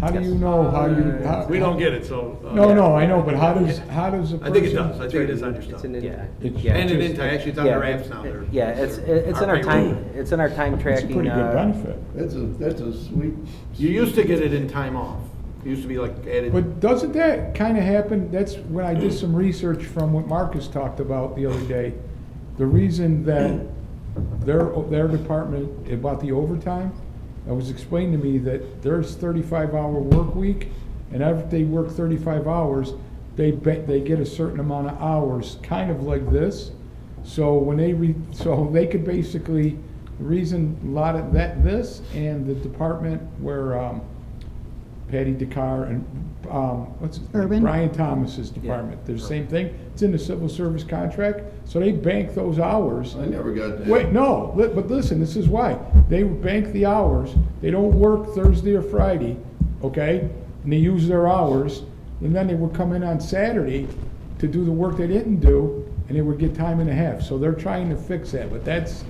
How do
Yes.
you know,
We don't get it, so.
No, I know, but how does a person?
I think it does, I think it is on your stuff.
Yeah.
It's
Yeah.
And it
just-
in time, actually, it's on
Yeah.
their apps now. They're-
Yeah, it's in our
payroll.
time, it's in our time
It's
tracking.
a pretty good benefit.
That's a sweet.
You used to get it in time off. It used to be like added.
But doesn't that kind of happen, that's when I did some research from what Marcus talked about the other day. The reason that their department, about the overtime, it was explained to me that there's 35-hour work week, and after they work 35 hours, they get a certain amount of hours, kind of like this. So when so they could basically, the reason a lot of this and the department where Patty DeCar and, what's his name?
Urban?
Brian Thomas's department, they're the same thing, it's in the civil service contract, so they bank those hours.
I never got that.
Wait, no, but listen, this is why, they bank the hours, they don't work Thursday or Friday, okay? And they use their hours, and then they would come in on Saturday to do the work they didn't do, and they would get time and a half, so they're trying to fix that, but that's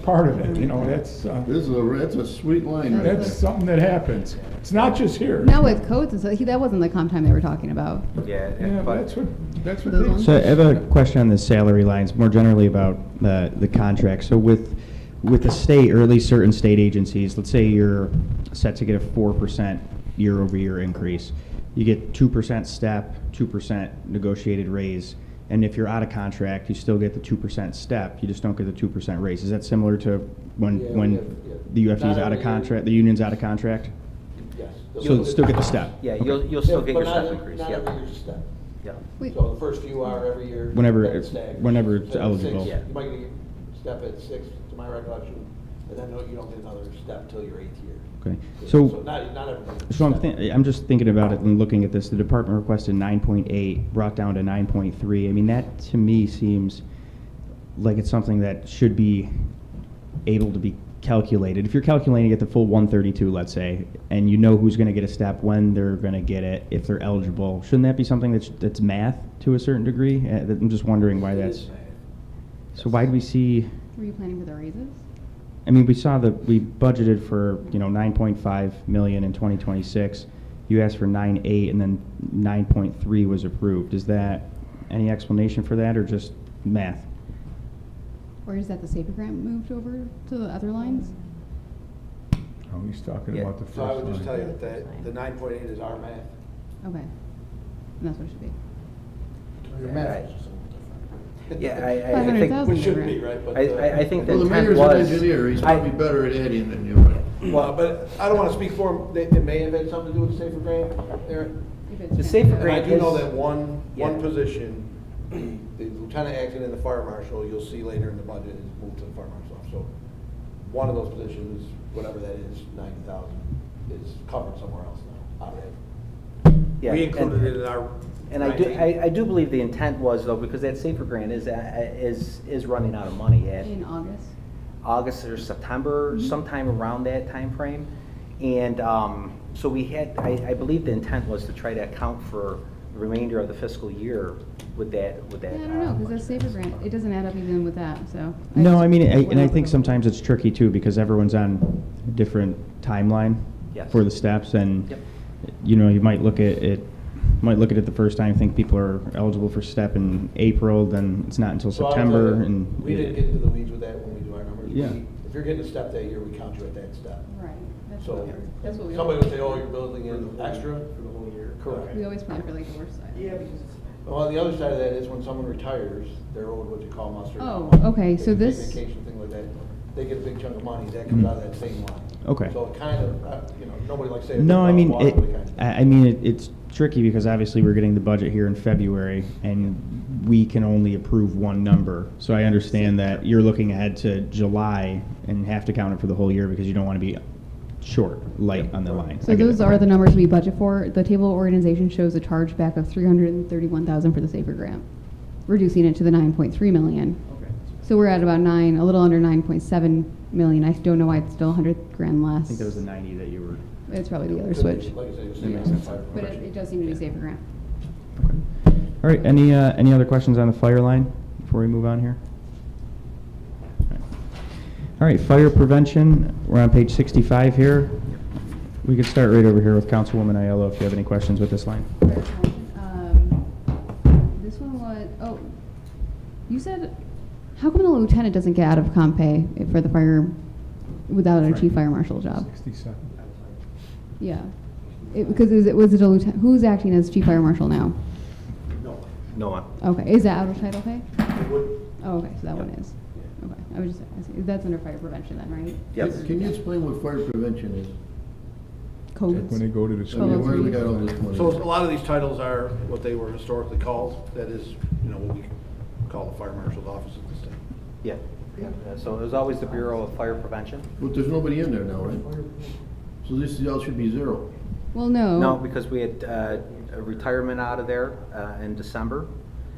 part of it, that's,
That's a sweet line right
that's
there.
something that happens. It's not just here.
Now with codes, that wasn't the comp time they were talking about.
Yeah,
Yeah, but
but
that's what
Those
they.
ones?
So I have a question on the salary lines, more generally about the contract. So with the state, or at least certain state agencies, let's say you're set to get a 4% year-over-year increase. You get 2% step, 2% negotiated raise, and if you're out of contract, you still get the 2% step, you just don't get the 2% raise. Is that similar to when the UFT is out of contract, the union's out of contract?
Yes.
So still get the step?
Yeah, you'll still get your
But not
step increase,
Not
yeah.
every year's a step.
Yeah.
Wait,
So the first few are every year.
Whenever
then
it's-
staggered.
whenever it's
So at six,
eligible.
Yeah.
You might get a step at 6, to my recollection, and then you don't get another step till your 8th year.
Okay,
So
so,
not everybody. gets a
so
step.
I'm just thinking about it and looking at this, the department requested 9.8, brought down to 9.3. I mean, that to me seems like it's something that should be able to be calculated. If you're calculating at the full 132, let's say, and you know who's gonna get a step, when they're gonna get it, if they're eligible, shouldn't that be something that's math to a certain degree? I'm just wondering why
It
that's,
is math.
so why do we see,
were you planning for the raises?
I mean, we saw that we budgeted for, 9.5 million in 2026. You asked for 9.8 and then 9.3 was approved. Is that any explanation for that or just math?
Or is that the Safer Grant moved over to the other lines?
Oh, he's talking
Yeah.
about the first
So I would just
line.
tell you that the 9.8 is our math.
Okay. And that's what it should be.
Your math is just a little different.
Yeah, I think,
500,000.
Which shouldn't be, right? But,
I think the
Well, the
intent
mayor's
was.
an engineer, he's
I-
probably better at adding than you are.
Well, but I don't want to speak for them. It may have had something to do with the safer grant, Eric.
If it's
The Safer
And I
Grant
do know
is-
that one
Yeah.
position, the lieutenant acting in the fire marshal, you'll see later in the budget is moved to the fire marshal. So one of those positions, whatever that is, 90,000, is covered somewhere else now, out of that.
Yeah,
We
and-
included it in our.
And I do believe the intent was though, because that Safer Grant is running out of money at
In August?
August or September, sometime around that time frame. And so we had, I believe the intent was to try to account for the remainder of the fiscal year with that.
Yeah, I don't know, because that Safer Grant, it doesn't add up even with that, so.
No,
just
I mean,
went
and I
over
think
the-
sometimes it's tricky too because everyone's on a different timeline
Yes.
for the steps and,
Yep.
you might look at it the first time, think people are eligible for step in April, then it's not until
So I'll
September
tell you,
and.
we didn't get into the weeds with that when we do our numbers.
Yeah.
If you're getting a step that year, we count you at that step.
Right. That's
So
that's what we.
somebody would say, oh, you're building in extra.
For the whole year.
Correct.
We always plan for like the worst side.
Yeah, because it's.
Well, on the other side of that is when someone retires, they're owed what you call muster.
Oh,
money.
okay,
They
so
can take
this-
Vacation, thing like that, they get a big chunk of money, that comes out of that same line.
Okay.
So it kind of, nobody likes saying.
No, I mean,
it.
it's tricky because obviously we're getting the budget here in February and we can only approve one number. So I understand that you're looking ahead to July and have to count it for the whole year because you don't want to be light on the line.
So
I get
those
it.
are the numbers we budget for. The table of organization shows a charge back of 331,000 for the Safer Grant, reducing it to the 9.3 million.
Okay.
So we're at about a little under 9.7 million. I don't know why it's still 100 grand less.
I think that was the 90 that you were.
It's probably the other switch.
Like I say, the
Yeah.
same as fire
But
prevention.
it does seem to be Safer Grant.
Okay. All right, any other questions on the fire line before we move on here? All right, fire prevention, we're on page 65 here. We could start right over here with Councilwoman Aiello if you have any questions with this line.
This one was, oh, you said, how come the lieutenant doesn't get out of comp pay for the fire without a chief fire marshal job?
67.
Yeah. Because was it a lieutenant, who's acting as chief fire marshal now?
No,
No one.
Okay, is that out of title pay?
it would,
Oh, okay, so that one is. Okay, I was just asking, that's under fire prevention then, right?
Yes.
Can you explain what fire prevention is?
Codes.
Like when they go to the
I
school.
mean, where do we got all this money?
so a lot of these titles are what they were historically called, that is, what we call the fire marshal's office at this time.
Yeah. Yeah. So it was always the Bureau of Fire Prevention.
But there's nobody in there now, right? So this all should be zero.
Well, no.
No, because we had a retirement out of there in December.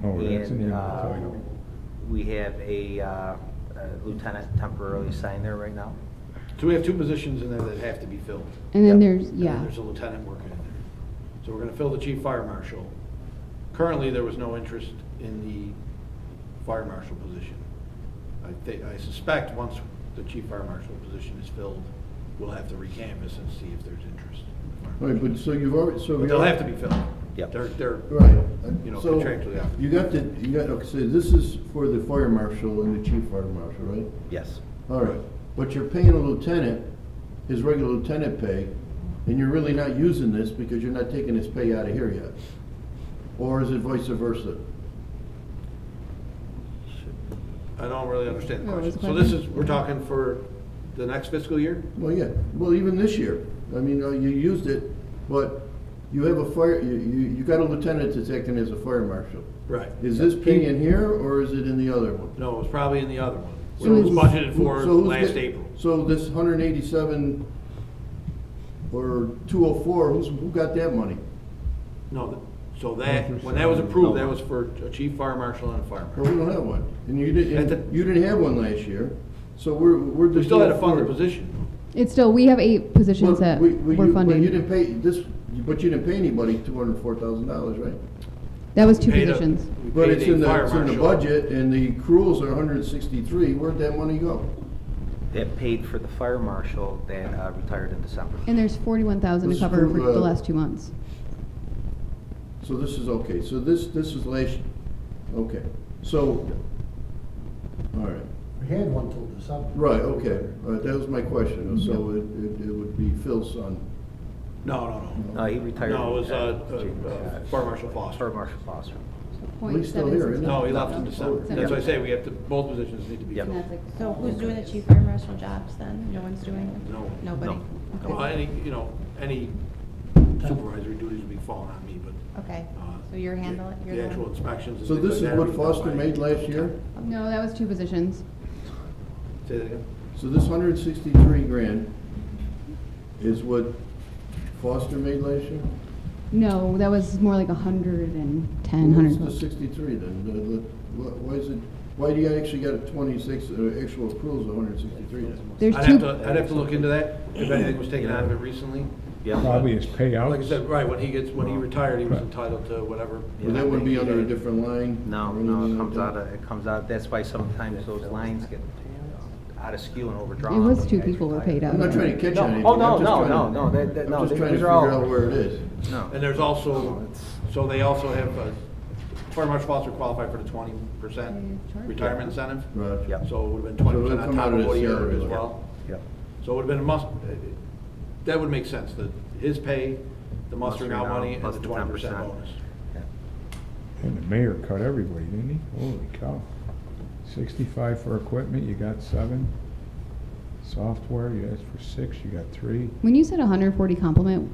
Oh, that's in
And,
the title.
we have a lieutenant temporarily assigned there right now.
So we have two positions in there that have to be filled.
And then
Yep.
there's,
And
yeah.
then there's a lieutenant working in there. So we're gonna fill the chief fire marshal. Currently, there was no interest in the fire marshal position. I suspect once the chief fire marshal position is filled, we'll have to recanvass and see if there's interest.
All right, but so you've already, so.
But they'll have to be filled.
Yep.
They're,
Right. So
contractually obligated.
you got, okay, so this is for the fire marshal and the chief fire marshal, right?
Yes.
All right, but you're paying a lieutenant his regular lieutenant pay, and you're really not using this because you're not taking his pay out of here yet? Or is it vice versa?
I don't really understand the
What was
question.
the
So this
question?
is, we're talking for the next fiscal year?
Well, yeah, well, even this year, I mean, you used it but you have a fire, you got a lieutenant that's acting as a fire marshal.
Right.
Is this pay in here, or is it in the other one?
No, it was probably in the other one.
So
It was
it's-
budgeted for
So who's
last
get-
April.
So this 187 or 204, who got that money?
No, so that, when that was approved, that was for a chief fire marshal and a fire
Well,
marshal.
we don't have one, and you
At
didn't,
the-
you didn't have one last year, so we're
We
just.
still had a funded position.
It's still, we have 8 positions that we're
But
funding.
you didn't pay this, but you didn't pay anybody $204,000, right?
That was 2
Paid a-
positions.
we
But
paid
it's
a
in the,
fire
it's in the
marshal.
budget, and the accruals are 163, where'd that money go?
That paid for the fire marshal that retired in December.
And there's 41,000 to
This
cover
for,
for the last 2 months.
So this is, okay, so this is last, okay, so, all right.
We had one till December.
Right, okay, all right, that was my question, so it would be Phil's son.
No.
No, he retired.
No, it was,
in
Fire Marshal Foster.
Fire Marshal Foster.
Well, he's still here, isn't he?
No, he left in December.
Okay.
That's why I say we have to, both positions need to be
Yep.
filled.
And that's like-
So who's doing the chief fire marshal jobs then? No one's doing it?
No.
Nobody?
No.
Well,
Okay.
any supervisory duties would be falling on me, but.
Okay,
uh,
so you're handling, you're
The
the
actual
one?
inspections. and
So
things
this
like
is
that
what
are done
Foster
by-
made last year?
No, that was 2 positions.
Say that again?
So this 163 grand is what Foster made last year?
No, that was more like 110,
What's
100.
the 63 then? Why is it, why do you actually got a 26, actual accruals of 163 then?
There's
I'd
2.
I'd have to look into that, if anything was taken out of it recently.
Yeah.
Probably his payouts.
Like I said, right, when he retired, he was entitled to whatever.
But that would be under a different line?
No,
or
no,
anything
it
like
comes
that?
out, it comes out, that's why sometimes those lines get out of skew and overdrawn.
It was
when
2
guys
people were
retire.
paid out.
I'm not trying to catch
No,
on anything.
oh, no,
I'm just
no,
trying to-
no, no, no,
I'm just trying to
these
figure
are all-
out where it is.
No.
And there's also, so they also have, Fire Marshal Foster qualified for the 20% retirement incentive.
Right.
Yep.
So it would have been
So it
20%
would
on
come
top
out
of
of
what he
his
earned
salary
as
line.
well.
Yep.
So it would have been a must, that would make sense, that his pay, the mustering out money, and
plus
the
the
20%
10%.
bonus.
And the mayor cut everybody, didn't he? Holy cow. 65 for equipment, you got 7. Software, you asked for 6, you got 3.
When you said 140 complement,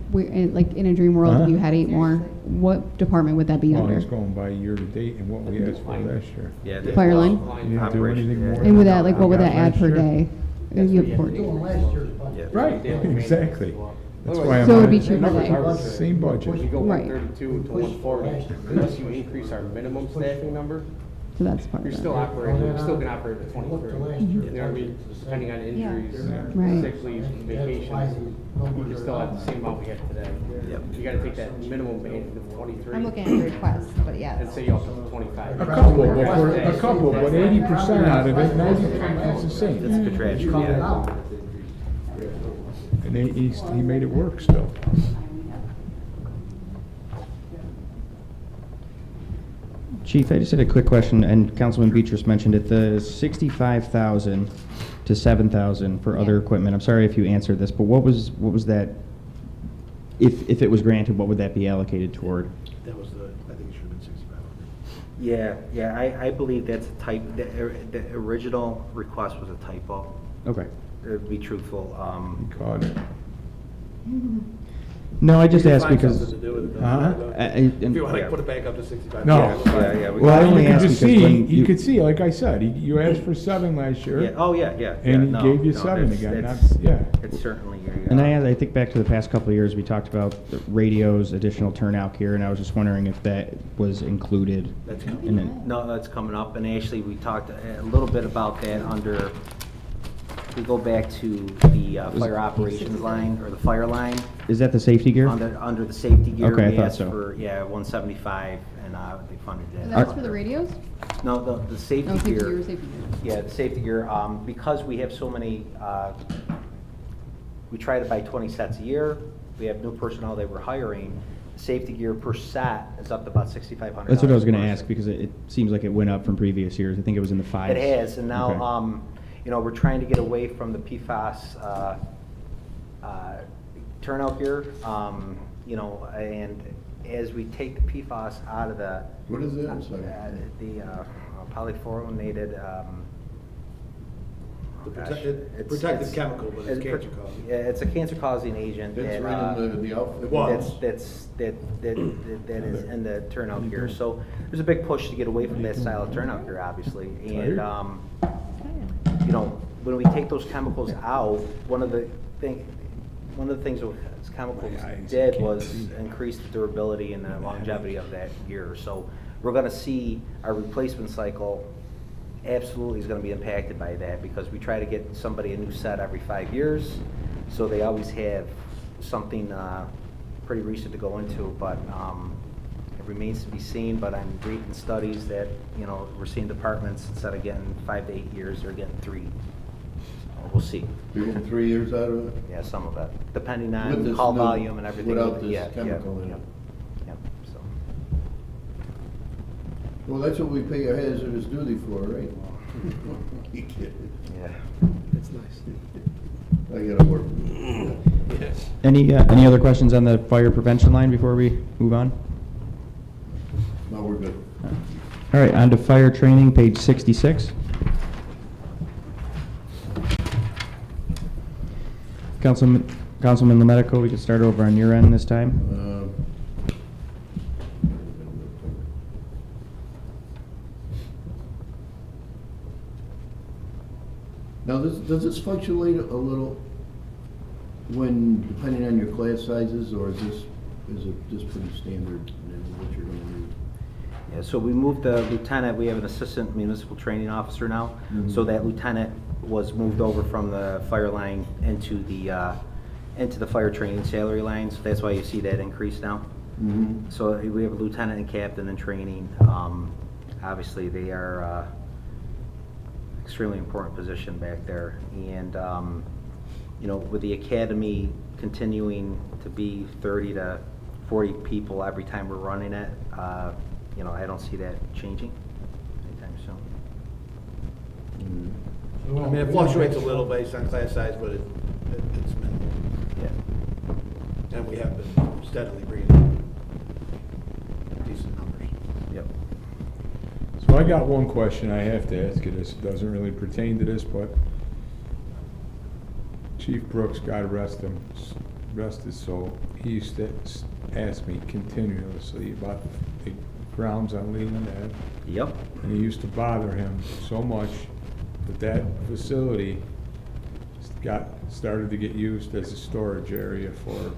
like in a dream world,
Uh-huh.
if you had 8 more, what department would that be
Well,
under?
he's going by year to date and what we asked for last year.
Yeah.
Fire line?
You didn't do anything more.
And with that, like, what would that
Got
add
last
per
year?
day? You have 40.
Doing last year's budget.
Yeah.
Right, exactly. That's why I'm.
So it would be
on-
cheaper day.
Same budget.
You go
Right.
132 to 140, unless you increase our minimum staffing number,
So that's part
you're
of
still
it.
operating, you're still gonna operate at
Look to
23.
last
You
year.
know what I mean? Depending on injuries,
Right.
sick leaves, vacations, we can still have the same amount we have today.
Yep.
You gotta take that minimum banding of 23.
I'm looking at the request, but
And
yes.
say you up to 25.
A couple, but 80% out of it, 90% is the same.
It's contractual,
Cut it
yeah.
out.
And he made it work still.
Chief, I just had a quick question, and Councilman Beatrice mentioned it, the 65,000 to 7,000 for other
Yeah.
equipment. I'm sorry if you answered this, but what was that, if it was granted, what would that be allocated toward?
That was I think it should have been 6,500.
Yeah, I believe that's a type, the original request was a typo,
Okay.
to be truthful.
He caught it.
No, I just
You can
asked
find
because.
something to do with it, though.
Uh-huh.
If you want
Yeah.
to put it back up to 65.
No.
Yeah, we
Well, I
got
only
You could
asked
just
because
see,
when
you could see, like I said, you asked for 7 last year.
Yeah, oh, yeah.
And he
no,
gave you
no,
7
that's-
again,
that's-
that's, yeah.
It's certainly.
And I think back to the past couple of years, we talked about the radios, additional turnout gear, and I was just wondering if that was included.
That's coming.
in it.
No, that's coming up, and actually, we talked a little bit about that under, we go back to the fire operations line, or the fire line,
Is that the safety gear?
under the safety gear.
Okay, I
we
thought
asked
so.
for, 175, and they funded
And
that.
that's for the radios?
No, the safety
No, safety
gear.
gear, safety gear.
Yeah, the safety gear, because we have so many, we try to buy 20 sets a year, we have new personnel that we're hiring, safety gear per set is up to about $6,500.
That's what I was gonna
per
ask,
set.
because it seems like it went up from previous years. I think it was in the 5s.
It has, and now,
Okay.
we're trying to get away from the PFAS turnout gear, and as we take the PFAS out of the.
What is that? I'm sorry.
The polyfluorinated,
The
Gosh,
protected chemical, but it's cancer causing.
Yeah, it's a cancer-causing agent.
That's
that,
right in the outfit.
It was.
that is in the turnout gear. So there's a big push to get away from that style of turnout gear, obviously. And, you know, when we take those chemicals out, one of the things those chemicals did was increase the durability and the longevity of that gear. So we're gonna see our replacement cycle absolutely is gonna be impacted by that, because we try to get somebody a new set every 5 years, so they always have something pretty recent to go into, but it remains to be seen. But I'm reading studies that, you know, we're seeing departments, instead of getting 5 to 8 years, they're getting 3. So we'll see.
You're getting 3 years out of it?
Yeah, some of it, depending
With
on
this
call
new-
volume and everything.
without this
Yeah,
chemical in it.
Yeah, so.
Well, that's what we pay our hazardous duty for, right? You kidding?
Yeah.
It's nice.
I gotta work.
Yes.
Any other questions on the fire prevention line before we move on?
No, we're good.
All right, on to fire training, page 66. Councilman Lemetico, we can start over on your end this time.
Now, does this fluctuate a little when, depending on your class sizes, or is it just pretty standard in what you're gonna need?
Yeah, so we moved the lieutenant, we have an assistant municipal training officer now. So that lieutenant was moved over from the fire line into the fire training salary line, so that's why you see that increase now. So we have a lieutenant and captain in training. Obviously, they are extremely important position back there. And, you know, with the academy continuing to be 30 to 40 people every time we're running it, you know, I don't see that changing anytime soon.
I mean, it fluctuates a little based on class size, but it's minimal.
Yeah.
And we have been steadily bringing in decent numbers.
Yep.
So I got one question I have to ask you. This doesn't really pertain to this, but Chief Brooks, God rest his soul, he used to ask me continuously about the grounds on Leland Ave.
Yep.
And it used to bother him so much that facility started to get used as a storage area for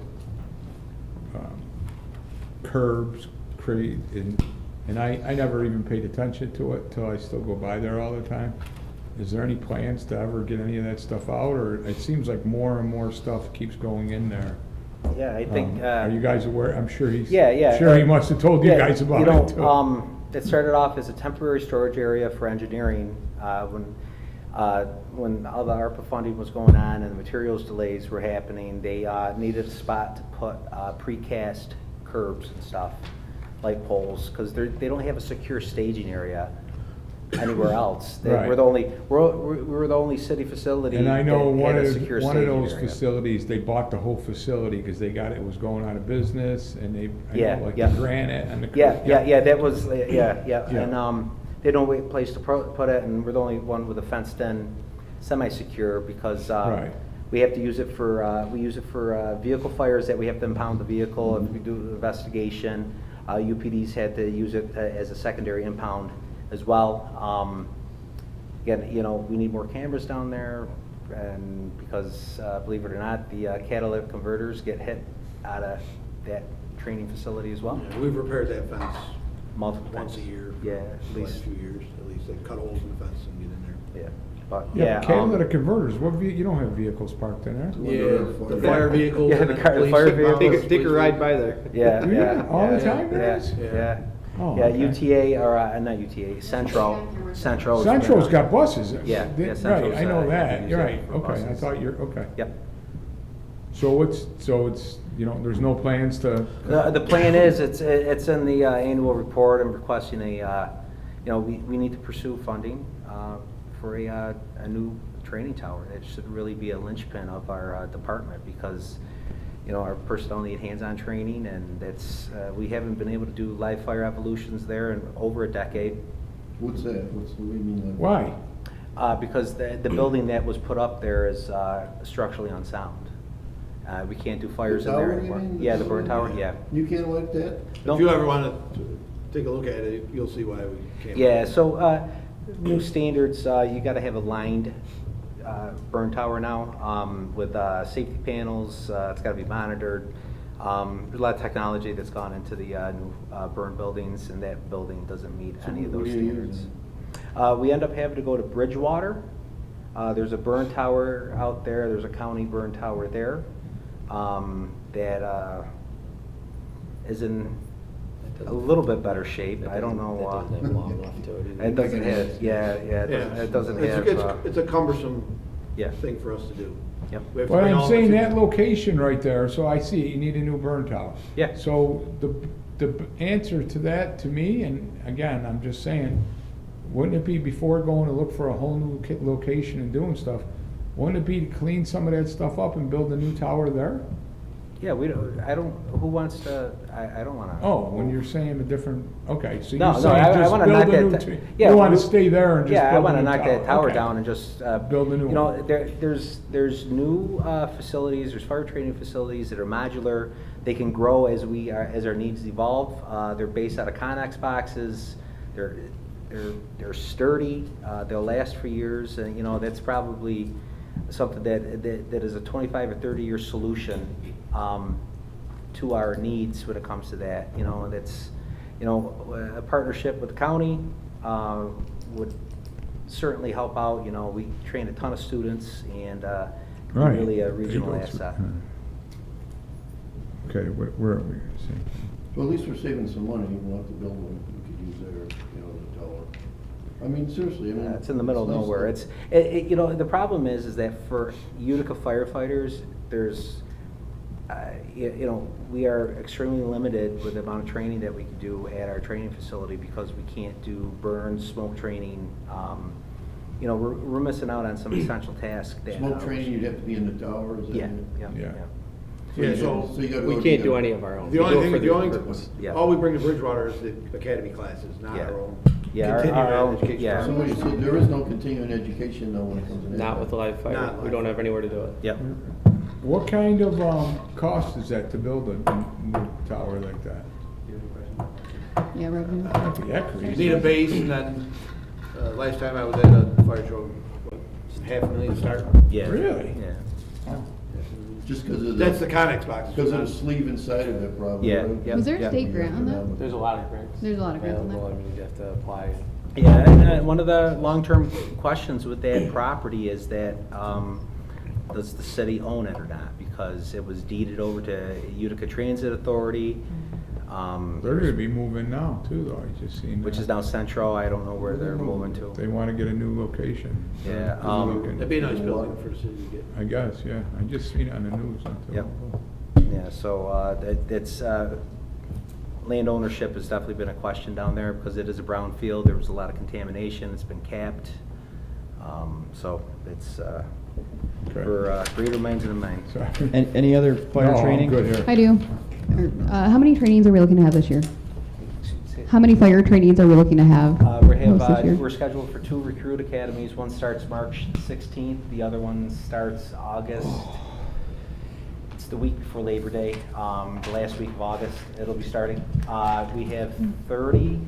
curbs, crate, and I never even paid attention to it till I still go by there all the time. Is there any plans to ever get any of that stuff out, or it seems like more and more stuff keeps going in there?
Yeah, I think.
Are you guys aware? I'm sure he's.
Yeah.
Sure, he must have told you guys about it too.
It started off as a temporary storage area for engineering when all the ARPA funding was going on and the materials delays were happening. They needed a spot to put precast curbs and stuff, light poles, because they don't have a secure staging area anywhere else.
Right.
We're the only city facility
And I know
that
one
had a
of
secure
those
staging area.
facilities, they bought the whole facility because it was going out of business, and the granite and the.
Yeah, that was, yeah.
Yeah.
And they don't have a place to put it, and we're the only one with a fenced-in, semi-secure, because
Right.
we have to use it for, vehicle fires that we have to impound the vehicle if we do an investigation. UPD's had to use it as a secondary impound as well. Again, you know, we need more cameras down there, and because, believe it or not, the catalytic converters get hit out of that training facility as well.
Yeah, we've repaired that fence
Multiple
once a
times.
year.
Yeah,
for
at
the last
least.
few years, at least. They cut holes in the fence and get in there.
Yeah, but
Yeah, catalytic converters, you don't have vehicles parked in there?
Yeah, the fire vehicles.
Yeah,
and
the
then
fire
police
vehicles.
police
Take a ride by there.
Yeah,
Yeah,
yeah.
all the
yeah,
time there is?
Yeah.
Oh,
Yeah,
okay.
UTA, or, not UTA, Central.
Central's got buses.
Yeah,
Right,
Central's,
I know that,
use
you're
it
right,
for
okay, I
buses.
thought okay.
Yep.
So it's, you know, there's no plans to,
The plan is, it's in the annual report. I'm requesting you know, we need to pursue funding for a new training tower. It should really be a linchpin of our department, because, you know, our personnel need hands-on training, and we haven't been able to do live fire evolutions there in over a decade.
What's that? What do you mean?
why?
Because the building that was put up there is structurally unsound. We can't do fires in there
Tower, you
anymore.
mean?
Yeah, the burn tower, yeah.
You can't like that?
No.
If you ever want to take a look at it, you'll see why we can't.
Yeah, so, new standards, you gotta have a lined, burn tower now, with, safety panels, it's gotta be monitored. There's a lot of technology that's gone into the, new, burn buildings, and that building doesn't meet any of
What
those
do you
standards.
use?
We end up having to go to Bridgewater. There's a burn tower out there, there's a county burn tower there, that, is in a little bit better shape. I don't know.
That doesn't have long left to it either.
It doesn't have, it doesn't have,
It's a cumbersome
yeah.
thing for us to do.
Yep.
We have to
But
bring
I'm
all the
saying
two-
that location right there, so I see it, you need a new burn tower.
Yeah.
So the answer to that, to me, and again, I'm just saying, wouldn't it be before going to look for a whole new location and doing stuff, wouldn't it be to clean some of that stuff up and build a new tower there?
Yeah, who wants to, I don't wanna.
Oh, when you're saying a different, okay, so
No,
you're
no, I
saying just
wanna
build
knock
a
that
new,
ta- yeah,
you wanna
we-
stay there and just
Yeah, I
build a
wanna
new
knock that tower
Okay.
down and just,
Build a new
you know,
one.
there's new, facilities, there's fire training facilities that are modular. They can grow as as our needs evolve. They're based out of Connex boxes. They're sturdy, they'll last for years, and, you know, that's probably something that is a 25 or 30-year solution, to our needs when it comes to that. You know, that's, you know, a partnership with the county would certainly help out. You know, we train a ton of students, and
Right.
really a
There you
regional
go.
asset.
Okay, where are we? See.
Well, at least we're saving some money, we'll have to build one, we could use there, you know, the tower. I mean, seriously, I mean.
It's in the middle of
nice
nowhere.
stuff.
You know, the problem is that for Utica firefighters, there's, you know, we are extremely limited with the amount of training that we can do at our training facility because we can't do burn, smoke training. You know, we're missing out on some essential tasks. that,
Smoke training, you'd have to be in the tower, is that?
Yeah,
it?
yeah,
Yeah.
yeah.
Yeah, so
you gotta
We
go
can't do
together.
any of our own.
The
We
only
do it
thing,
for
the
the
only,
purpose.
Yeah.
all we bring to Bridgewater is the academy classes, not
Yeah.
our own.
Yeah, our
continuing
own-
education
yeah.
program.
So there is no continuing education though when it comes to that?
Not with live fire.
Not
We
live
don't
fire.
have anywhere to do it.
Yep.
What kind of, cost is that to build a new tower like that?
Yeah, revenue.
Not that
You
crazy.
need a base, and then, last time I was at a fire show, what, $500,000 to start?
Yeah.
Really?
Yeah.
Oh.
Just because of
That's the Connex box.
Because of the sleeve inside of it, probably,
Yeah,
right?
yep,
Was there a
yep.
state grant on that?
There's a lot of grants.
There's a lot of grants on that.
available. I mean, you have to apply.
Yeah, and one of the long-term questions with that property is that, does the city own it or not? Because it was deeded over to Utica Transit Authority,
They're gonna be moving now too, though, I just seen that.
which is now Central. I don't know where they're moving to.
They wanna get a new location.
Yeah,
They're looking-
That'd be a nice building for the city to get.
I guess, yeah, I just seen it on the news. not too
Yep.
long ago.
Yeah, so it's, land ownership has definitely been a question down there because it is a brown field. There was a lot of contamination. It's been capped. So it's
Okay.
for greater minds than mine.
Sorry.
Any other fire
No, I'm
training?
good here.
I do. How many trainings are we looking to have this year? How many fire trainings are we looking to have host this year?
We're scheduled for 2 recruit academies. One starts March 16th, the other one starts August. It's the week before Labor Day, the last week of August, it'll be starting. We have 30,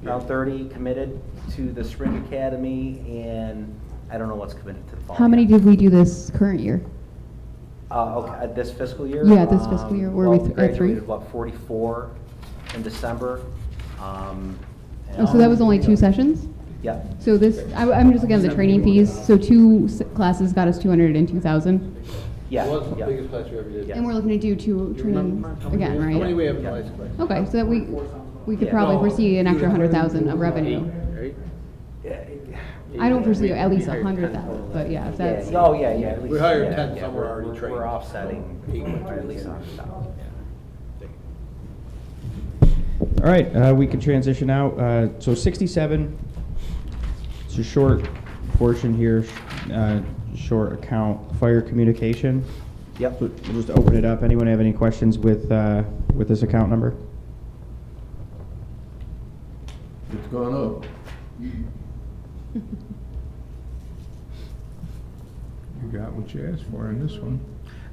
around 30 committed to the spring academy, and I don't know what's committed to the fall.
How many
yet.
did we do this current year?
Okay, this fiscal year?
Yeah, this fiscal year. Were we
well,
at 3?
graduated, what, 44 in December.
Oh, so that was only 2 sessions?
Yeah.
So this, I'm just looking at the training fees. So 2 classes got us 202,000.
Yeah.
It was the
yeah.
biggest class we ever did.
Yeah.
And we're looking to do 2
You
trainings
remember how many
again,
we- How many
right?
we have in the last class?
Okay, so that we could
Yeah.
probably
No,
foresee an extra
you-
100,000 of revenue.
Right?
I don't foresee at least
We hired
100,000, but yeah, if
Yeah,
that's.
oh, yeah, yeah. at
We
least,
hired
yeah,
10,
yeah,
some were already
we're
trained.
offsetting at least 100,000,
All right, we can transition out. So 67, it's a short portion here, short account, fire communication.
Yep.
So we'll just open it up. Anyone have any questions with this account number?
It's gone up.
got what you asked for on this one.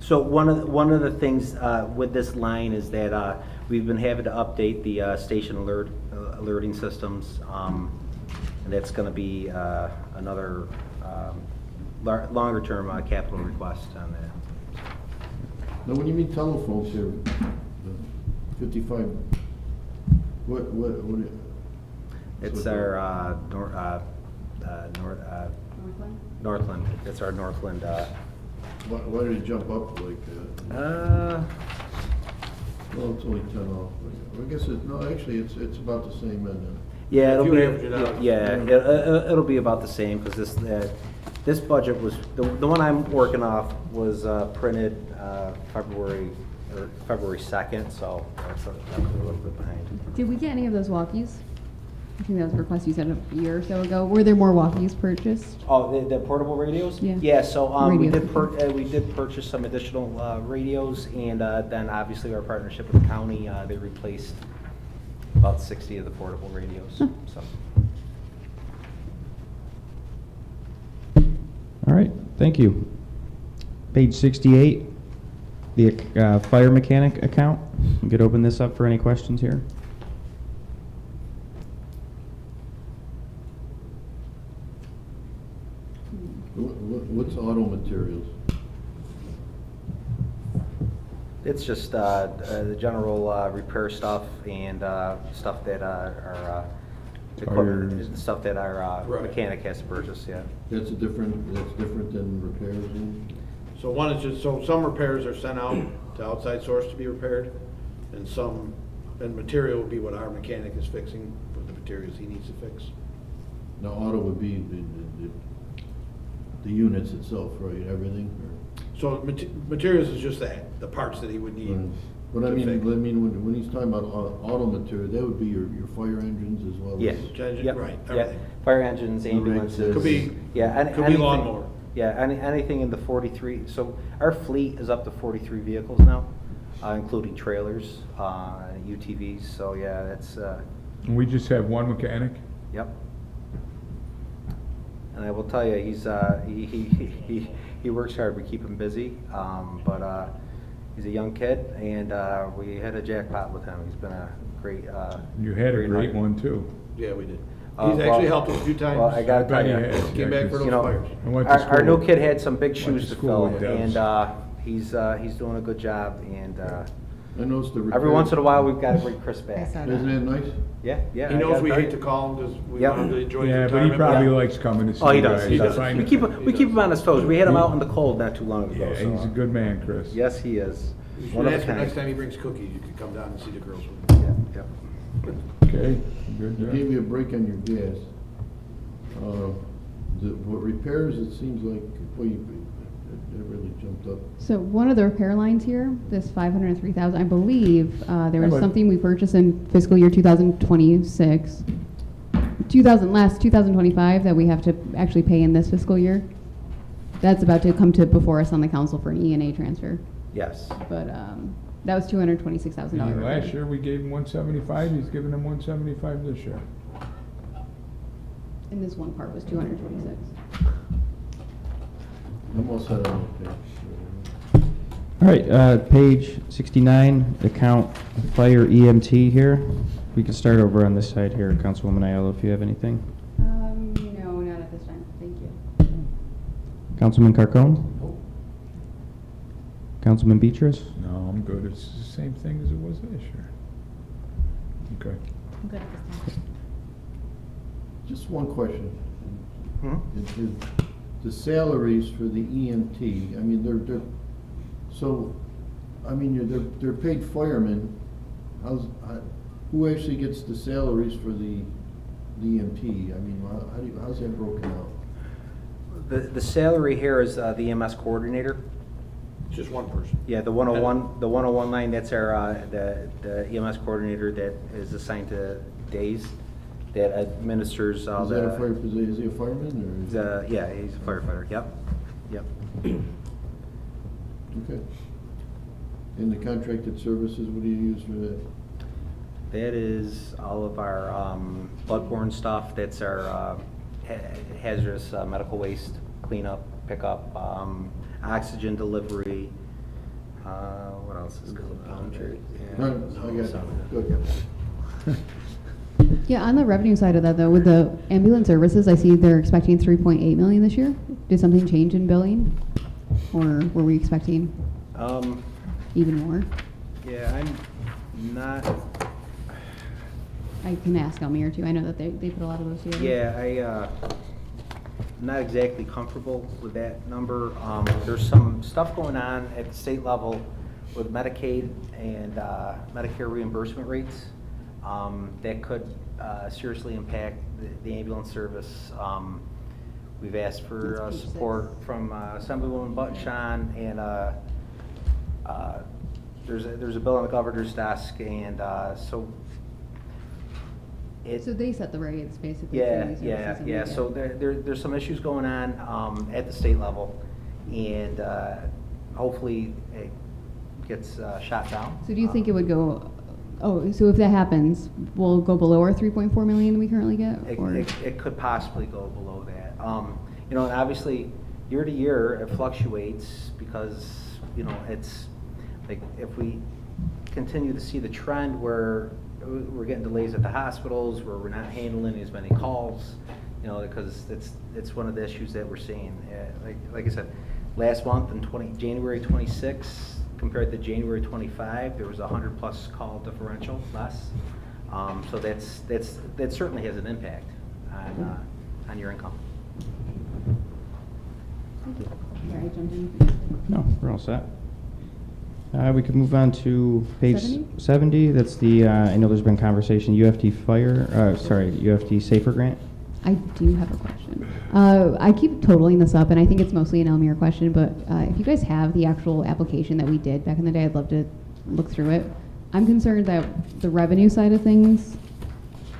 So one of the things with this line is that we've been having to update the station alerting systems, and that's going to be another longer-term capital request on that.
Now, when you mean telephones here, 55, what?
It's
so-
our
Northland?
Northland. It's our Northland.
Why did it jump up like that? Well, it's only 10 off. I guess it's about the same, isn't it?
Yeah, it'll
If
be,
you average it out.
yeah, it'll be about the same, because this budget was, the one I'm working off was printed February 2nd, so that's a little bit behind.
Did we get any of those walkies? I think that was a request you said a year or so ago. Were there more walkies purchased?
Oh, the portable radios?
Yeah.
Yeah, so we
Radios.
we did purchase some additional radios, and then obviously our partnership with the county, they replaced about 60 of the portable radios,
Huh.
so.
All right, thank you. Page 68, the fire mechanic account. You could open this up for any questions here.
What's auto materials?
It's just the general repair stuff and stuff that our equipment,
Tires.
stuff that our
Right.
mechanic has to purchase, yeah.
That's different than repairs and?
So one is just, so some repairs are sent out to outside source to be repaired, and material would be what our mechanic is fixing, for the materials he needs to fix.
Now, auto would be the units itself, right, everything?
So materials is just that, the parts that he would need.
But I
to
mean,
fix.
when he's talking about auto material, that would be your fire engines as well as?
Yeah.
Engine,
Yep.
right,
Yeah.
everything.
Fire engines, ambulances.
Could be-
Yeah,
could be
anything-
lawnmower.
Yeah, anything in the 43, so our fleet is up to 43 vehicles now, including trailers, UTVs, so yeah, that's,
And we just have one mechanic?
yep. And I will tell you, he works hard, we keep him busy, but he's a young kid, and we hit a jackpot with him. He's been a great,
You had a great
hire.
one, too.
Yeah, we did.
Uh,
He's
well-
actually helped us a few times.
Well, I gotta tell
bet
you,
he has,
Came back for those
you know,
fires.
I went to
our new
school.
kid had some big
Went
shoes
to
to
school
fill,
with Debs.
and he's doing a good job, and
I noticed the.
every once in a while, we've got to bring Chris
I
back.
saw
Isn't
that.
it nice?
Yeah, yeah.
He
I
knows
gotta
we
tell
hate
you.
to call him, because we
Yep.
want him to enjoy his
Yeah, but he
retirement.
probably
Yeah.
likes coming to see
Oh, he
you
does,
guys.
he
does.
does.
Find-
We keep him on his toes. We had him out in the cold not too long ago,
Yeah,
so.
he's a good man, Chris.
Yes, he is.
You
One
should
of a
ask him
kind.
next time he brings cookies, you could come down and see the girls with him.
Yeah, yeah.
Okay, good
They
job.
gave you a break on your gas. What repairs, it seems like, boy, it really jumped up.
So one of the repair lines here, this 503,000, I believe, there
Yeah,
was
but-
something we purchased in fiscal year 2026. 2025 that we have to actually pay in this fiscal year. That's about to come to before us on the council for an E&A transfer.
Yes.
But that was $226,000.
And last year, we gave him 175, he's giving him 175 this year.
And this one part was 226.
I'm all set on that page.
All right, page 69, account fire EMT here. We can start over on this side here, Councilwoman Aiello, if you have anything.
No, not at this time. Thank you.
Councilman Carcone? Councilman Beatrice?
No, I'm good, it's the same thing as it was this year. Okay.
I'm good at this time.
Just one question.
Hmm?
The salaries for the EMT, I mean, they're paid firemen. Who actually gets the salaries for the EMT? I mean, how's that broken out?
The salary here is the EMS coordinator.
It's just one person.
Yeah, the 101 line, that's our, the EMS coordinator that is assigned to days, that administers all
Is
the.
that a fire position? Is he a fireman or?
Yeah, he's a firefighter, yep, yep.
Okay. And the contracted services, what do you use for that?
That is all of our bloodborne stuff, that's our hazardous medical waste cleanup, pickup, oxygen delivery, what else is going on?
Good.
Yeah, on the revenue side of that though, with the ambulance services, I see they're expecting 3.8 million this year. Did something change in billing? Or were we expecting even more?
Yeah, I'm not,
I can ask Elmir too. I know that they put a lot of those together.
yeah, I'm not exactly comfortable with that number. There's some stuff going on at the state level with Medicaid and Medicare reimbursement rates that could seriously impact the ambulance service. We've asked for
That's page
support
6.
from Assemblywoman Butchon, and there's a bill on the governor's desk, and so it.
So they set the rates basically.
Yeah,
for these
yeah,
services and
yeah.
they
So
get-
there's some issues going on at the state level, and hopefully it gets shot down.
So do you think it would go? Oh, so if that happens, we'll go below our 3.4 million we currently get, or
It could possibly go below that. You know, and obviously, year to year, it fluctuates because, you know, it's, like, if we continue to see the trend where we're getting delays at the hospitals, where we're not handling as many calls, you know, because it's one of the issues that we're seeing. Like I said, last month in January 26, compared to January 25, there was a 100-plus call differential less. So that certainly has an impact on your income.
Thank you. Sorry, I jumped in.
No, we're all set. We could move on to page
70?
70. That's the, I know there's been conversation, UFT Safer Grant.
I do have a question. I keep totaling this up, and I think it's mostly an Elmir question, but if you guys have the actual application that we did back in the day, I'd love to look through it. I'm concerned that the revenue side of things,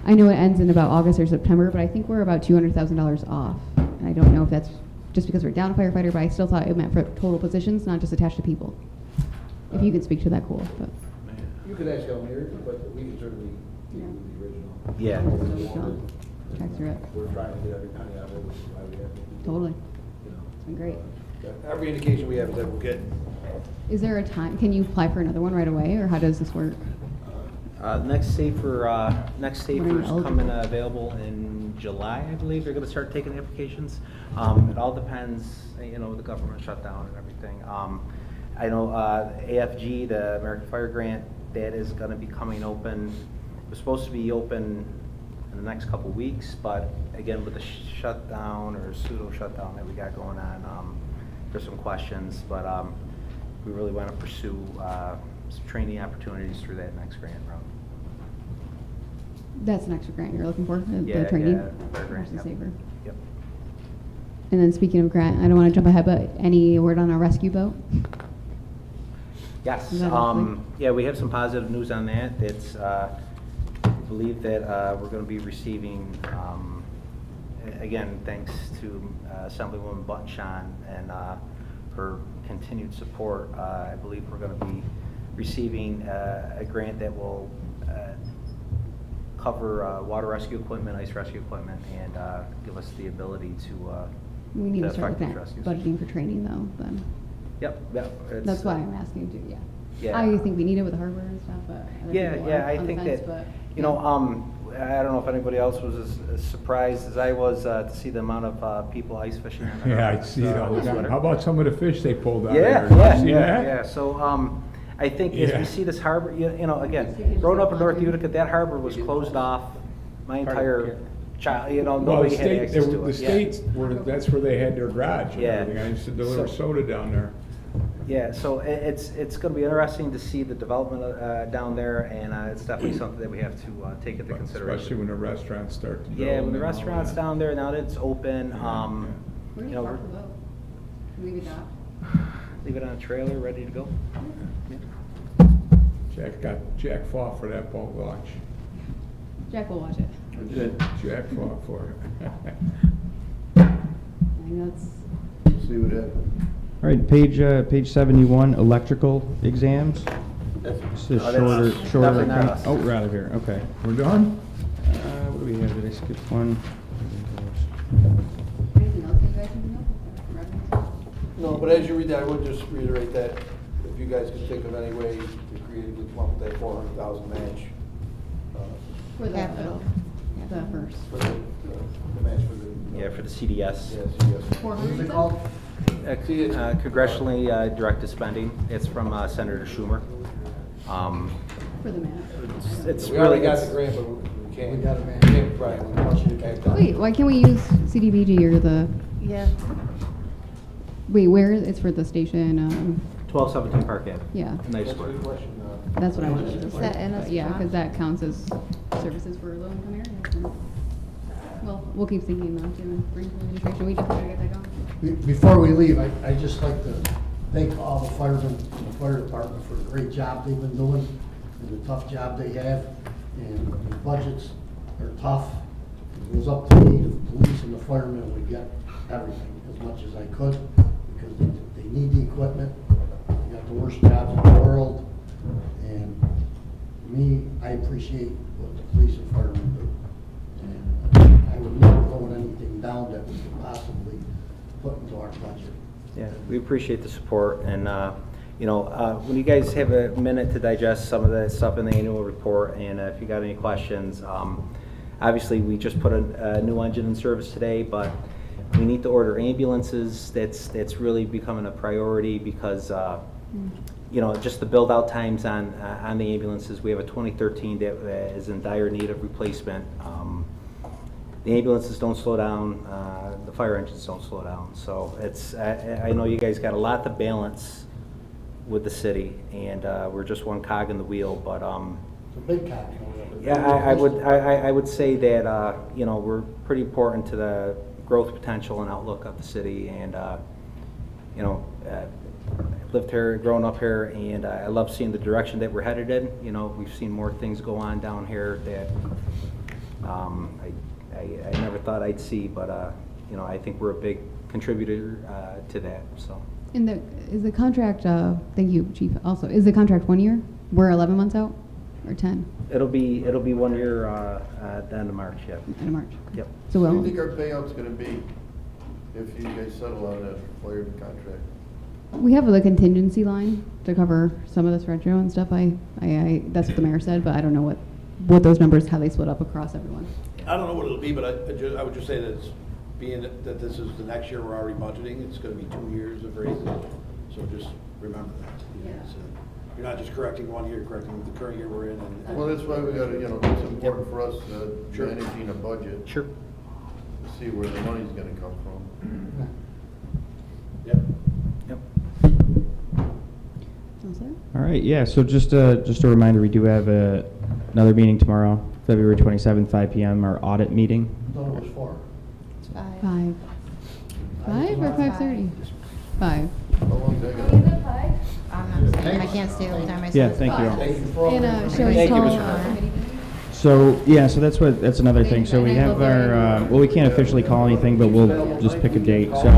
I know it ends in about August or September, but I think we're about $200,000 off. And I don't know if that's just because we're down a firefighter, but I still thought it meant for total positions, not just attached to people. If you could speak to that, cool. But.
You could ask Elmir, but we can certainly give you the original.
Yeah.
Check through it.
We're trying to get every penny out of it, which is why we have to.
Totally.
You know.
It's been great.
Every indication we have is that we'll get.
Is there a time, can you apply for another one right away, or how does this work?
Next Safer's
eligible?
coming available in July, I believe. They're going to start taking applications. It all depends, you know, with the government shutdown and everything. I know AFG, the American Fire Grant, that is going to be coming open. It was supposed to be open in the next couple weeks, but again, with the shutdown or pseudo shutdown that we got going on, there's some questions, but we really want to pursue some training opportunities through that next grant route.
That's an extra grant you're looking for, the
Yeah,
training?
yeah, fire grant,
Versus
yep.
safer.
Yep.
And then speaking of grant, I don't want to jump ahead, but any word on a rescue boat?
Yes,
Is that hopefully?
yeah, we have some positive news on that. It's, I believe that we're going to be receiving, again, thanks to Assemblywoman Butchon and her continued support, I believe we're going to be receiving a grant that will cover water rescue equipment, ice rescue equipment, and give us the ability to
We need to
to
start
effect
looking
these
at
rescues.
budgeting for training though, then.
Yep, yep. it's,
That's why I'm asking too, yeah.
Yeah.
I think we need it with the hardware and stuff, but other
Yeah,
people
yeah,
are
I
on the
think
fence,
that,
but,
you know, I don't know if anybody else was as surprised as I was to see the amount of people ice fishing. on the
Yeah, I
North,
see it all the time.
Twitter.
How about some of the fish they pulled out of
Yeah,
there?
yeah,
You see
yeah,
that?
yeah. So, I think as
Yeah.
we see this harbor, you know, again, growing up in North Utica, that harbor was closed off my entire child, you know,
Well, the
nobody had
state,
access to it.
the states were, that's where they had their garage and
Yeah.
everything. I used to deliver
So-
soda down there.
Yeah, so it's going to be interesting to see the development down there, and it's definitely something that we have to take into
Especially
consideration.
when the restaurants start to build.
Yeah, when the
and all
restaurant's
that.
down there, now that it's open,
where do
you
you
know,
park the boat? Leave it down?
leave it on a trailer, ready to go.
Jack fought for that boat launch.
Jack will watch it.
Jack fought for it.
I think that's,
See what happens.
All right, page 71, electrical exams. Just a
that's
shorter.
definitely not us.
Oh, we're out of here, okay.
We're done?
What do we have? Did I skip one?
anything else you guys need to know? Revenue?
No, but as you read that, I would just reiterate that if you guys can think of any way to creatively come up with that 400,000 match.
For the
Capital.
The first.
For the match for the.
Yeah, for the CDS.
Yes, yes.
What is it called?
Congressionally directed spending. It's from Senator Schumer.
For the match.
It's
We already
really,
got
it's,
the grant, but we can't.
We got a match.
Can't, right, we want you to catch up.
Wait, why can't we use CDBG or the,
Yeah.
wait, where, it's for the station,
1217 Park Ave.
yeah,
Nice
That's a
work.
good question.
that's what I wanted to
Is that in a
Yeah, because
spot?
that counts as services for low-income areas. and- Well, we'll keep thinking though, too, and bring to the administration, we definitely gotta get that going.
Before we leave, I'd just like to thank all the firemen and the fire department for the great job they've been doing and the tough job they have. And the budgets are tough. It was up to me, the police and the firemen would get everything as much as I could because they need the equipment. They got the worst jobs in the world. And me, I appreciate what the police and firemen do. And I would never vote anything down that we could possibly put into our budget.
Yeah, we appreciate the support, and, when you guys have a minute to digest some of the stuff in the annual report, and if you got any questions, obviously, we just put a new engine in service today, but we need to order ambulances. That's really becoming a priority because, just the build-out times on the ambulances. We have a 2013 that is in dire need of replacement. The ambulances don't slow down, the fire engines don't slow down. So I know you guys got a lot to balance with the city, and we're just one cog in the wheel, but
It's a big copy.
yeah, I would say that, we're pretty important to the growth potential and outlook of the city, and, lived here, grown up here, and I love seeing the direction that we're headed in. We've seen more things go on down here that I never thought I'd see, but, I think we're a big contributor to that, so.
And is the contract, thank you, Chief, also, is the contract 1 year? We're 11 months out, or 10?
It'll be 1 year at the end of March, yeah.
End of March?
Yep.
So
What do you
we'll,
think our payout's gonna be if you guys settle on that fire contract?
we have the contingency line to cover some of this retro and stuff, that's what the mayor said, but I don't know what those numbers, how they split up across everyone.
I don't know what it'll be, but I would just say that it's being that this is the next year we're already budgeting, it's gonna be 2 years of raises. So just remember that.
Yeah.
It's, you're not just correcting 1 year, you're correcting the current year we're in. And
Well, that's why we gotta, it's important for us,
Sure.
managing a budget,
Sure.
to see where the money's gonna come from.
Yep.
Yep.
All set?
All right, yeah, so just a reminder, we do have another meeting tomorrow, February 27th, 5 p.m., our audit meeting.
I thought it was 4.
It's 5.
5. 5 or 5:30? 5.
How long's that gonna?
I can't stay the whole time. My
Yeah,
son's
thank you.
Thank you for all
And,
your
shall we
Thank you,
call,
Mr. Murphy.
So, yeah, so that's another thing. So we have our, we can't officially call anything, but we'll just pick a date. So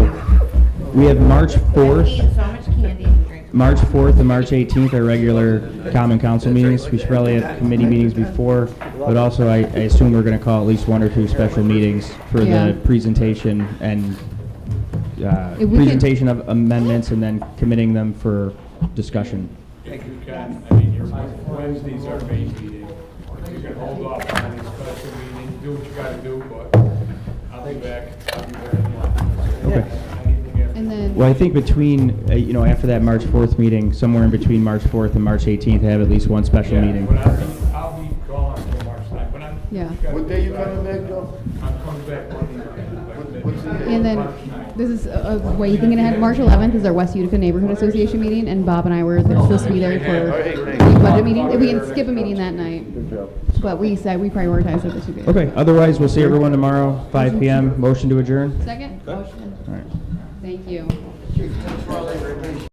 we have March 4th.
Eat so much candy and drink.
March 4th and March 18th are regular common council meetings. We should probably have committee meetings before, but also I assume we're going to call at least 1 or 2 special meetings for
Yeah.
the presentation and
If we can-
presentation of amendments and then committing them for discussion.
Thank you, Ken. I mean, your Wednesdays are main meeting. You can hold off on any special meeting, do what you gotta do, but I'll be back.
Okay.
Anything after
And then,
Well, I think between, after that March 4th meeting, somewhere in between March 4th and March 18th, have at least one special
Yeah,
meeting.
but I'll be gone till March 9th, but I'm.
Yeah.
What day you coming back, Joe?
I'm coming back Monday night.
What's the date?
and then,
March 9th.
this is a way thinking ahead, March 11th is our West Utica Neighborhood Association meeting, and Bob and I were supposed to be there for the budget meeting. If we can skip a meeting that night, but we said we prioritized it this week.
Okay, otherwise, we'll see everyone tomorrow, 5 p.m. Motion to adjourn?
Second? Motion.
All right.
Thank you.
Thanks for all that information.